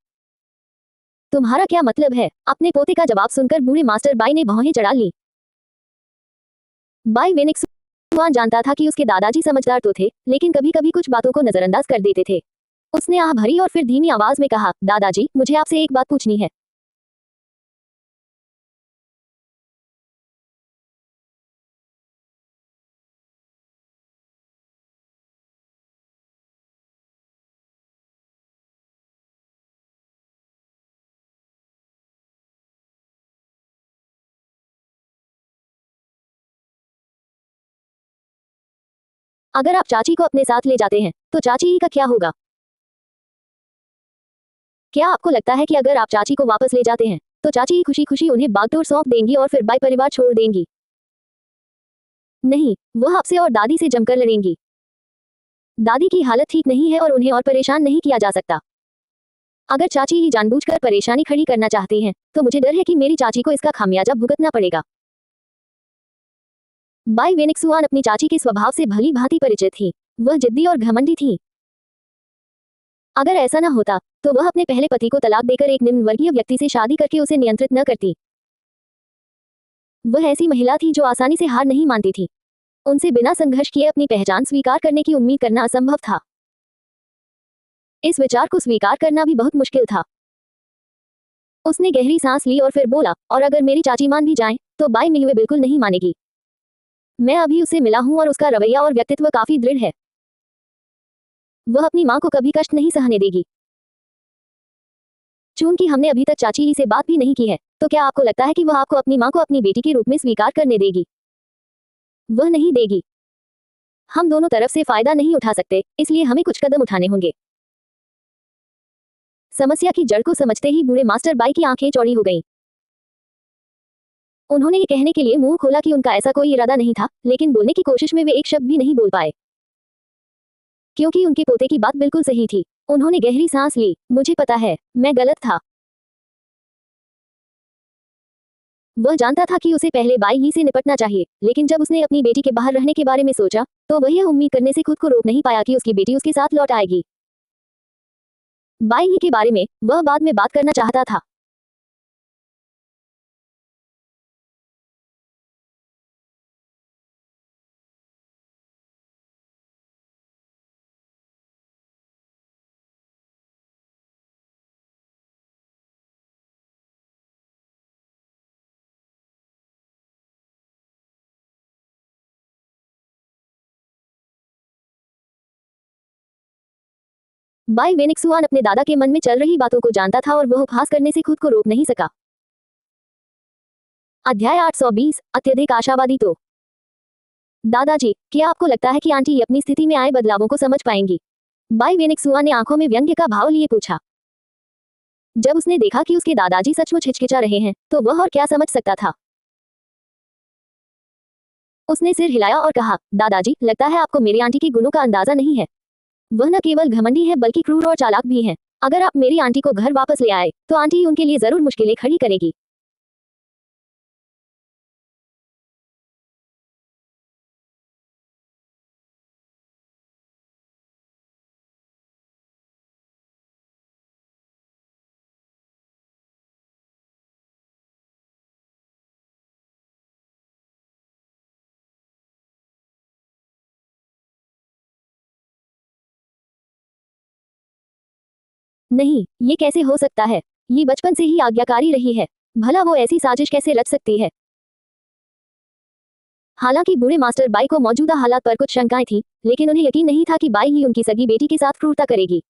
तुम्हारा क्या मतलब है? अपने पोते का जवाब सुनकर बूढ़े मास्टर बाई ने भौहें चढ़ा ली। बाई वेनिक्सुआन जानता था कि उसके दादाजी समझदार तो थे, लेकिन कभी कभी कुछ बातों को नजरअंदाज कर देते थे। उसने आह भरी और फिर धीमी आवाज में कहा, दादाजी, मुझे आपसे एक बात पूछनी है। अगर आप चाची को अपने साथ ले जाते हैं तो चाची ही का क्या होगा? क्या आपको लगता है कि अगर आप चाची को वापस ले जाते हैं तो चाची ही खुशी खुशी उन्हें बागडोर सौंप देंगी और फिर बाई परिवार छोड़ देंगी? नहीं, वह आपसे और दादी से जमकर लड़ेंगी। दादी की हालत ठीक नहीं है और उन्हें और परेशान नहीं किया जा सकता। अगर चाची ही जानबूझकर परेशानी खड़ी करना चाहती हैं तो मुझे डर है कि मेरी चाची को इसका खामियाजा भुगतना पड़ेगा। बाई वेनिक्सुआन अपनी चाची के स्वभाव से भली भांति परिचित थी। वह जिद्दी और घमंडी थी। अगर ऐसा न होता तो वह अपने पहले पति को तलाक देकर एक निम्न वर्गीय व्यक्ति से शादी करके उसे नियंत्रित न करती। वह ऐसी महिला थी जो आसानी से हार नहीं मानती थी। उनसे बिना संघर्ष किए अपनी पहचान स्वीकार करने की उम्मीद करना असंभव था। इस विचार को स्वीकार करना भी बहुत मुश्किल था। उसने गहरी सांस ली और फिर बोला, और अगर मेरी चाची मान भी जाए तो बाई मियुए बिल्कुल नहीं मानेगी। मैं अभी उससे मिला हूं और उसका रवैया और व्यक्तित्व काफी दृढ़ है। वह अपनी मां को कभी कष्ट नहीं सहने देगी। चूंकि हमने अभी तक चाची ही से बात भी नहीं की है, तो क्या आपको लगता है कि वह आपको अपनी मां को अपनी बेटी के रूप में स्वीकार करने देगी? वह नहीं देगी। हम दोनों तरफ से फायदा नहीं उठा सकते, इसलिए हमें कुछ कदम उठाने होंगे। समस्या की जड़ को समझते ही बूढ़े मास्टर बाई की आंखें चौड़ी हो गईं। उन्होंने ये कहने के लिए मुंह खोला कि उनका ऐसा कोई इरादा नहीं था, लेकिन बोलने की कोशिश में वे एक शब्द भी नहीं बोल पाए, क्योंकि उनके पोते की बात बिल्कुल सही थी। उन्होंने गहरी सांस ली। मुझे पता है, मैं गलत था। वह जानता था कि उसे पहले बाई ही से निपटना चाहिए, लेकिन जब उसने अपनी बेटी के बाहर रहने के बारे में सोचा, तो वह यह उम्मीद करने से खुद को रोक नहीं पाया कि उसकी बेटी उसके साथ लौट आएगी। बाई ही के बारे में वह बाद में बात करना चाहता था। बाई वेनिक्सुआन अपने दादा के मन में चल रही बातों को जानता था और वह उपहास करने से खुद को रोक नहीं सका। अध्याय 820, अत्यधिक आशावादी। तो दादाजी, क्या आपको लगता है कि आंटी अपनी स्थिति में आए बदलावों को समझ पाएंगी? बाई वेनिक्सुआ ने आंखों में व्यंग्य का भाव लिए पूछा। जब उसने देखा कि उसके दादाजी सचमुच हिचकिचा रहे हैं, तो वह और क्या समझ सकता था। उसने सिर हिलाया और कहा, दादाजी, लगता है आपको मेरी आंटी के गुणों का अंदाजा नहीं है। वह न केवल घमंडी है बल्कि क्रूर और चालाक भी है। अगर आप मेरी आंटी को घर वापस ले आए तो आंटी उनके लिए जरूर मुश्किलें खड़ी करेगी। नहीं, ये कैसे हो सकता है? ये बचपन से ही आज्ञाकारी रही है। भला वो ऐसी साजिश कैसे रच सकती है? हालांकि बूढ़े मास्टर बाई को मौजूदा हालात पर कुछ शंकाएं थी, लेकिन उन्हें यकीन नहीं था कि बाई ही उनकी सगी बेटी के साथ क्रूरता करेगी।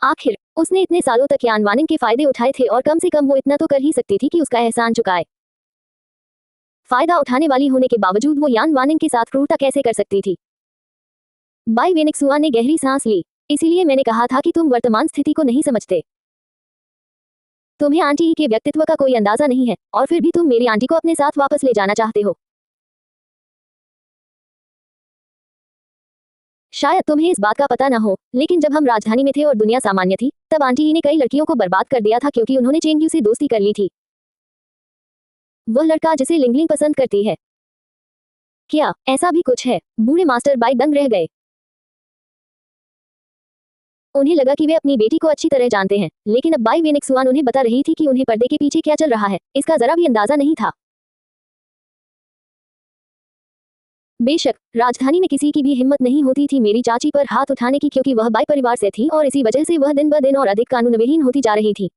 आखिर उसने इतने सालों तक यान वानिंग के फायदे उठाए थे और कम से कम वो इतना तो कर ही सकती थी कि उसका एहसान चुकाए। फायदा उठाने वाली होने के बावजूद वो यान वानिंग के साथ क्रूरता कैसे कर सकती थी? बाई वेनिक्सुआ ने गहरी सांस ली। इसीलिए मैंने कहा था कि तुम वर्तमान स्थिति को नहीं समझते। तुम्हें आंटी ही के व्यक्तित्व का कोई अंदाजा नहीं है, और फिर भी तुम मेरी आंटी को अपने साथ वापस ले जाना चाहते हो। शायद तुम्हें इस बात का पता न हो, लेकिन जब हम राजधानी में थे और दुनिया सामान्य थी, तब आंटी ही ने कई लड़कियों को बर्बाद कर दिया था क्योंकि उन्होंने चेंगयू से दोस्ती कर ली थी। वह लड़का जिसे लिंगलिंग पसंद करती है। क्या ऐसा भी कुछ है? बूढ़े मास्टर बाई दंग रह गए। उन्हें लगा कि वे अपनी बेटी को अच्छी तरह जानते हैं, लेकिन अब बाई वेनिक्सुआन उन्हें बता रही थी कि उन्हें पर्दे के पीछे क्या चल रहा है, इसका जरा भी अंदाजा नहीं था। बेशक राजधानी में किसी की भी हिम्मत नहीं होती थी मेरी चाची पर हाथ उठाने की, क्योंकि वह बाई परिवार से थी और इसी वजह से वह दिन ब दिन और अधिक कानूनविहीन होती जा रही थी।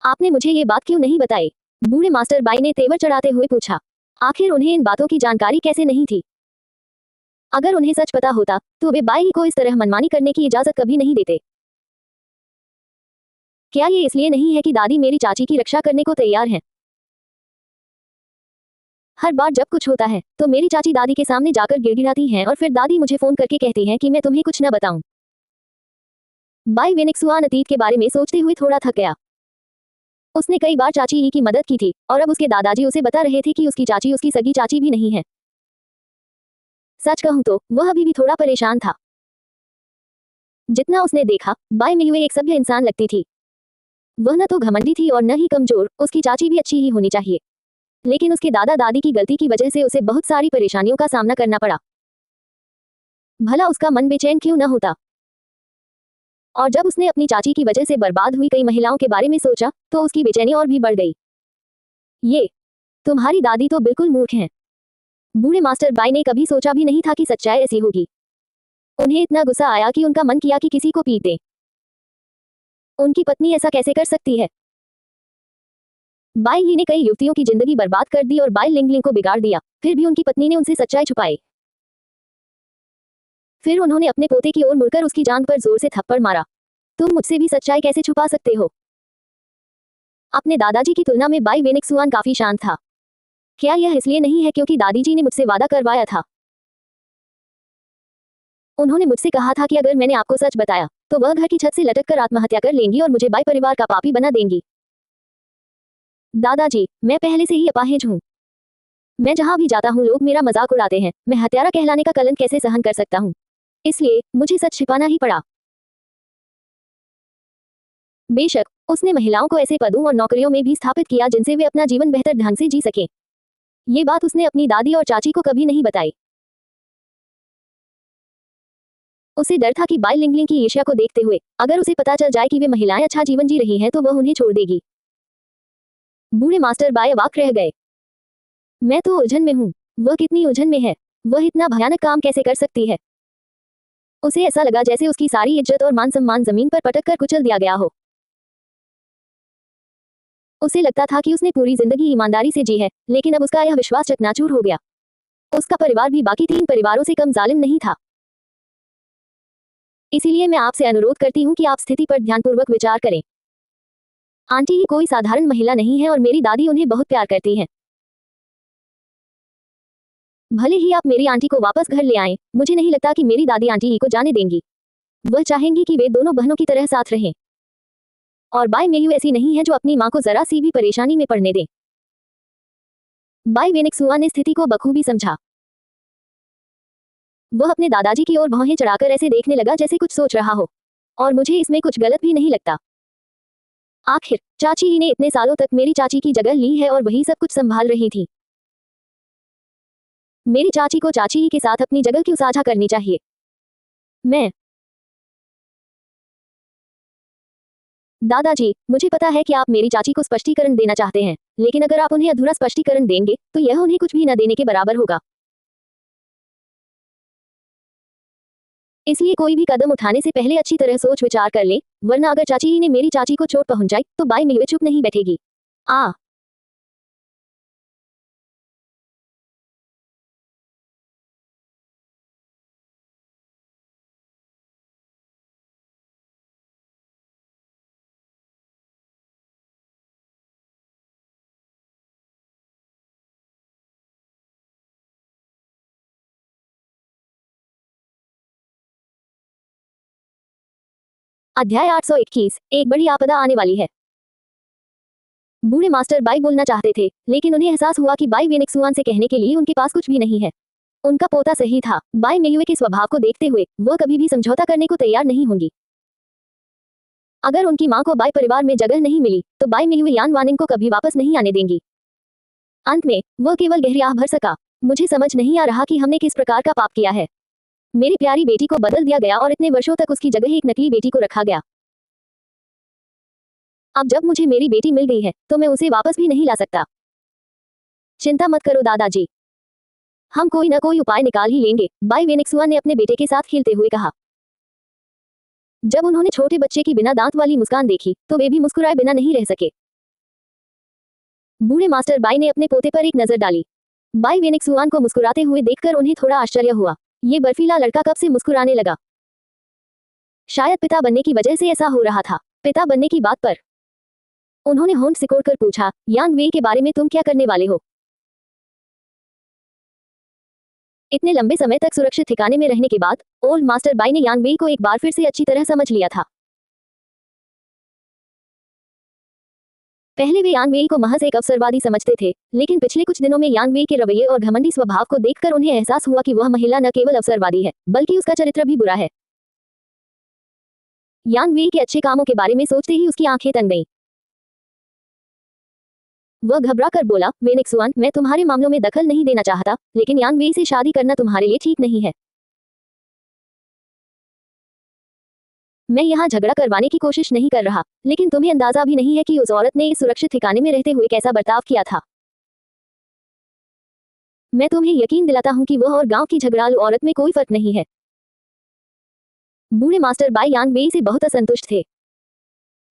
आपने मुझे ये बात क्यों नहीं बताई? बूढ़े मास्टर बाई ने तेवर चढ़ाते हुए पूछा। आखिर उन्हें इन बातों की जानकारी कैसे नहीं थी? अगर उन्हें सच पता होता तो वे बाई को इस तरह मनमानी करने की इजाजत कभी नहीं देते। क्या ये इसलिए नहीं है कि दादी मेरी चाची की रक्षा करने को तैयार हैं? हर बार जब कुछ होता है तो मेरी चाची दादी के सामने जाकर गिड़गिड़ाती हैं और फिर दादी मुझे फोन करके कहती हैं कि मैं तुम्हें कुछ न बताऊं। बाई वेनिक्सुआन अतीत के बारे में सोचते हुए थोड़ा थक गया। उसने कई बार चाची ही की मदद की थी और अब उसके दादाजी उसे बता रहे थे कि उसकी चाची उसकी सगी चाची भी नहीं है। सच कहूं तो वह अभी भी थोड़ा परेशान था। जितना उसने देखा, बाई मियुए एक सभ्य इंसान लगती थी। वह न तो घमंडी थी और न ही कमजोर, उसकी चाची भी अच्छी ही होनी चाहिए। लेकिन उसके दादा दादी की गलती की वजह से उसे बहुत सारी परेशानियों का सामना करना पड़ा। भला उसका मन बेचैन क्यों न होता? और जब उसने अपनी चाची की वजह से बर्बाद हुई कई महिलाओं के बारे में सोचा, तो उसकी बेचैनी और भी बढ़ गई। ये तुम्हारी दादी तो बिल्कुल मूर्ख हैं। बूढ़े मास्टर बाई ने कभी सोचा भी नहीं था कि सच्चाई ऐसी होगी। उन्हें इतना गुस्सा आया कि उनका मन किया कि किसी को पीट दें। उनकी पत्नी ऐसा कैसे कर सकती है? बाई ही ने कई युवतियों की जिंदगी बर्बाद कर दी और बाई लिंगलिंग को बिगाड़ दिया, फिर भी उनकी पत्नी ने उनसे सच्चाई छुपाई। फिर उन्होंने अपने पोते की ओर मुड़कर उसकी जांघ पर जोर से थप्पड़ मारा। तुम मुझसे भी सच्चाई कैसे छुपा सकते हो? अपने दादाजी की तुलना में बाई वेनिक्सुआन काफी शांत था। क्या यह इसलिए नहीं है क्योंकि दादी जी ने मुझसे वादा करवाया था? उन्होंने मुझसे कहा था कि अगर मैंने आपको सच बताया तो वह घर की छत से लटक कर आत्महत्या कर लेंगी और मुझे बाई परिवार का पापी बना देंगी। दादाजी, मैं पहले से ही अपाहिज हूँ। मैं जहाँ भी जाता हूँ लोग मेरा मजाक उड़ाते हैं। मैं हत्यारा कहलाने का कलंक कैसे सहन कर सकता हूँ? इसलिए मुझे सच छिपाना ही पड़ा। बेशक उसने महिलाओं को ऐसे पदों और नौकरियों में भी स्थापित किया जिनसे वे अपना जीवन बेहतर ढंग से जी सकें। ये बात उसने अपनी दादी और चाची को कभी नहीं बताई। उसे डर था कि बाई लिंगलिंग की ईर्ष्या को देखते हुए अगर उसे पता चल जाए कि वे महिलाएं अच्छा जीवन जी रही हैं तो वह उन्हें छोड़ देगी। बूढ़े मास्टर बाय अवाक रह गए। मैं तो उलझन में हूँ। वह कितनी उलझन में है? वह इतना भयानक काम कैसे कर सकती है? उसे ऐसा लगा जैसे उसकी सारी इज्जत और मान सम्मान जमीन पर पटक कर कुचल दिया गया हो। उसे लगता था कि उसने पूरी जिंदगी ईमानदारी से जी है, लेकिन अब उसका यह विश्वास चकनाचूर हो गया। उसका परिवार भी बाकी 3 परिवारों से कम जालिम नहीं था। इसीलिए मैं आपसे अनुरोध करती हूँ कि आप स्थिति पर ध्यानपूर्वक विचार करें। आंटी ही कोई साधारण महिला नहीं है और मेरी दादी उन्हें बहुत प्यार करती हैं। भले ही आप मेरी आंटी को वापस घर ले आएं, मुझे नहीं लगता कि मेरी दादी आंटी ही को जाने देंगी। वह चाहेंगी कि वे दोनों बहनों की तरह साथ रहें। और बाई मेयू ऐसी नहीं है जो अपनी मां को जरा सी भी परेशानी में पड़ने दे। बाई वेनिक्सुआ ने स्थिति को बखूबी समझा। वह अपने दादाजी की ओर भौहें चढ़ाकर ऐसे देखने लगा जैसे कुछ सोच रहा हो। और मुझे इसमें कुछ गलत भी नहीं लगता। आखिर चाची ही ने इतने सालों तक मेरी चाची की जगह ली है और वही सब कुछ संभाल रही थी। मेरी चाची को चाची ही के साथ अपनी जगह क्यों साझा करनी चाहिए? मैं दादाजी, मुझे पता है कि आप मेरी चाची को स्पष्टीकरण देना चाहते हैं, लेकिन अगर आप उन्हें अधूरा स्पष्टीकरण देंगे, तो यह उन्हें कुछ भी न देने के बराबर होगा। इसलिए कोई भी कदम उठाने से पहले अच्छी तरह सोच विचार कर लें, वरना अगर चाची ही ने मेरी चाची को चोट पहुंचाई, तो बाई मियुए चुप नहीं बैठेगी। आ अध्याय 821, एक बड़ी आपदा आने वाली है। बूढ़े मास्टर बाई बोलना चाहते थे, लेकिन उन्हें एहसास हुआ कि बाई वेनिक्सुआन से कहने के लिए उनके पास कुछ भी नहीं है। उनका पोता सही था। बाई मेयुए के स्वभाव को देखते हुए वो कभी भी समझौता करने को तैयार नहीं होंगी। अगर उनकी मां को बाई परिवार में जगह नहीं मिली, तो बाई मेयुए यान वानिंग को कभी वापस नहीं आने देंगी। अंत में वह केवल गहरी आह भर सका। मुझे समझ नहीं आ रहा कि हमने किस प्रकार का पाप किया है। मेरी प्यारी बेटी को बदल दिया गया और इतने वर्षों तक उसकी जगह एक नकली बेटी को रखा गया। अब जब मुझे मेरी बेटी मिल गई है, तो मैं उसे वापस भी नहीं ला सकता। चिंता मत करो दादाजी, हम कोई न कोई उपाय निकाल ही लेंगे, बाई वेनिक्सुआ ने अपने बेटे के साथ खेलते हुए कहा। जब उन्होंने छोटे बच्चे की बिना दांत वाली मुस्कान देखी, तो वे भी मुस्कुराए बिना नहीं रह सके। बूढ़े मास्टर बाई ने अपने पोते पर एक नजर डाली। बाई वेनिक्सुआन को मुस्कुराते हुए देखकर उन्हें थोड़ा आश्चर्य हुआ। ये बर्फीला लड़का कब से मुस्कुराने लगा? शायद पिता बनने की वजह से ऐसा हो रहा था। पिता बनने की बात पर उन्होंने होंठ सिकोड़कर पूछा, यान वेई के बारे में तुम क्या करने वाले हो? इतने लंबे समय तक सुरक्षित ठिकाने में रहने के बाद ओल्ड मास्टर बाई ने यान वेई को एक बार फिर से अच्छी तरह समझ लिया था। पहले वे यान वेई को महज एक अवसरवादी समझते थे, लेकिन पिछले कुछ दिनों में यान वेई के रवैये और घमंडी स्वभाव को देखकर उन्हें एहसास हुआ कि वह महिला न केवल अवसरवादी है, बल्कि उसका चरित्र भी बुरा है। यान वेई के अच्छे कामों के बारे में सोचते ही उसकी आंखें तन गईं। वह घबरा कर बोला, वेनिक्सुआन, मैं तुम्हारे मामलों में दखल नहीं देना चाहता, लेकिन यान वेई से शादी करना तुम्हारे लिए ठीक नहीं है। मैं यहाँ झगड़ा करवाने की कोशिश नहीं कर रहा, लेकिन तुम्हें अंदाजा भी नहीं है कि उस औरत ने इस सुरक्षित ठिकाने में रहते हुए कैसा बर्ताव किया था। मैं तुम्हें यकीन दिलाता हूँ कि वह और गांव की झगड़ालू औरत में कोई फर्क नहीं है। बूढ़े मास्टर बाई यान वेई से बहुत असंतुष्ट थे।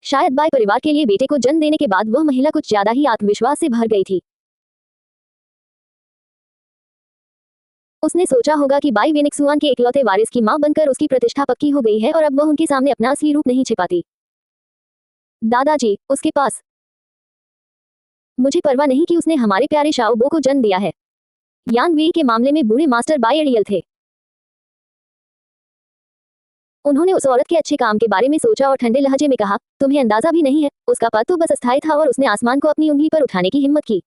शायद बाई परिवार के लिए बेटे को जन्म देने के बाद वह महिला कुछ ज्यादा ही आत्मविश्वास से भर गई थी। उसने सोचा होगा कि बाई वेनिक्सुआन के इकलौते वारिस की मां बनकर उसकी प्रतिष्ठा पक्की हो गई है और अब वह उनके सामने अपना असली रूप नहीं छिपाती। दादाजी, उसके पास मुझे परवाह नहीं कि उसने हमारे प्यारे शाओबो को जन्म दिया है। यान वेई के मामले में बूढ़े मास्टर बाई अड़ियल थे। उन्होंने उस औरत के अच्छे काम के बारे में सोचा और ठंडे लहजे में कहा, तुम्हें अंदाजा भी नहीं है, उसका पद तो बस अस्थायी था और उसने आसमान को अपनी उंगली पर उठाने की हिम्मत की।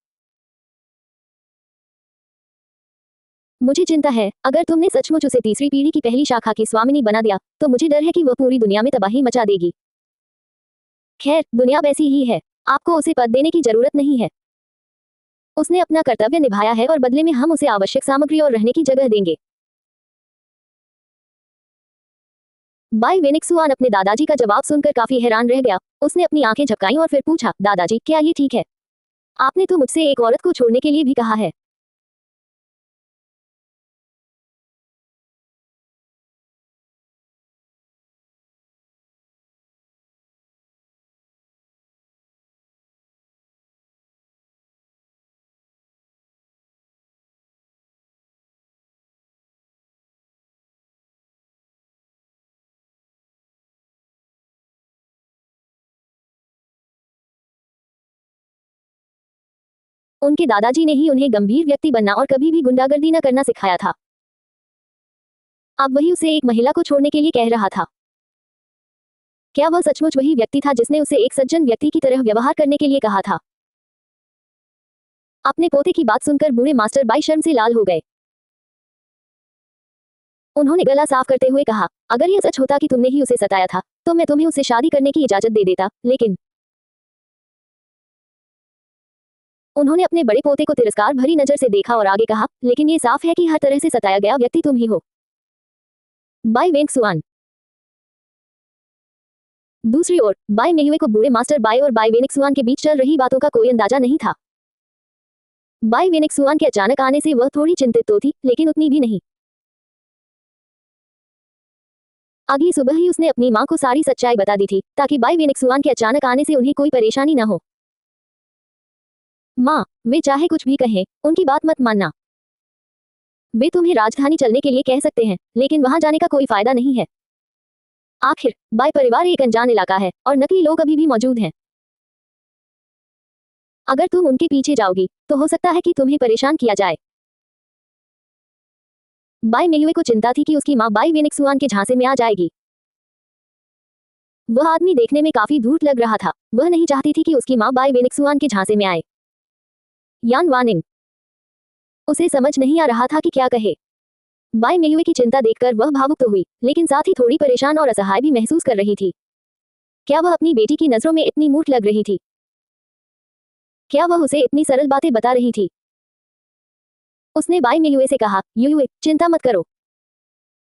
मुझे चिंता है, अगर तुमने सचमुच उसे तीसरी पीढ़ी की पहली शाखा की स्वामिनी बना दिया, तो मुझे डर है कि वह पूरी दुनिया में तबाही मचा देगी। खैर, दुनिया वैसी ही है, आपको उसे पद देने की जरूरत नहीं है। उसने अपना कर्तव्य निभाया है और बदले में हम उसे आवश्यक सामग्री और रहने की जगह देंगे। बाई वेनिक्सुआन अपने दादाजी का जवाब सुनकर काफी हैरान रह गया। उसने अपनी आंखें झपकाईं और फिर पूछा, दादाजी, क्या ये ठीक है? आपने तो मुझसे एक औरत को छोड़ने के लिए भी कहा है। उनके दादाजी ने ही उन्हें गंभीर व्यक्ति बनना और कभी भी गुंडागर्दी न करना सिखाया था। अब वही उसे एक महिला को छोड़ने के लिए कह रहा था। क्या वह सचमुच वही व्यक्ति था जिसने उसे एक सज्जन व्यक्ति की तरह व्यवहार करने के लिए कहा था? अपने पोते की बात सुनकर बूढ़े मास्टर बाई शर्म से लाल हो गए। उन्होंने गला साफ करते हुए कहा, अगर यह सच होता कि तुमने ही उसे सताया था, तो मैं तुम्हें उससे शादी करने की इजाजत दे देता, लेकिन उन्होंने अपने बड़े पोते को तिरस्कार भरी नजर से देखा और आगे कहा, लेकिन ये साफ है कि हर तरह से सताया गया व्यक्ति तुम ही हो। बाई वेंगसुआन। दूसरी ओर बाई मेयुए को बूढ़े मास्टर बाई और बाई वेनिक्सुआन के बीच चल रही बातों का कोई अंदाजा नहीं था। बाई वेनिक्सुआन के अचानक आने से वह थोड़ी चिंतित तो थी, लेकिन उतनी भी नहीं। अगली सुबह ही उसने अपनी मां को सारी सच्चाई बता दी थी, ताकि बाई वेनिक्सुआन के अचानक आने से उन्हें कोई परेशानी न हो। मां, वे चाहे कुछ भी कहें, उनकी बात मत मानना। वे तुम्हें राजधानी चलने के लिए कह सकते हैं, लेकिन वहां जाने का कोई फायदा नहीं है। आखिर बाई परिवार एक अनजान इलाका है और नकली लोग अभी भी मौजूद हैं। अगर तुम उनके पीछे जाओगी तो हो सकता है कि तुम्हें परेशान किया जाए। बाई मेयुए को चिंता थी कि उसकी मां बाई वेनिक्सुआन के झांसे में आ जाएगी। वह आदमी देखने में काफी धूर्त लग रहा था। वह नहीं चाहती थी कि उसकी मां बाई वेनिक्सुआन के झांसे में आए। यान वानिंग। उसे समझ नहीं आ रहा था कि क्या कहे। बाई मेयुए की चिंता देखकर वह भावुक तो हुई, लेकिन साथ ही थोड़ी परेशान और असहाय भी महसूस कर रही थी। क्या वह अपनी बेटी की नजरों में इतनी मूर्ख लग रही थी? क्या वह उसे इतनी सरल बातें बता रही थी? उसने बाई मेयुए से कहा, युयुए, चिंता मत करो।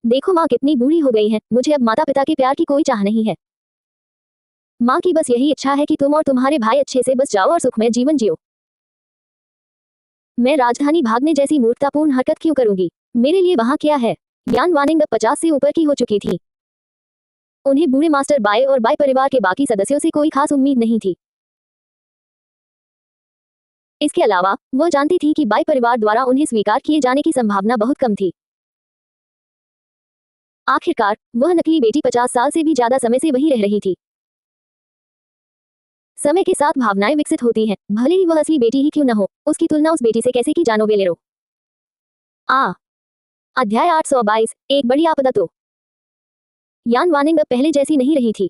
देखो माँ कितनी बूढ़ी हो गई है, मुझे अब माता पिता के प्यार की कोई चाह नहीं है। माँ की बस यही इच्छा है कि तुम और तुम्हारे भाई अच्छे से बस जाओ और सुखमय जीवन जियो। मैं राजधानी भागने जैसी मूर्खतापूर्ण हरकत क्यों करूंगी? मेरे लिए वहां क्या है? यान वानिंग अब 50 से ऊपर की हो चुकी थी। उन्हें बूढ़े मास्टर बाय और बाय परिवार के बाकी सदस्यों से कोई खास उम्मीद नहीं थी। इसके अलावा वह जानती थी कि बाय परिवार द्वारा उन्हें स्वीकार किए जाने की संभावना बहुत कम थी। आखिरकार वह नकली बेटी 50 साल से भी ज्यादा समय से वहीं रह रही थी। समय के साथ भावनाएं विकसित होती हैं, भले ही वह असली बेटी ही क्यों न हो, उसकी तुलना उस बेटी से कैसे की जानो वेलेरो। अध्याय 822, एक बड़ी आपदा तो। यान वानिंग अब पहले जैसी नहीं रही थी।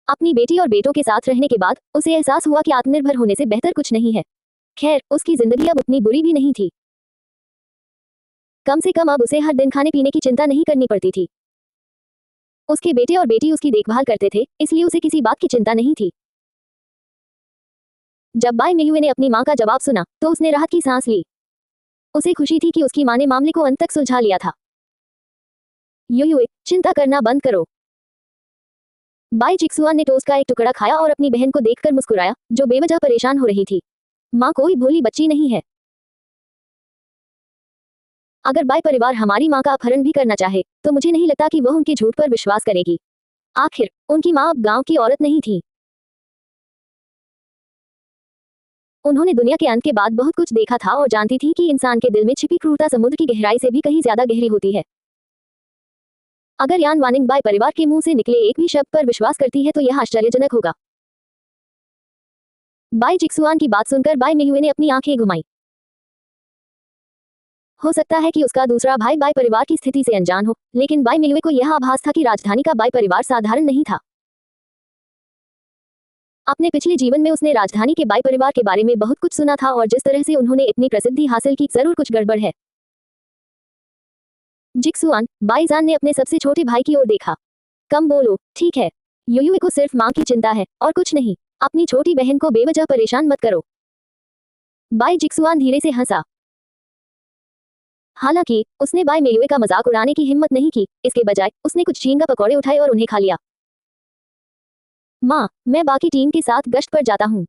अपनी बेटी और बेटों के साथ रहने के बाद उसे एहसास हुआ कि आत्मनिर्भर होने से बेहतर कुछ नहीं है। खैर, उसकी जिंदगी अब उतनी बुरी भी नहीं थी। कम से कम अब उसे हर दिन खाने पीने की चिंता नहीं करनी पड़ती थी। उसके बेटे और बेटी उसकी देखभाल करते थे, इसलिए उसे किसी बात की चिंता नहीं थी। जब बाई मेयुए ने अपनी मां का जवाब सुना तो उसने राहत की सांस ली। उसे खुशी थी कि उसकी मां ने मामले को अंत तक सुलझा लिया था। युयुए, चिंता करना बंद करो। बाई जिक्सुआन ने टोस्ट का एक टुकड़ा खाया और अपनी बहन को देखकर मुस्कुराया, जो बेवजह परेशान हो रही थी। मां कोई भोली बच्ची नहीं है। अगर बाई परिवार हमारी मां का अपहरण भी करना चाहे तो मुझे नहीं लगता कि वह उनके झूठ पर विश्वास करेगी। आखिर उनकी मां अब गांव की औरत नहीं थी। उन्होंने दुनिया के अंत के बाद बहुत कुछ देखा था और जानती थी कि इंसान के दिल में छिपी क्रूरता समुद्र की गहराई से भी कहीं ज्यादा गहरी होती है। अगर यान वानिंग बाई परिवार के मुंह से निकले एक भी शब्द पर विश्वास करती है तो यह आश्चर्यजनक होगा। बाई जिक्सुआन की बात सुनकर बाई मेयुए ने अपनी आंखें घुमाई। हो सकता है कि उसका दूसरा भाई बाई परिवार की स्थिति से अनजान हो, लेकिन बाई मेयुए को यह आभास था कि राजधानी का बाई परिवार साधारण नहीं था। अपने पिछले जीवन में उसने राजधानी के बाई परिवार के बारे में बहुत कुछ सुना था और जिस तरह से उन्होंने इतनी प्रसिद्धि हासिल की, जरूर कुछ गड़बड़ है। जिक्सुआन, बाईजान ने अपने सबसे छोटे भाई की ओर देखा। कम बोलो, ठीक है। युयुए को सिर्फ मां की चिंता है और कुछ नहीं। अपनी छोटी बहन को बेवजह परेशान मत करो। बाई जिक्सुआन धीरे से हंसा। हालांकि उसने बाई मेयुए का मजाक उड़ाने की हिम्मत नहीं की, इसके बजाय उसने कुछ झींगा पकौड़े उठाए और उन्हें खा लिया। मां, मैं बाकी टीम के साथ गश्त पर जाता हूं।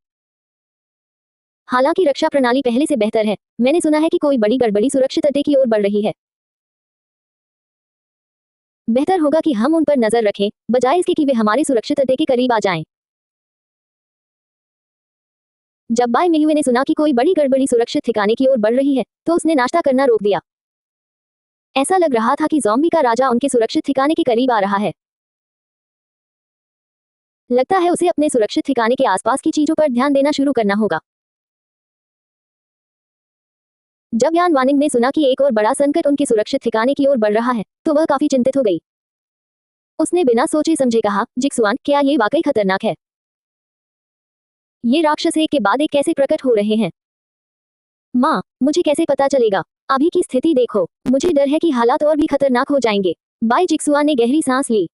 हालांकि रक्षा प्रणाली पहले से बेहतर है, मैंने सुना है कि कोई बड़ी गड़बड़ी सुरक्षित अड्डे की ओर बढ़ रही है। बेहतर होगा कि हम उन पर नजर रखें, बजाय इसके कि वे हमारे सुरक्षित अड्डे के करीब आ जाएं। जब बाई मेयुए ने सुना कि कोई बड़ी गड़बड़ी सुरक्षित ठिकाने की ओर बढ़ रही है, तो उसने नाश्ता करना रोक दिया। ऐसा लग रहा था कि ज़ॉम्बी का राजा उनके सुरक्षित ठिकाने के करीब आ रहा है। लगता है उसे अपने सुरक्षित ठिकाने के आसपास की चीजों पर ध्यान देना शुरू करना होगा। जब यान वानिंग ने सुना कि एक और बड़ा संकट उनके सुरक्षित ठिकाने की ओर बढ़ रहा है, तो वह काफी चिंतित हो गई। उसने बिना सोचे समझे कहा, जिक्सुआन, क्या ये वाकई खतरनाक है? ये राक्षस एक के बाद एक कैसे प्रकट हो रहे हैं? माँ, मुझे कैसे पता चलेगा? अभी की स्थिति देखो, मुझे डर है कि हालात और भी खतरनाक हो जाएंगे। बाई जिक्सुआन ने गहरी सांस ली।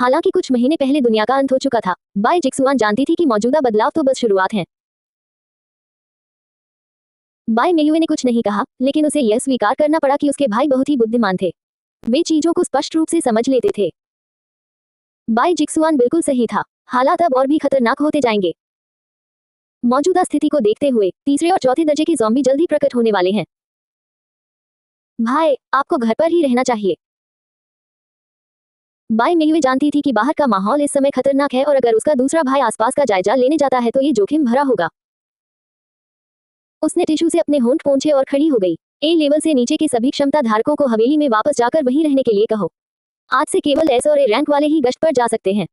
हालांकि कुछ महीने पहले दुनिया का अंत हो चुका था, बाई जिक्सुआन जानती थी कि मौजूदा बदलाव तो बस शुरुआत है। बाई मेयुए ने कुछ नहीं कहा, लेकिन उसे यह स्वीकार करना पड़ा कि उसके भाई बहुत ही बुद्धिमान थे। वे चीजों को स्पष्ट रूप से समझ लेते थे। बाई जिक्सुआन बिल्कुल सही था। हालात अब और भी खतरनाक होते जाएंगे। मौजूदा स्थिति को देखते हुए तीसरे और चौथे दर्जे के ज़ॉम्बी जल्द ही प्रकट होने वाले हैं। भाई, आपको घर पर ही रहना चाहिए। बाई मेयुए जानती थी कि बाहर का माहौल इस समय खतरनाक है और अगर उसका दूसरा भाई आसपास का जायजा लेने जाता है तो ये जोखिम भरा होगा। उसने टिश्यू से अपने होंठ पोंछे और खड़ी हो गई। ए लेवल से नीचे के सभी क्षमता धारकों को हवेली में वापस जाकर वहीं रहने के लिए कहो। आज से केवल एस और ए रैंक वाले ही गश्त पर जा सकते हैं।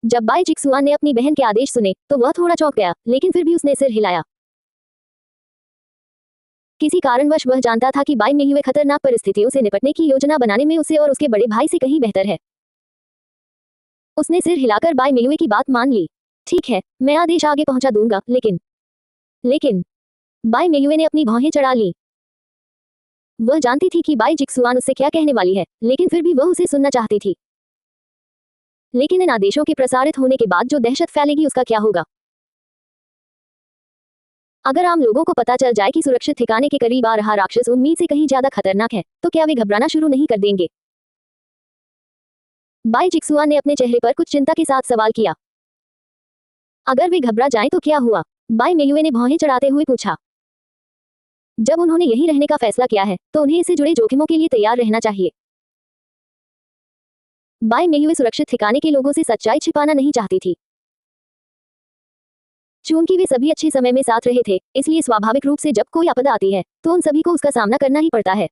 जब बाई जिक्सुआन ने अपनी बहन के आदेश सुने तो वह थोड़ा चौंक गया, लेकिन फिर भी उसने सिर हिलाया। किसी कारणवश वह जानता था कि बाई मेयुए खतरनाक परिस्थितियों से निपटने की योजना बनाने में उसे और उसके बड़े भाई से कहीं बेहतर है। उसने सिर हिलाकर बाई मेयुए की बात मान ली। ठीक है, मैं आदेश आगे पहुंचा दूंगा, लेकिन बाई मेयुए ने अपनी भौहें चढ़ा ली। वह जानती थी कि बाई जिक्सुआन उससे क्या कहने वाली है, लेकिन फिर भी वह उसे सुनना चाहती थी। लेकिन इन आदेशों के प्रसारित होने के बाद जो दहशत फैलेगी उसका क्या होगा? अगर आम लोगों को पता चल जाए कि सुरक्षित ठिकाने के करीब आ रहा राक्षस उम्मीद से कहीं ज्यादा खतरनाक है, तो क्या वे घबराना शुरू नहीं कर देंगे? बाई जिक्सुआन ने अपने चेहरे पर कुछ चिंता के साथ सवाल किया। अगर वे घबरा जाएं तो क्या हुआ? बाई मेयुए ने भौहें चढ़ाते हुए पूछा। जब उन्होंने यहीं रहने का फैसला किया है, तो उन्हें इससे जुड़े जोखिमों के लिए तैयार रहना चाहिए। बाई मेयुए सुरक्षित ठिकाने के लोगों से सच्चाई छिपाना नहीं चाहती थी। चूंकि वे सभी अच्छे समय में साथ रहे थे, इसलिए स्वाभाविक रूप से जब कोई आपदा आती है, तो उन सभी को उसका सामना करना ही पड़ता है।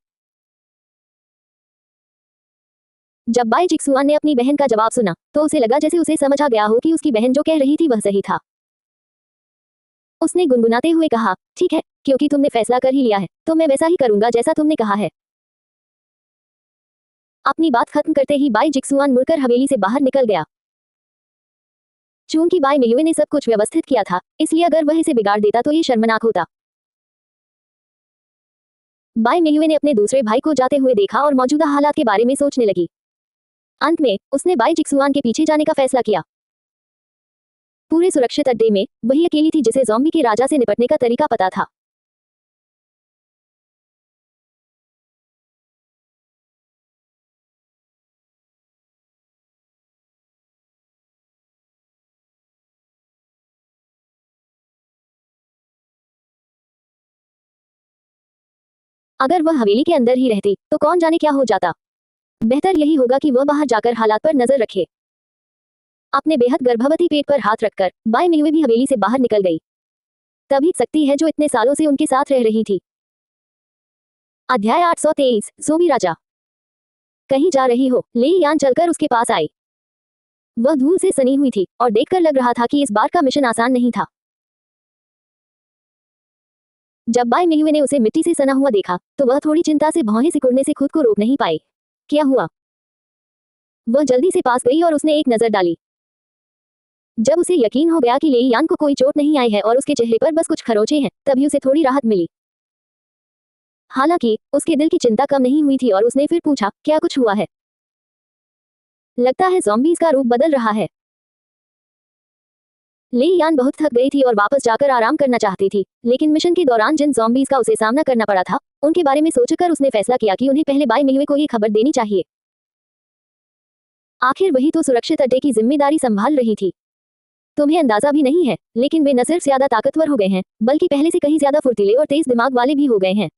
जब बाई जिक्सुआन ने अपनी बहन का जवाब सुना, तो उसे लगा जैसे उसे समझ आ गया हो कि उसकी बहन जो कह रही थी वह सही था। उसने गुनगुनाते हुए कहा, ठीक है, क्योंकि तुमने फैसला कर ही लिया है, तो मैं वैसा ही करूंगा जैसा तुमने कहा है। अपनी बात खत्म करते ही बाई जिक्सुआन मुड़कर हवेली से बाहर निकल गया। चूंकि बाई मेयुए ने सब कुछ व्यवस्थित किया था, इसलिए अगर वह इसे बिगाड़ देता तो ये शर्मनाक होता। बाई मेयुए ने अपने दूसरे भाई को जाते हुए देखा और मौजूदा हालात के बारे में सोचने लगी। अंत में उसने बाई जिक्सुआन के पीछे जाने का फैसला किया। पूरे सुरक्षित अड्डे में वही अकेली थी जिसे ज़ॉम्बी के राजा से निपटने का तरीका पता था। अगर वह हवेली के अंदर ही रहती तो कौन जाने क्या हो जाता। बेहतर यही होगा कि वह बाहर जाकर हालात पर नजर रखे। अपने बेहद गर्भवती पेट पर हाथ रखकर बाई मेयुए भी हवेली से बाहर निकल गई। तभी सकती है जो इतने सालों से उनके साथ रह रही थी। अध्याय 823 ज़ोंबी राजा। कहीं जा रही हो? ले यान चलकर उसके पास आई। वह धूल से सनी हुई थी और देखकर लग रहा था कि इस बार का मिशन आसान नहीं था। जब बाई मेयुए ने उसे मिट्टी से सना हुआ देखा, तो वह थोड़ी चिंता से भौहें सिकुड़ने से खुद को रोक नहीं पाई। क्या हुआ? वह जल्दी से पास गई और उसने एक नजर डाली। जब उसे यकीन हो गया कि लेईयान को कोई चोट नहीं आई है और उसके चेहरे पर बस कुछ खरोंचे हैं, तभी उसे थोड़ी राहत मिली। हालांकि उसके दिल की चिंता कम नहीं हुई थी और उसने फिर पूछा, क्या कुछ हुआ है? लगता है ज़ॉम्बीज़ का रूप बदल रहा है। लेईयान बहुत थक गई थी और वापस जाकर आराम करना चाहती थी, लेकिन मिशन के दौरान जिन ज़ॉम्बीज़ का उसे सामना करना पड़ा था, उनके बारे में सोचकर उसने फैसला किया कि उन्हें पहले बाई मेयुए को ये खबर देनी चाहिए। आखिर वही तो सुरक्षित अड्डे की जिम्मेदारी संभाल रही थी। तुम्हें अंदाजा भी नहीं है, लेकिन वे न सिर्फ ज्यादा ताकतवर हो गए हैं, बल्कि पहले से कहीं ज्यादा फुर्तीले और तेज दिमाग वाले भी हो गए हैं।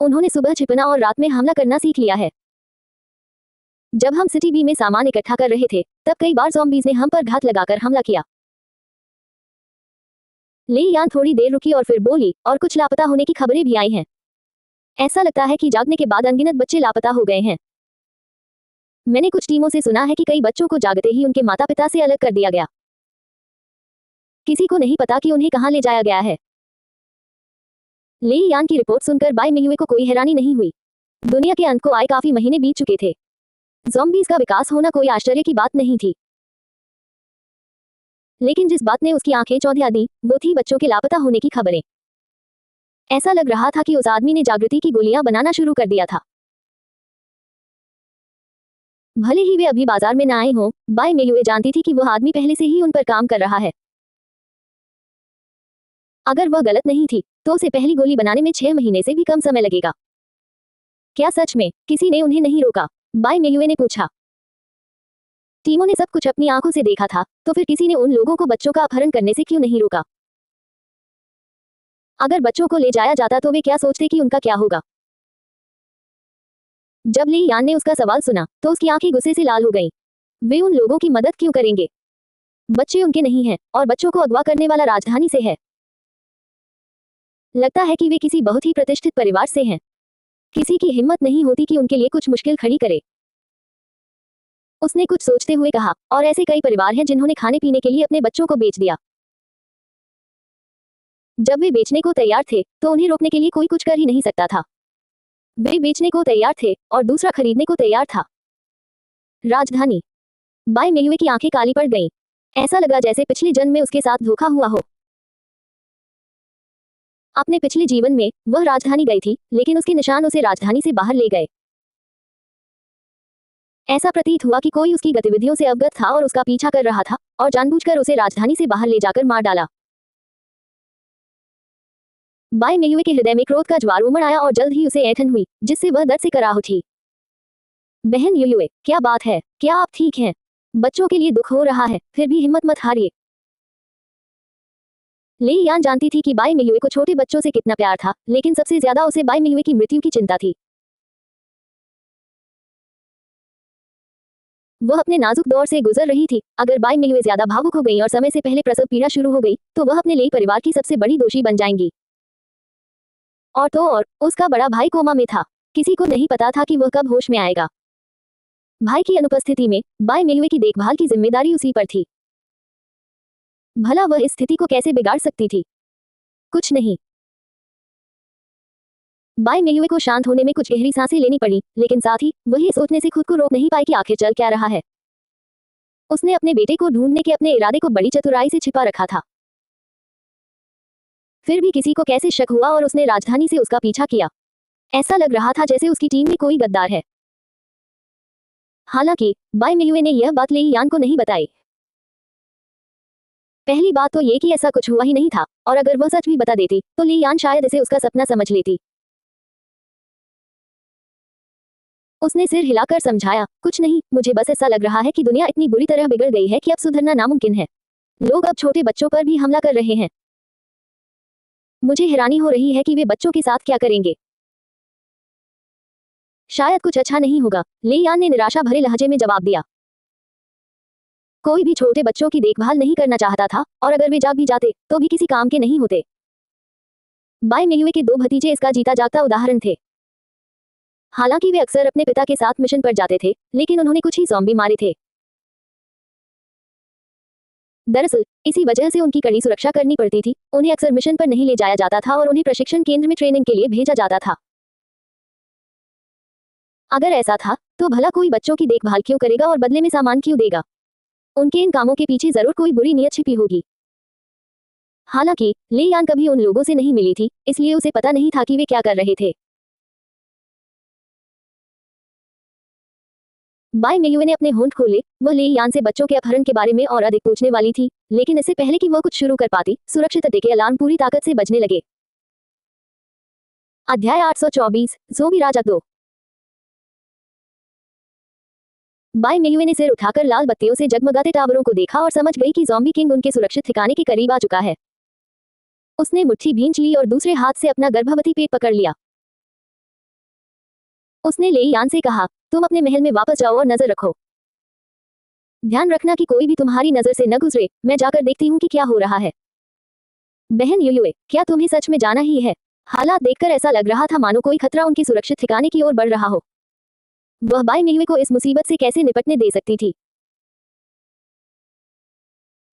उन्होंने सुबह छिपना और रात में हमला करना सीख लिया है। जब हम सिटी बी में सामान इकट्ठा कर रहे थे, तब कई बार ज़ॉम्बीज़ ने हम पर घात लगाकर हमला किया। ली यान थोड़ी देर रुकी और फिर बोली, और कुछ लापता होने की खबरें भी आई हैं। ऐसा लगता है कि जागने के बाद अनगिनत बच्चे लापता हो गए हैं। मैंने कुछ टीमों से सुना है कि कई बच्चों को जागते ही उनके माता पिता से अलग कर दिया गया। किसी को नहीं पता कि उन्हें कहां ले जाया गया है। ली यान की रिपोर्ट सुनकर बाय मियुए को कोई हैरानी नहीं हुई। दुनिया के अंत को आए काफी महीने बीत चुके थे। ज़ॉम्बीज़ का विकास होना कोई आश्चर्य की बात नहीं थी। लेकिन जिस बात ने उसकी आंखें चौंधिया दी, वो थी बच्चों के लापता होने की खबरें। ऐसा लग रहा था कि उस आदमी ने जागृति की गोलियां बनाना शुरू कर दिया था। भले ही वे अभी बाजार में न आए हों, बाय मियुए जानती थी कि वह आदमी पहले से ही उन पर काम कर रहा है। अगर वह गलत नहीं थी, तो उसे पहली गोली बनाने में 6 महीने से भी कम समय लगेगा। क्या सच में किसी ने उन्हें नहीं रोका? बाय मियुए ने पूछा। टीमों ने सब कुछ अपनी आंखों से देखा था, तो फिर किसी ने उन लोगों को बच्चों का अपहरण करने से क्यों नहीं रोका? अगर बच्चों को ले जाया जाता तो वे क्या सोचते कि उनका क्या होगा? जब ली यान ने उसका सवाल सुना, तो उसकी आंखें गुस्से से लाल हो गईं। वे उन लोगों की मदद क्यों करेंगे? बच्चे उनके नहीं हैं, और बच्चों को अगवा करने वाला राजधानी से है। लगता है कि वे किसी बहुत ही प्रतिष्ठित परिवार से हैं। किसी की हिम्मत नहीं होती कि उनके लिए कुछ मुश्किल खड़ी करे। उसने कुछ सोचते हुए कहा, और ऐसे कई परिवार हैं जिन्होंने खाने पीने के लिए अपने बच्चों को बेच दिया। जब वे बेचने को तैयार थे, तो उन्हें रोकने के लिए कोई कुछ कर ही नहीं सकता था। वे बेचने को तैयार थे, और दूसरा खरीदने को तैयार था। राजधानी। बाय मियुए की आंखें काली पड़ गईं। ऐसा लगा जैसे पिछले जन्म में उसके साथ धोखा हुआ हो। अपने पिछले जीवन में वह राजधानी गई थी, लेकिन उसके निशान उसे राजधानी से बाहर ले गए। ऐसा प्रतीत हुआ कि कोई उसकी गतिविधियों से अवगत था और उसका पीछा कर रहा था, और जानबूझकर उसे राजधानी से बाहर ले जाकर मार डाला। बाय मियुए के हृदय में क्रोध का ज्वार उमड़ आया और जल्द ही उसे ऐंठन हुई, जिससे वह दर्द से कराह उठी। बहन युयुए, क्या बात है? क्या आप ठीक हैं? बच्चों के लिए दुख हो रहा है, फिर भी हिम्मत मत हारिए। ली यान जानती थी कि बाय मियुए को छोटे बच्चों से कितना प्यार था, लेकिन सबसे ज्यादा उसे बाय मियुए की मृत्यु की चिंता थी। वह अपने नाजुक दौर से गुजर रही थी। अगर बाय मियुए ज्यादा भावुक हो गई और समय से पहले प्रसव पीड़ा शुरू हो गई, तो वह अपने लिए परिवार की सबसे बड़ी दोषी बन जाएंगी। और तो और, उसका बड़ा भाई कोमा में था। किसी को नहीं पता था कि वह कब होश में आएगा। भाई की अनुपस्थिति में बाय मियुए की देखभाल की जिम्मेदारी उसी पर थी। भला वह इस स्थिति को कैसे बिगाड़ सकती थी? कुछ नहीं। बाय मियुए को शांत होने में कुछ गहरी सांसें लेनी पड़ी, लेकिन साथ ही वह ये सोचने से खुद को रोक नहीं पाई कि आखिर चल क्या रहा है। उसने अपने बेटे को ढूंढने के अपने इरादे को बड़ी चतुराई से छिपा रखा था। फिर भी किसी को कैसे शक हुआ और उसने राजधानी से उसका पीछा किया। ऐसा लग रहा था जैसे उसकी टीम में कोई गद्दार है। हालांकि बाय मियुए ने यह बात ली यान को नहीं बताई। पहली बात तो ये कि ऐसा कुछ हुआ ही नहीं था, और अगर वह सच भी बता देती, तो ली यान शायद इसे उसका सपना समझ लेती। उसने सिर हिलाकर समझाया, कुछ नहीं, मुझे बस ऐसा लग रहा है कि दुनिया इतनी बुरी तरह बिगड़ गई है कि अब सुधरना नामुमकिन है। लोग अब छोटे बच्चों पर भी हमला कर रहे हैं। मुझे हैरानी हो रही है कि वे बच्चों के साथ क्या करेंगे। शायद कुछ अच्छा नहीं होगा, ली यान ने निराशा भरे लहजे में जवाब दिया। कोई भी छोटे बच्चों की देखभाल नहीं करना चाहता था, और अगर वे जाग भी जाते, तो भी किसी काम के नहीं होते। बाय मियुए के 2 भतीजे इसका जीता जागता उदाहरण थे। हालांकि वे अक्सर अपने पिता के साथ मिशन पर जाते थे, लेकिन उन्होंने कुछ ही ज़ॉम्बी मारे थे। दरअसल इसी वजह से उनकी कड़ी सुरक्षा करनी पड़ती थी। उन्हें अक्सर मिशन पर नहीं ले जाया जाता था और उन्हें प्रशिक्षण केंद्र में ट्रेनिंग के लिए भेजा जाता था। अगर ऐसा था, तो भला कोई बच्चों की देखभाल क्यों करेगा और बदले में सामान क्यों देगा? उनके इन कामों के पीछे जरूर कोई बुरी नीयत छिपी होगी। हालांकि ली यान कभी उन लोगों से नहीं मिली थी, इसलिए उसे पता नहीं था कि वे क्या कर रहे थे। बाय मियुए ने अपने होंठ खोले। वह ली यान से बच्चों के अपहरण के बारे में और अधिक पूछने वाली थी, लेकिन इससे पहले कि वह कुछ शुरू कर पाती, सुरक्षित अड्डे के अलार्म पूरी ताकत से बजने लगे। अध्याय 824, ज़ोंबी राज अक 2। बाय मियुए ने सिर उठाकर लाल बत्तियों से जगमगाते टावरों को देखा और समझ गई कि ज़ॉम्बी किंग उनके सुरक्षित ठिकाने के करीब आ चुका है। उसने मुट्ठी भींच ली और दूसरे हाथ से अपना गर्भवती पेट पकड़ लिया। उसने ले यान से कहा, तुम अपने महल में वापस जाओ और नजर रखो। ध्यान रखना कि कोई भी तुम्हारी नजर से न गुजरे, मैं जाकर देखती हूँ कि क्या हो रहा है। बहन युयुए, क्या तुम्हें सच में जाना ही है? हालात देखकर ऐसा लग रहा था मानो कोई खतरा उनके सुरक्षित ठिकाने की ओर बढ़ रहा हो। वह बाई मियुए को इस मुसीबत से कैसे निपटने दे सकती थी?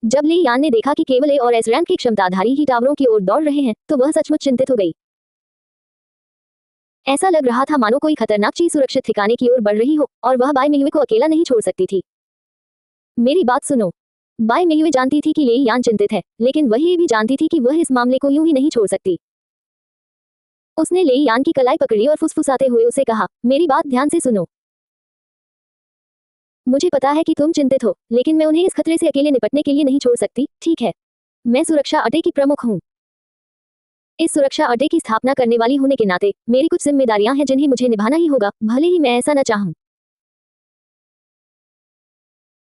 जब ली यान ने देखा कि केवल ए और एस रैंक के क्षमताधारी ही टावरों की ओर दौड़ रहे हैं, तो वह सचमुच चिंतित हो गई। ऐसा लग रहा था मानो कोई खतरनाक चीज सुरक्षित ठिकाने की ओर बढ़ रही हो, और वह बाई मियुए को अकेला नहीं छोड़ सकती थी। मेरी बात सुनो। बाई मियुए जानती थी कि ले यान चिंतित है, लेकिन वह ये भी जानती थी कि वह इस मामले को यूं ही नहीं छोड़ सकती। उसने ले यान की कलाई पकड़ी और फुसफुसाते हुए उसे कहा, मेरी बात ध्यान से सुनो। मुझे पता है कि तुम चिंतित हो, लेकिन मैं उन्हें इस खतरे से अकेले निपटने के लिए नहीं छोड़ सकती, ठीक है? मैं सुरक्षा अड्डे की प्रमुख हूँ। इस सुरक्षा अड्डे की स्थापना करने वाली होने के नाते मेरी कुछ जिम्मेदारियां हैं जिन्हें मुझे निभाना ही होगा, भले ही मैं ऐसा न चाहूं।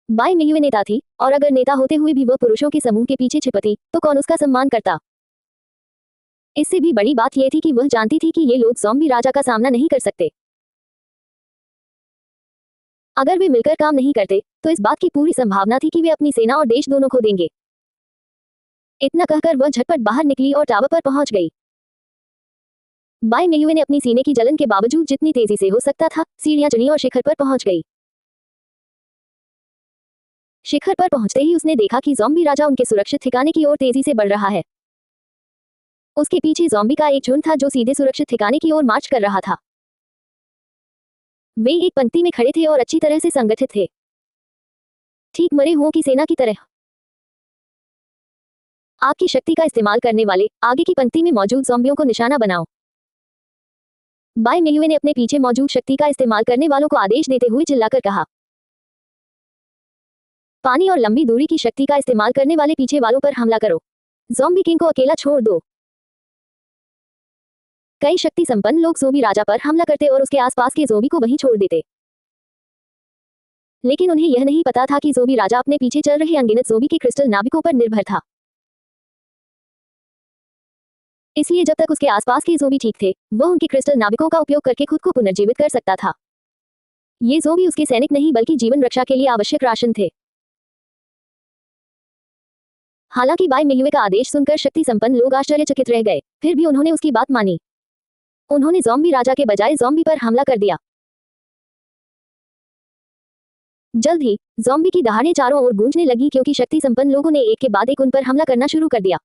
बाई मियुए नेता थी, और अगर नेता होते हुए भी वह पुरुषों के समूह के पीछे छिपती, तो कौन उसका सम्मान करता? इससे भी बड़ी बात यह थी कि वह जानती थी कि ये लोग ज़ॉम्बी राजा का सामना नहीं कर सकते। अगर वे मिलकर काम नहीं करते, तो इस बात की पूरी संभावना थी कि वे अपनी सेना और देश दोनों खो देंगे। इतना कहकर वह झटपट बाहर निकली और टावर पर पहुंच गई। बाई मियुए ने अपनी सीने की जलन के बावजूद जितनी तेजी से हो सकता था, सीढ़ियां चढ़ी और शिखर पर पहुंच गई। शिखर पर पहुंचते ही उसने देखा कि ज़ॉम्बी राजा उनके सुरक्षित ठिकाने की ओर तेजी से बढ़ रहा है। उसके पीछे ज़ॉम्बी का एक झुंड था जो सीधे सुरक्षित ठिकाने की ओर मार्च कर रहा था। वे एक पंक्ति में खड़े थे और अच्छी तरह से संगठित थे, ठीक मरे हुओं की सेना की तरह। आग की शक्ति का इस्तेमाल करने वाले, आगे की पंक्ति में मौजूद ज़ॉम्बियों को निशाना बनाओ। बाई मियुए ने अपने पीछे मौजूद शक्ति का इस्तेमाल करने वालों को आदेश देते हुए चिल्लाकर कहा। पानी और लंबी दूरी की शक्ति का इस्तेमाल करने वाले पीछे वालों पर हमला करो। ज़ॉम्बी किंग को अकेला छोड़ दो। कई शक्ति संपन्न लोग ज़ॉम्बी राजा पर हमला करते और उसके आसपास के ज़ॉम्बी को वहीं छोड़ देते। लेकिन उन्हें यह नहीं पता था कि ज़ॉम्बी राजा अपने पीछे चल रहे अनगिनत ज़ॉम्बी के क्रिस्टल नाविकों पर निर्भर था। इसलिए जब तक उसके आसपास के ज़ॉम्बी ठीक थे, वह उनके क्रिस्टल नाविकों का उपयोग करके खुद को पुनर्जीवित कर सकता था। ये ज़ॉम्बी उसके सैनिक नहीं बल्कि जीवन रक्षा के लिए आवश्यक राशन थे। हालांकि बाई मियुए का आदेश सुनकर शक्ति संपन्न लोग आश्चर्यचकित रह गए, फिर भी उन्होंने उसकी बात मानी। उन्होंने ज़ॉम्बी राजा के बजाय ज़ॉम्बी पर हमला कर दिया। जल्द ही ज़ॉम्बी की दहाड़ें चारों ओर गूंजने लगी क्योंकि शक्ति संपन्न लोगों ने एक के बाद एक उन पर हमला करना शुरू कर दिया।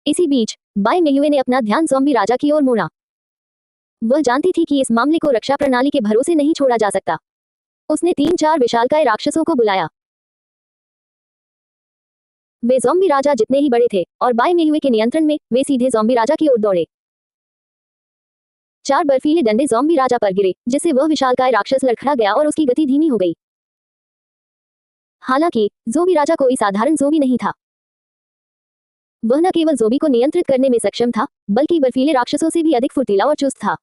इसी बीच बाई मियुए ने अपना ध्यान ज़ॉम्बी राजा की ओर मोड़ा। वह जानती थी कि इस मामले को रक्षा प्रणाली के भरोसे नहीं छोड़ा जा सकता। उसने 3-4 विशालकाय राक्षसों को बुलाया। वे ज़ॉम्बी राजा जितने ही बड़े थे, और बाई मियुए के नियंत्रण में वे सीधे ज़ॉम्बी राजा की ओर दौड़े। 4 बर्फीले डंडे ज़ॉम्बी राजा पर गिरे, जिससे वह विशालकाय राक्षस लड़खड़ा गया और उसकी गति धीमी हो गई। हालांकि ज़ॉम्बी राजा कोई साधारण ज़ॉम्बी नहीं था। वह न केवल ज़ॉम्बी को नियंत्रित करने में सक्षम था, बल्कि बर्फीले राक्षसों से भी अधिक फुर्तीला और चुस्त था।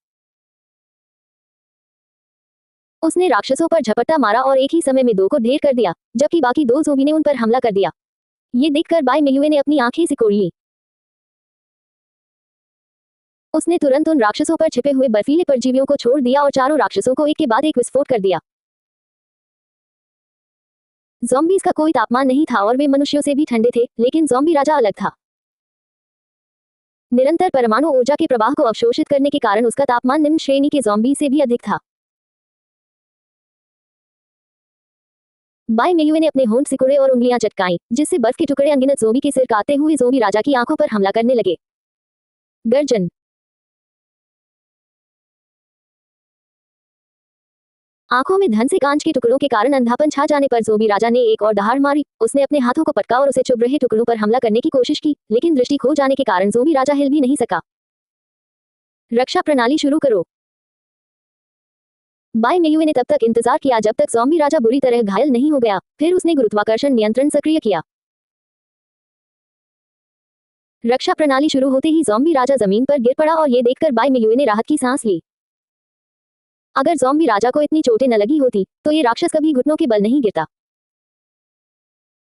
उसने राक्षसों पर झपट्टा मारा और एक ही समय में 2 को ढेर कर दिया, जबकि बाकी 2 ज़ॉम्बी ने उन पर हमला कर दिया। ये देखकर बाई मियुए ने अपनी आंखें सिकोड़ लीं। उसने तुरंत उन राक्षसों पर छिपे हुए बर्फीले परजीवियों को छोड़ दिया और चारों राक्षसों को एक के बाद एक विस्फोट कर दिया। ज़ॉम्बीज़ का कोई तापमान नहीं था और वे मनुष्यों से भी ठंडे थे, लेकिन ज़ॉम्बी राजा अलग था। निरंतर परमाणु ऊर्जा के प्रवाह को अवशोषित करने के कारण उसका तापमान निम्न श्रेणी के ज़ॉम्बी से भी अधिक था। बाई मियुए ने अपने होंठ सिकुड़े और उंगलियां चटकाईं, जिससे बर्फ के टुकड़े अनगिनत ज़ॉम्बी के सिर काटते हुए ज़ॉम्बी राजा की आंखों पर हमला करने लगे। गर्जन। आंखों में धन से कांच के टुकड़ों के कारण अंधापन छा जाने पर ज़ॉम्बी राजा ने एक और दहाड़ मारी। उसने अपने हाथों को पटका और उसे चुभ रहे टुकड़ों पर हमला करने की कोशिश की, लेकिन दृष्टि खो जाने के कारण ज़ॉम्बी राजा हिल भी नहीं सका। रक्षा प्रणाली शुरू करो। बाई मियुए ने तब तक इंतजार किया जब तक ज़ॉम्बी राजा बुरी तरह घायल नहीं हो गया, फिर उसने गुरुत्वाकर्षण नियंत्रण सक्रिय किया। रक्षा प्रणाली शुरू होते ही ज़ॉम्बी राजा जमीन पर गिर पड़ा और ये देखकर बाई मियुए ने राहत की सांस ली। अगर ज़ॉम्बी राजा को इतनी चोटें न लगी होती, तो ये राक्षस कभी घुटनों के बल नहीं गिरता।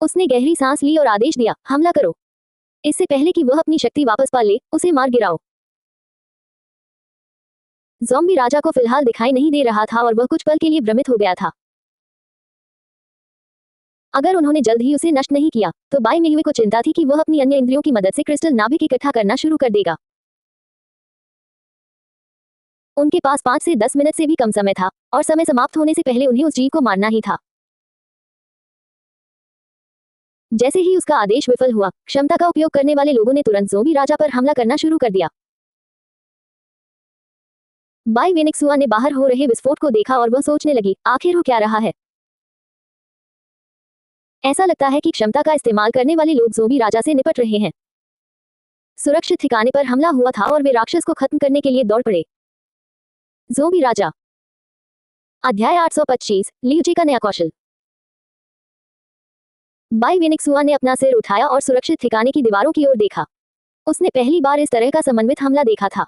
उसने गहरी सांस ली और आदेश दिया, हमला करो। इससे पहले कि वह अपनी शक्ति वापस पा ले, उसे मार गिराओ। ज़ॉम्बी राजा को फिलहाल दिखाई नहीं दे रहा था और वह कुछ पल के लिए भ्रमित हो गया था। अगर उन्होंने जल्द ही उसे नष्ट नहीं किया तो बाई मियुए को चिंता थी कि वह अपनी अन्य इंद्रियों की मदद से क्रिस्टल नाभिक इकट्ठा करना शुरू कर देगा। उनके पास 5 से 10 मिनट से भी कम समय था और समय समाप्त होने से पहले उन्हें उस जीव को मारना ही था। जैसे ही उसका आदेश विफल हुआ, क्षमता का उपयोग करने वाले लोगों ने तुरंत ज़ॉम्बी राजा पर हमला करना शुरू कर दिया। बाई वेनिक्सुआ ने बाहर हो रहे विस्फोट को देखा और वह सोचने लगी, आखिर हो क्या रहा है। ऐसा लगता है कि क्षमता का इस्तेमाल करने वाले लोग ज़ॉम्बी राजा से निपट रहे हैं। सुरक्षित ठिकाने पर हमला हुआ था और वे राक्षस को खत्म करने के लिए दौड़ पड़े। ज़ॉम्बी राजा। अध्याय 825, लियूचे का नया कौशल। बाई वेनिक्सुआ ने अपना सिर उठाया और सुरक्षित ठिकाने की दीवारों की ओर देखा। उसने पहली बार इस तरह का समन्वित हमला देखा था।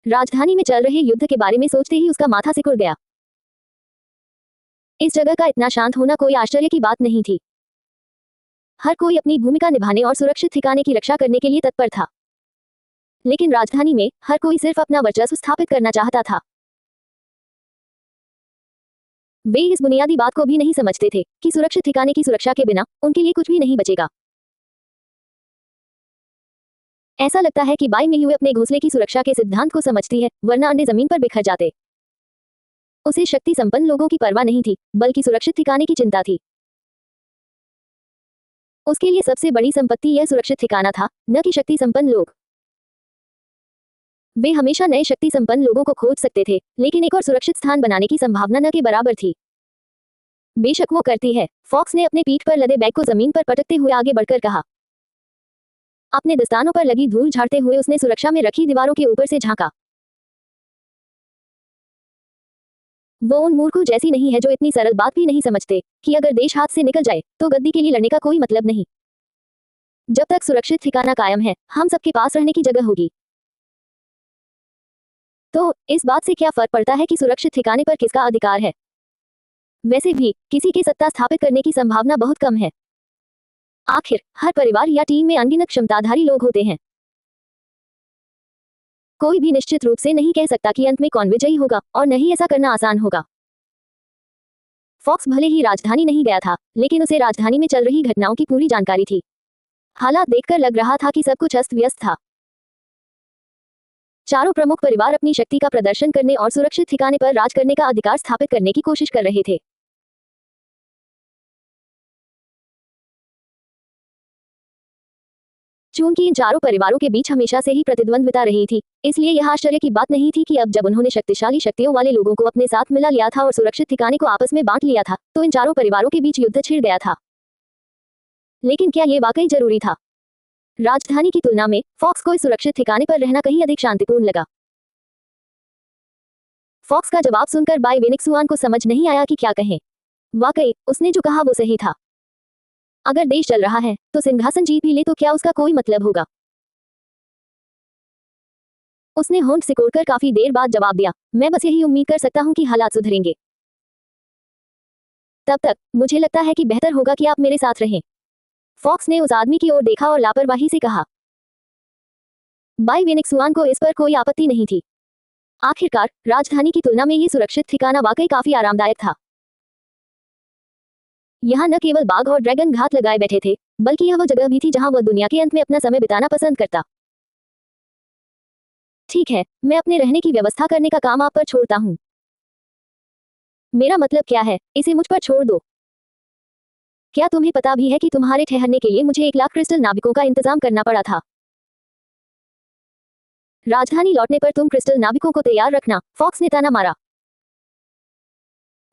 राजधानी में चल रहे युद्ध के बारे में सोचते ही उसका माथा सिकुड़ गया। इस जगह का इतना शांत होना कोई आश्चर्य की बात नहीं थी। हर कोई अपनी भूमिका निभाने और सुरक्षित ठिकाने की रक्षा करने के लिए तत्पर था। लेकिन राजधानी में हर कोई सिर्फ अपना वर्चस्व स्थापित करना चाहता था। वे इस बुनियादी बात को भी नहीं समझते थे कि सुरक्षित ठिकाने की सुरक्षा के बिना उनके लिए कुछ भी नहीं बचेगा। ऐसा लगता है कि बाई मियुए अपने घोंसले की सुरक्षा के सिद्धांत को समझती है, वरना अंडे जमीन पर बिखर जाते। उसे शक्ति संपन्न लोगों की परवाह नहीं थी, बल्कि सुरक्षित ठिकाने की चिंता थी। उसके लिए सबसे बड़ी संपत्ति यह सुरक्षित ठिकाना था, न कि शक्ति संपन्न लोग। वे हमेशा नए शक्ति संपन्न लोगों को खोज सकते थे, लेकिन एक और सुरक्षित स्थान बनाने की संभावना न के बराबर थी। बेशक वो करती है, फॉक्स ने अपने पीठ पर लदे बैग को जमीन पर पटकते हुए आगे बढ़कर कहा। अपने दस्तानों पर लगी धूल झाड़ते हुए उसने सुरक्षा में रखी दीवारों के ऊपर से झांका। वो उन मूर्खों जैसी नहीं है जो इतनी सरल बात भी नहीं समझते कि अगर देश हाथ से निकल जाए तो गद्दी के लिए लड़ने का कोई मतलब नहीं। जब तक सुरक्षित ठिकाना कायम है, हम सबके पास रहने की जगह होगी। तो इस बात से क्या फर्क पड़ता है कि सुरक्षित ठिकाने पर किसका अधिकार है? वैसे भी किसी की सत्ता स्थापित करने की संभावना बहुत कम है। आखिर हर परिवार या टीम में अनगिनत क्षमताधारी लोग होते हैं। कोई भी निश्चित रूप से नहीं कह सकता कि अंत में कौन विजयी होगा, और नहीं ऐसा करना आसान होगा। फॉक्स भले ही राजधानी नहीं गया था, लेकिन उसे राजधानी में चल रही घटनाओं की पूरी जानकारी थी। हालात देखकर लग रहा था कि सब कुछ अस्त व्यस्त था। चारों प्रमुख परिवार अपनी शक्ति का प्रदर्शन करने और सुरक्षित ठिकाने पर राज करने का अधिकार स्थापित करने की कोशिश कर रहे थे। चूंकि इन चारों परिवारों के बीच हमेशा से ही प्रतिद्वंद्विता रही थी, इसलिए यह आश्चर्य की बात नहीं थी कि अब जब उन्होंने शक्तिशाली शक्तियों वाले लोगों को अपने साथ मिला लिया था और सुरक्षित ठिकाने को आपस में बांट लिया था, तो इन चारों परिवारों के बीच युद्ध छिड़ गया था। लेकिन क्या यह वाकई जरूरी था? राजधानी की तुलना में फॉक्स को इस सुरक्षित ठिकाने पर रहना कहीं अधिक शांतिपूर्ण लगा। फॉक्स का जवाब सुनकर बाई वेनिक्सुआन को समझ नहीं आया कि क्या कहें। वाकई उसने जो कहा वो सही था। अगर देश चल रहा है तो सिंहासन जीत भी ले तो क्या उसका कोई मतलब होगा? उसने होंठ सिकोड़कर काफी देर बाद जवाब दिया, मैं बस यही उम्मीद कर सकता हूं कि हालात सुधरेंगे। तब तक मुझे लगता है कि बेहतर होगा कि आप मेरे साथ रहें। फॉक्स ने उस आदमी की ओर देखा और लापरवाही से कहा। बाई वेनिक्सुआन को इस पर कोई आपत्ति नहीं थी। आखिरकार राजधानी की तुलना में ये सुरक्षित ठिकाना वाकई काफी आरामदायक था। यहाँ न केवल बाघ और ड्रैगन घात लगाए बैठे थे, बल्कि यह वो जगह भी थी जहां वह दुनिया के अंत में अपना समय बिताना पसंद करता। ठीक है, मैं अपने रहने की व्यवस्था करने का काम आप पर छोड़ता हूँ। मेरा मतलब क्या है, इसे मुझ पर छोड़ दो। क्या तुम्हें पता भी है कि तुम्हारे ठहरने के लिए मुझे 1 लाख क्रिस्टल नाविकों का इंतजाम करना पड़ा था? राजधानी लौटने पर तुम क्रिस्टल नाविकों को तैयार रखना, फॉक्स ने ताना मारा।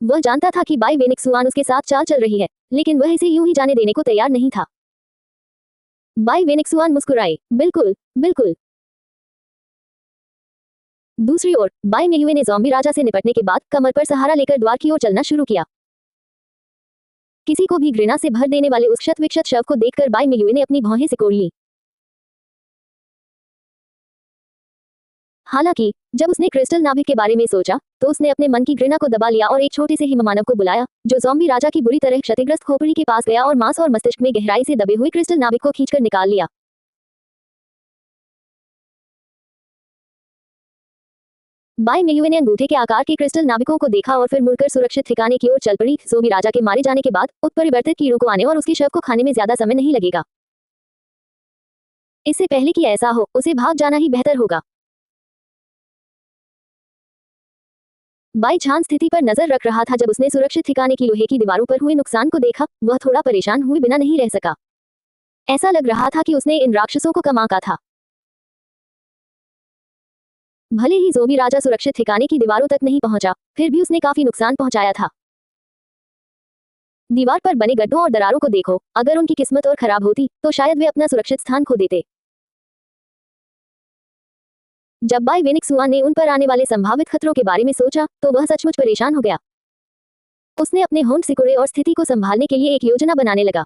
वह जानता था कि बाई वेनिक्सुआन उसके साथ चाल चल रही है, लेकिन वह इसे यूं ही जाने देने को तैयार नहीं था। बाई वेनिक्सुआन मुस्कुराए, बिल्कुल बिल्कुल। दूसरी ओर बाई मियुए ने ज़ॉम्बी राजा से निपटने के बाद कमर पर सहारा लेकर द्वार की ओर चलना शुरू किया। किसी को भी घृणा से भर देने वाले उस क्षत विक्षत शव को देखकर बाई मियुए ने अपनी भौहें सिकोड़ ली। हालांकि जब उसने क्रिस्टल नाभिक के बारे में सोचा, तो उसने अपने मन की घृणा को दबा लिया और एक छोटे से हिममानव को बुलाया, जो ज़ॉम्बी राजा की बुरी तरह क्षतिग्रस्त खोपड़ी के पास गया और मांस और मस्तिष्क में गहराई से दबे हुए क्रिस्टल नाभिक को खींचकर निकाल लिया। बाई मियुए ने अंगूठे के आकार के क्रिस्टल नाभिकों को देखा और फिर मुड़कर सुरक्षित ठिकाने की ओर चल पड़ी। ज़ोंबी राजा के मारे जाने के बाद उत्परिवर्तित कीड़ों को आने और उसके शव को खाने में ज्यादा समय नहीं लगेगा। इससे पहले कि ऐसा हो, उसे भाग जाना ही बेहतर होगा। बाई छान स्थिति पर नजर रख रहा था जब उसने सुरक्षित ठिकाने की लोहे की दीवारों पर हुए नुकसान को देखा। वह थोड़ा परेशान हुए बिना नहीं रह सका। ऐसा लग रहा था कि उसने इन राक्षसों को कम आंका था। भले ही ज़ोंबी राजा सुरक्षित ठिकाने की दीवारों तक नहीं पहुंचा, फिर भी उसने काफी नुकसान पहुंचाया था। दीवार पर बने गड्ढों और दरारों को देखो, अगर उनकी किस्मत और खराब होती तो शायद वे अपना सुरक्षित स्थान खो देते। जब बाई वेनिक्सुआ ने उन पर आने वाले संभावित खतरों के बारे में सोचा तो वह सचमुच परेशान हो गया। उसने अपने होंठ सिकुड़े और स्थिति को संभालने के लिए एक योजना बनाने लगा।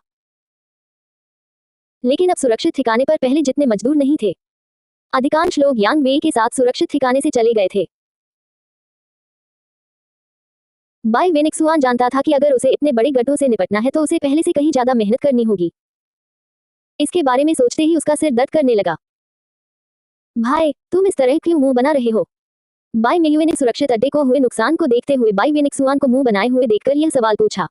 लेकिन अब सुरक्षित ठिकाने पर पहले जितने मजदूर नहीं थे। अधिकांश लोग यांग वेई के साथ सुरक्षित ठिकाने से चले गए थे। बाई वेनिक्सुआन जानता था कि अगर उसे इतने बड़े गड्ढों से निपटना है तो उसे पहले से कहीं ज्यादा मेहनत करनी होगी। इसके बारे में सोचते ही उसका सिर दर्द करने लगा। भाई, तुम इस तरह क्यों मुंह बना रहे हो? बाई मियुए ने सुरक्षित अड्डे को हुए नुकसान को देखते हुए बाई वेनिक्सुआन को मुंह बनाए हुए देखकर यह सवाल पूछा।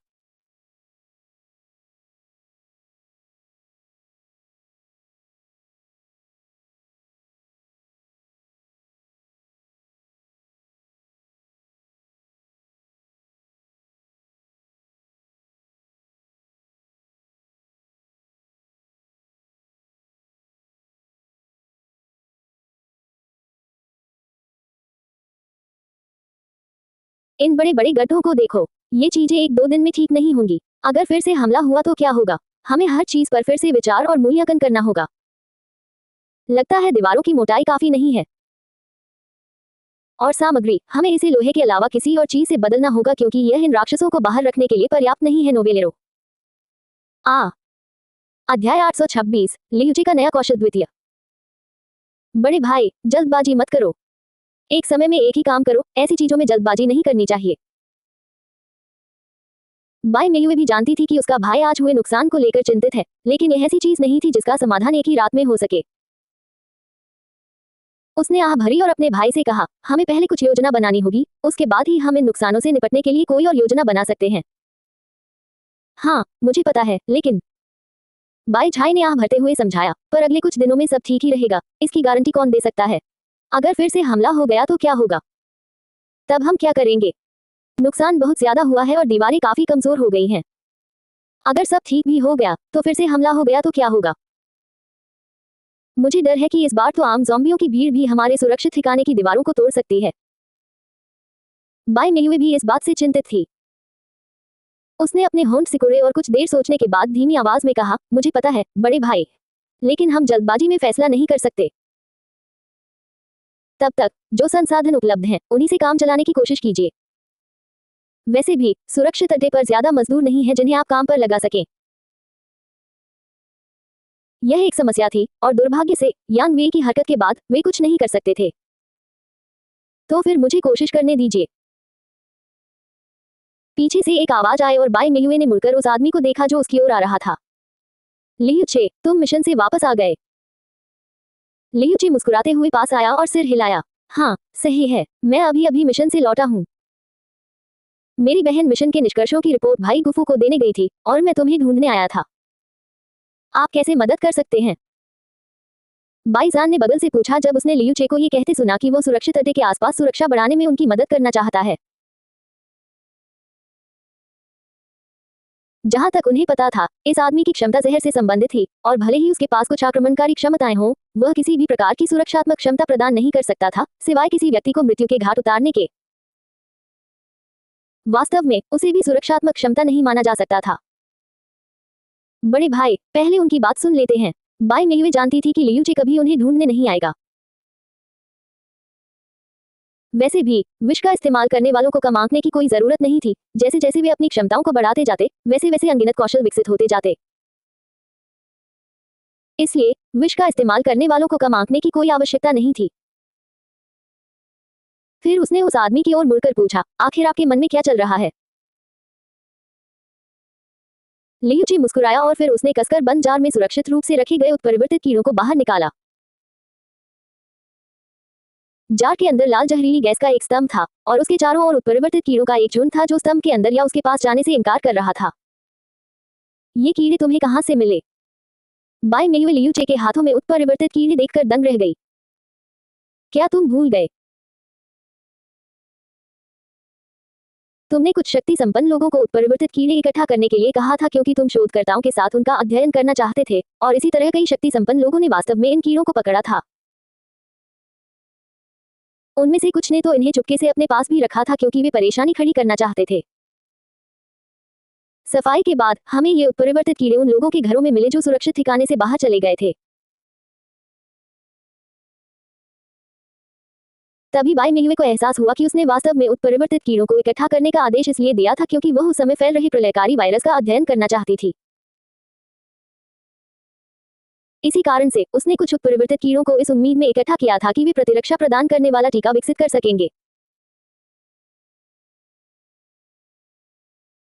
इन बड़े बड़े गड्ढों को देखो, ये चीजें एक दो दिन में ठीक नहीं होंगी। अगर फिर से हमला हुआ तो क्या होगा? हमें हर चीज पर फिर से विचार और मूल्यांकन करना होगा। लगता है दीवारों की मोटाई काफी नहीं है। और सामग्री, हमें इसे लोहे के अलावा किसी और चीज से बदलना होगा क्योंकि यह इन राक्षसों को बाहर रखने के लिए पर्याप्त नहीं है। नोवेलेरो अध्याय 826 लियुची का नया कौशल द्वितीय। बड़े भाई, जल्दबाजी मत करो। एक समय में एक ही काम करो, ऐसी चीजों में जल्दबाजी नहीं करनी चाहिए। बाई मियुए भी जानती थी कि उसका भाई आज हुए नुकसान को लेकर चिंतित है, लेकिन यह ऐसी चीज नहीं थी जिसका समाधान एक ही रात में हो सके। उसने आह भरी और अपने भाई से कहा, हमें पहले कुछ योजना बनानी होगी, उसके बाद ही हम इन नुकसानों से निपटने के लिए कोई और योजना बना सकते हैं। हाँ, मुझे पता है, लेकिन बाई झाई ने आह भरते हुए समझाया, पर अगले कुछ दिनों में सब ठीक ही रहेगा, इसकी गारंटी कौन दे सकता है? अगर फिर से हमला हो गया तो क्या होगा? तब हम क्या करेंगे? नुकसान बहुत ज्यादा हुआ है और दीवारें काफी कमजोर हो गई हैं। अगर सब ठीक भी हो गया तो फिर से हमला हो गया तो क्या होगा? मुझे डर है कि इस बार तो आम ज़ॉम्बियों की भीड़ भी हमारे सुरक्षित ठिकाने की दीवारों को तोड़ सकती है। बाई मियुए भी इस बात से चिंतित थी। उसने अपने होंठ सिकुड़े और कुछ देर सोचने के बाद धीमी आवाज में कहा, मुझे पता है, बड़े भाई, लेकिन हम जल्दबाजी में फैसला नहीं कर सकते। तब तक जो संसाधन उपलब्ध हैं, उन्हीं से काम चलाने की कोशिश कीजिए। वैसे भी सुरक्षित अड्डे पर ज्यादा मजदूर नहीं है जिन्हें आप काम पर लगा सकें। यह एक समस्या थी और दुर्भाग्य से यांग वे की हरकत के बाद वे कुछ नहीं कर सकते थे। तो फिर मुझे कोशिश करने दीजिए। पीछे से एक आवाज आए और बाई मियुए ने मुड़कर उस आदमी को देखा जो उसकी ओर आ रहा था। लियुचे, तुम मिशन से वापस आ गए। लियुचे मुस्कुराते हुए पास आया और सिर हिलाया। हाँ, सही है, मैं अभी अभी मिशन से लौटा हूँ। मेरी बहन मिशन के निष्कर्षों की रिपोर्ट भाई गुफू को देने गई थी और मैं तुम्हें ढूंढने आया था। आप कैसे मदद कर सकते हैं? बाईजान ने बगल से पूछा जब उसने लियुचे को ये कहते सुना कि वो सुरक्षित अड्डे के आसपास सुरक्षा बढ़ाने में उनकी मदद करना चाहता है। जहां तक उन्हें पता था, इस आदमी की क्षमता जहर से संबंधित थी और भले ही उसके पास कुछ आक्रमणकारी क्षमताएं हों, वह किसी भी प्रकार की सुरक्षात्मक क्षमता प्रदान नहीं कर सकता था, सिवाय किसी व्यक्ति को मृत्यु के घाट उतारने के। वास्तव में उसे भी सुरक्षात्मक क्षमता नहीं माना जा सकता था। बड़े भाई, पहले उनकी बात सुन लेते हैं। बाई मियुए जानती थी कि लियुचे कभी उन्हें ढूंढने नहीं आएगा। वैसे भी विष का इस्तेमाल करने वालों को कम आंकने की कोई जरूरत नहीं थी। जैसे जैसे वे अपनी क्षमताओं को बढ़ाते जाते, वैसे वैसे अनगिनत कौशल विकसित होते जाते। इसलिए विष का इस्तेमाल करने वालों को कम आंकने की कोई आवश्यकता नहीं थी। फिर उसने उस आदमी की ओर मुड़कर पूछा, आखिर आपके मन में क्या चल रहा है? लियुची मुस्कुराया और फिर उसने कसकर बंद जार में सुरक्षित रूप से रखे गए उत्परिवर्तित कीड़ों को बाहर निकाला। जार के अंदर लाल जहरीली गैस का एक स्तंभ था और उसके चारों ओर उत्परिवर्तित कीड़ों का एक झुंड था जो स्तंभ के अंदर या उसके पास जाने से इनकार कर रहा था। ये कीड़े तुम्हें कहां से मिले? बाई मेयुए लियू चे के हाथों में उत्परिवर्तित कीड़े देखकर दंग रह गई। क्या तुम भूल गए? तुमने कुछ शक्ति संपन्न लोगों को उत्परिवर्तित कीड़े इकट्ठा करने के लिए कहा था क्योंकि तुम शोधकर्ताओं के साथ उनका अध्ययन करना चाहते थे और इसी तरह कई शक्ति संपन्न लोगों ने वास्तव में इन कीड़ों को पकड़ा था। उनमें से कुछ ने तो इन्हें चुपके से अपने पास भी रखा था क्योंकि वे परेशानी खड़ी करना चाहते थे। सफाई के बाद हमें ये उत्परिवर्तित कीड़े उन लोगों के घरों में मिले जो सुरक्षित ठिकाने से बाहर चले गए थे। तभी बाई मियुए को एहसास हुआ कि उसने वास्तव में उत्परिवर्तित कीड़ों को इकट्ठा करने का आदेश इसलिए दिया था क्योंकि वह उस समय फैल रहे प्रलयकारी वायरस का अध्ययन करना चाहती थी। इसी कारण से उसने कुछ उत्परिवर्तित कीड़ों को इस उम्मीद में इकट्ठा किया था कि वे प्रतिरक्षा प्रदान करने वाला टीका विकसित कर सकेंगे।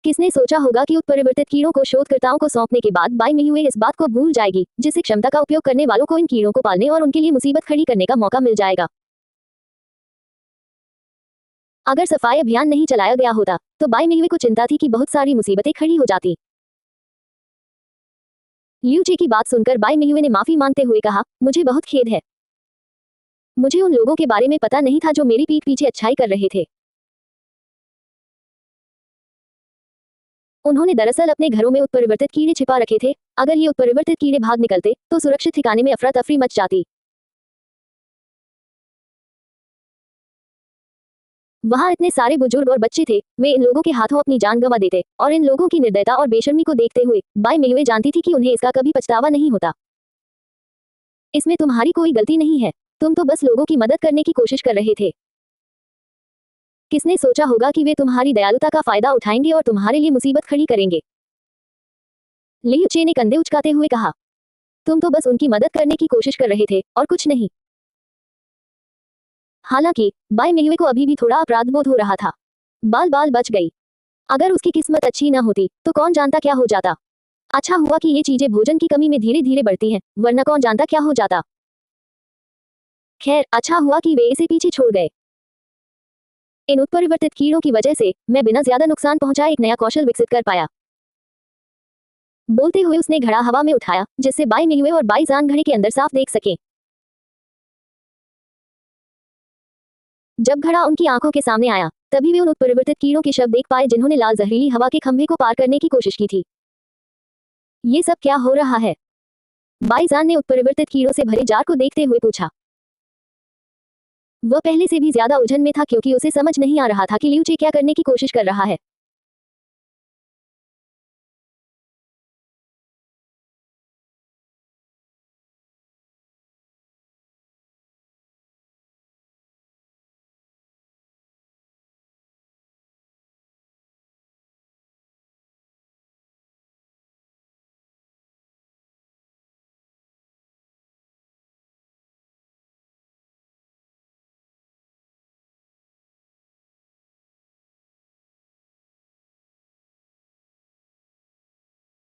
किसने सोचा होगा कि उत्परिवर्तित कीड़ों को शोधकर्ताओं को सौंपने के बाद बाई मियुए इस बात को भूल जाएगी जिससे क्षमता का उपयोग करने वालों को इन कीड़ों को पालने और उनके लिए मुसीबत खड़ी करने का मौका मिल जाएगा। अगर सफाई अभियान नहीं चलाया गया होता तो बाई मियुए को चिंता थी कि बहुत सारी मुसीबतें खड़ी हो जाती। लियू चे की बात सुनकर बाई मियुए ने माफी मांगते हुए कहा, मुझे बहुत खेद है। मुझे उन लोगों के बारे में पता नहीं था जो मेरी पीठ पीछे अच्छाई कर रहे थे। उन्होंने दरअसल अपने घरों में उत्परिवर्तित कीड़े छिपा रखे थे। अगर ये उत्परिवर्तित कीड़े भाग निकलते तो सुरक्षित ठिकाने में अफरा तफरी मच जाती। वहां इतने सारे बुजुर्ग और बच्चे थे, वे इन लोगों के हाथों अपनी जान गंवा देते और इन लोगों की निर्दयता और बेशर्मी को देखते हुए बाई मियुए जानती थी कि उन्हें इसका कभी पछतावा नहीं होता। इसमें तुम्हारी कोई गलती नहीं है, तुम तो बस लोगों की मदद करने की कोशिश कर रहे थे। किसने सोचा होगा कि वे तुम्हारी दयालुता का फायदा उठाएंगे और तुम्हारे लिए मुसीबत खड़ी करेंगे? लियू चे ने कंधे उचकाते हुए कहा, तुम तो बस उनकी मदद करने की कोशिश कर रहे थे और कुछ नहीं। हालांकि बाई मियुए को अभी भी थोड़ा अपराध बोध हो रहा था। बाल बाल बच गई। अगर उसकी किस्मत अच्छी न होती तो कौन जानता क्या हो जाता। अच्छा हुआ कि ये चीजें भोजन की कमी में धीरे धीरे बढ़ती हैं, वरना कौन जानता क्या हो जाता। खैर, अच्छा हुआ कि वे इसे पीछे छोड़ गए। इन उत्परिवर्तित कीड़ों की वजह से मैं बिना ज्यादा नुकसान पहुंचाए एक नया कौशल विकसित कर पाया। बोलते हुए उसने घड़ा हवा में उठाया जिससे बाई मियुए और बाई जान घड़े के अंदर साफ देख सके। जब घड़ा उनकी आंखों के सामने आया तभी वे उन उत्परिवर्तित कीड़ों के शव देख पाए जिन्होंने लाल जहरीली हवा के खंभे को पार करने की कोशिश की थी। ये सब क्या हो रहा है? बाई जान ने उत्परिवर्तित कीड़ों से भरे जार को देखते हुए पूछा। वह पहले से भी ज्यादा उलझन में था क्योंकि उसे समझ नहीं आ रहा था कि लियू चे क्या करने की कोशिश कर रहा है।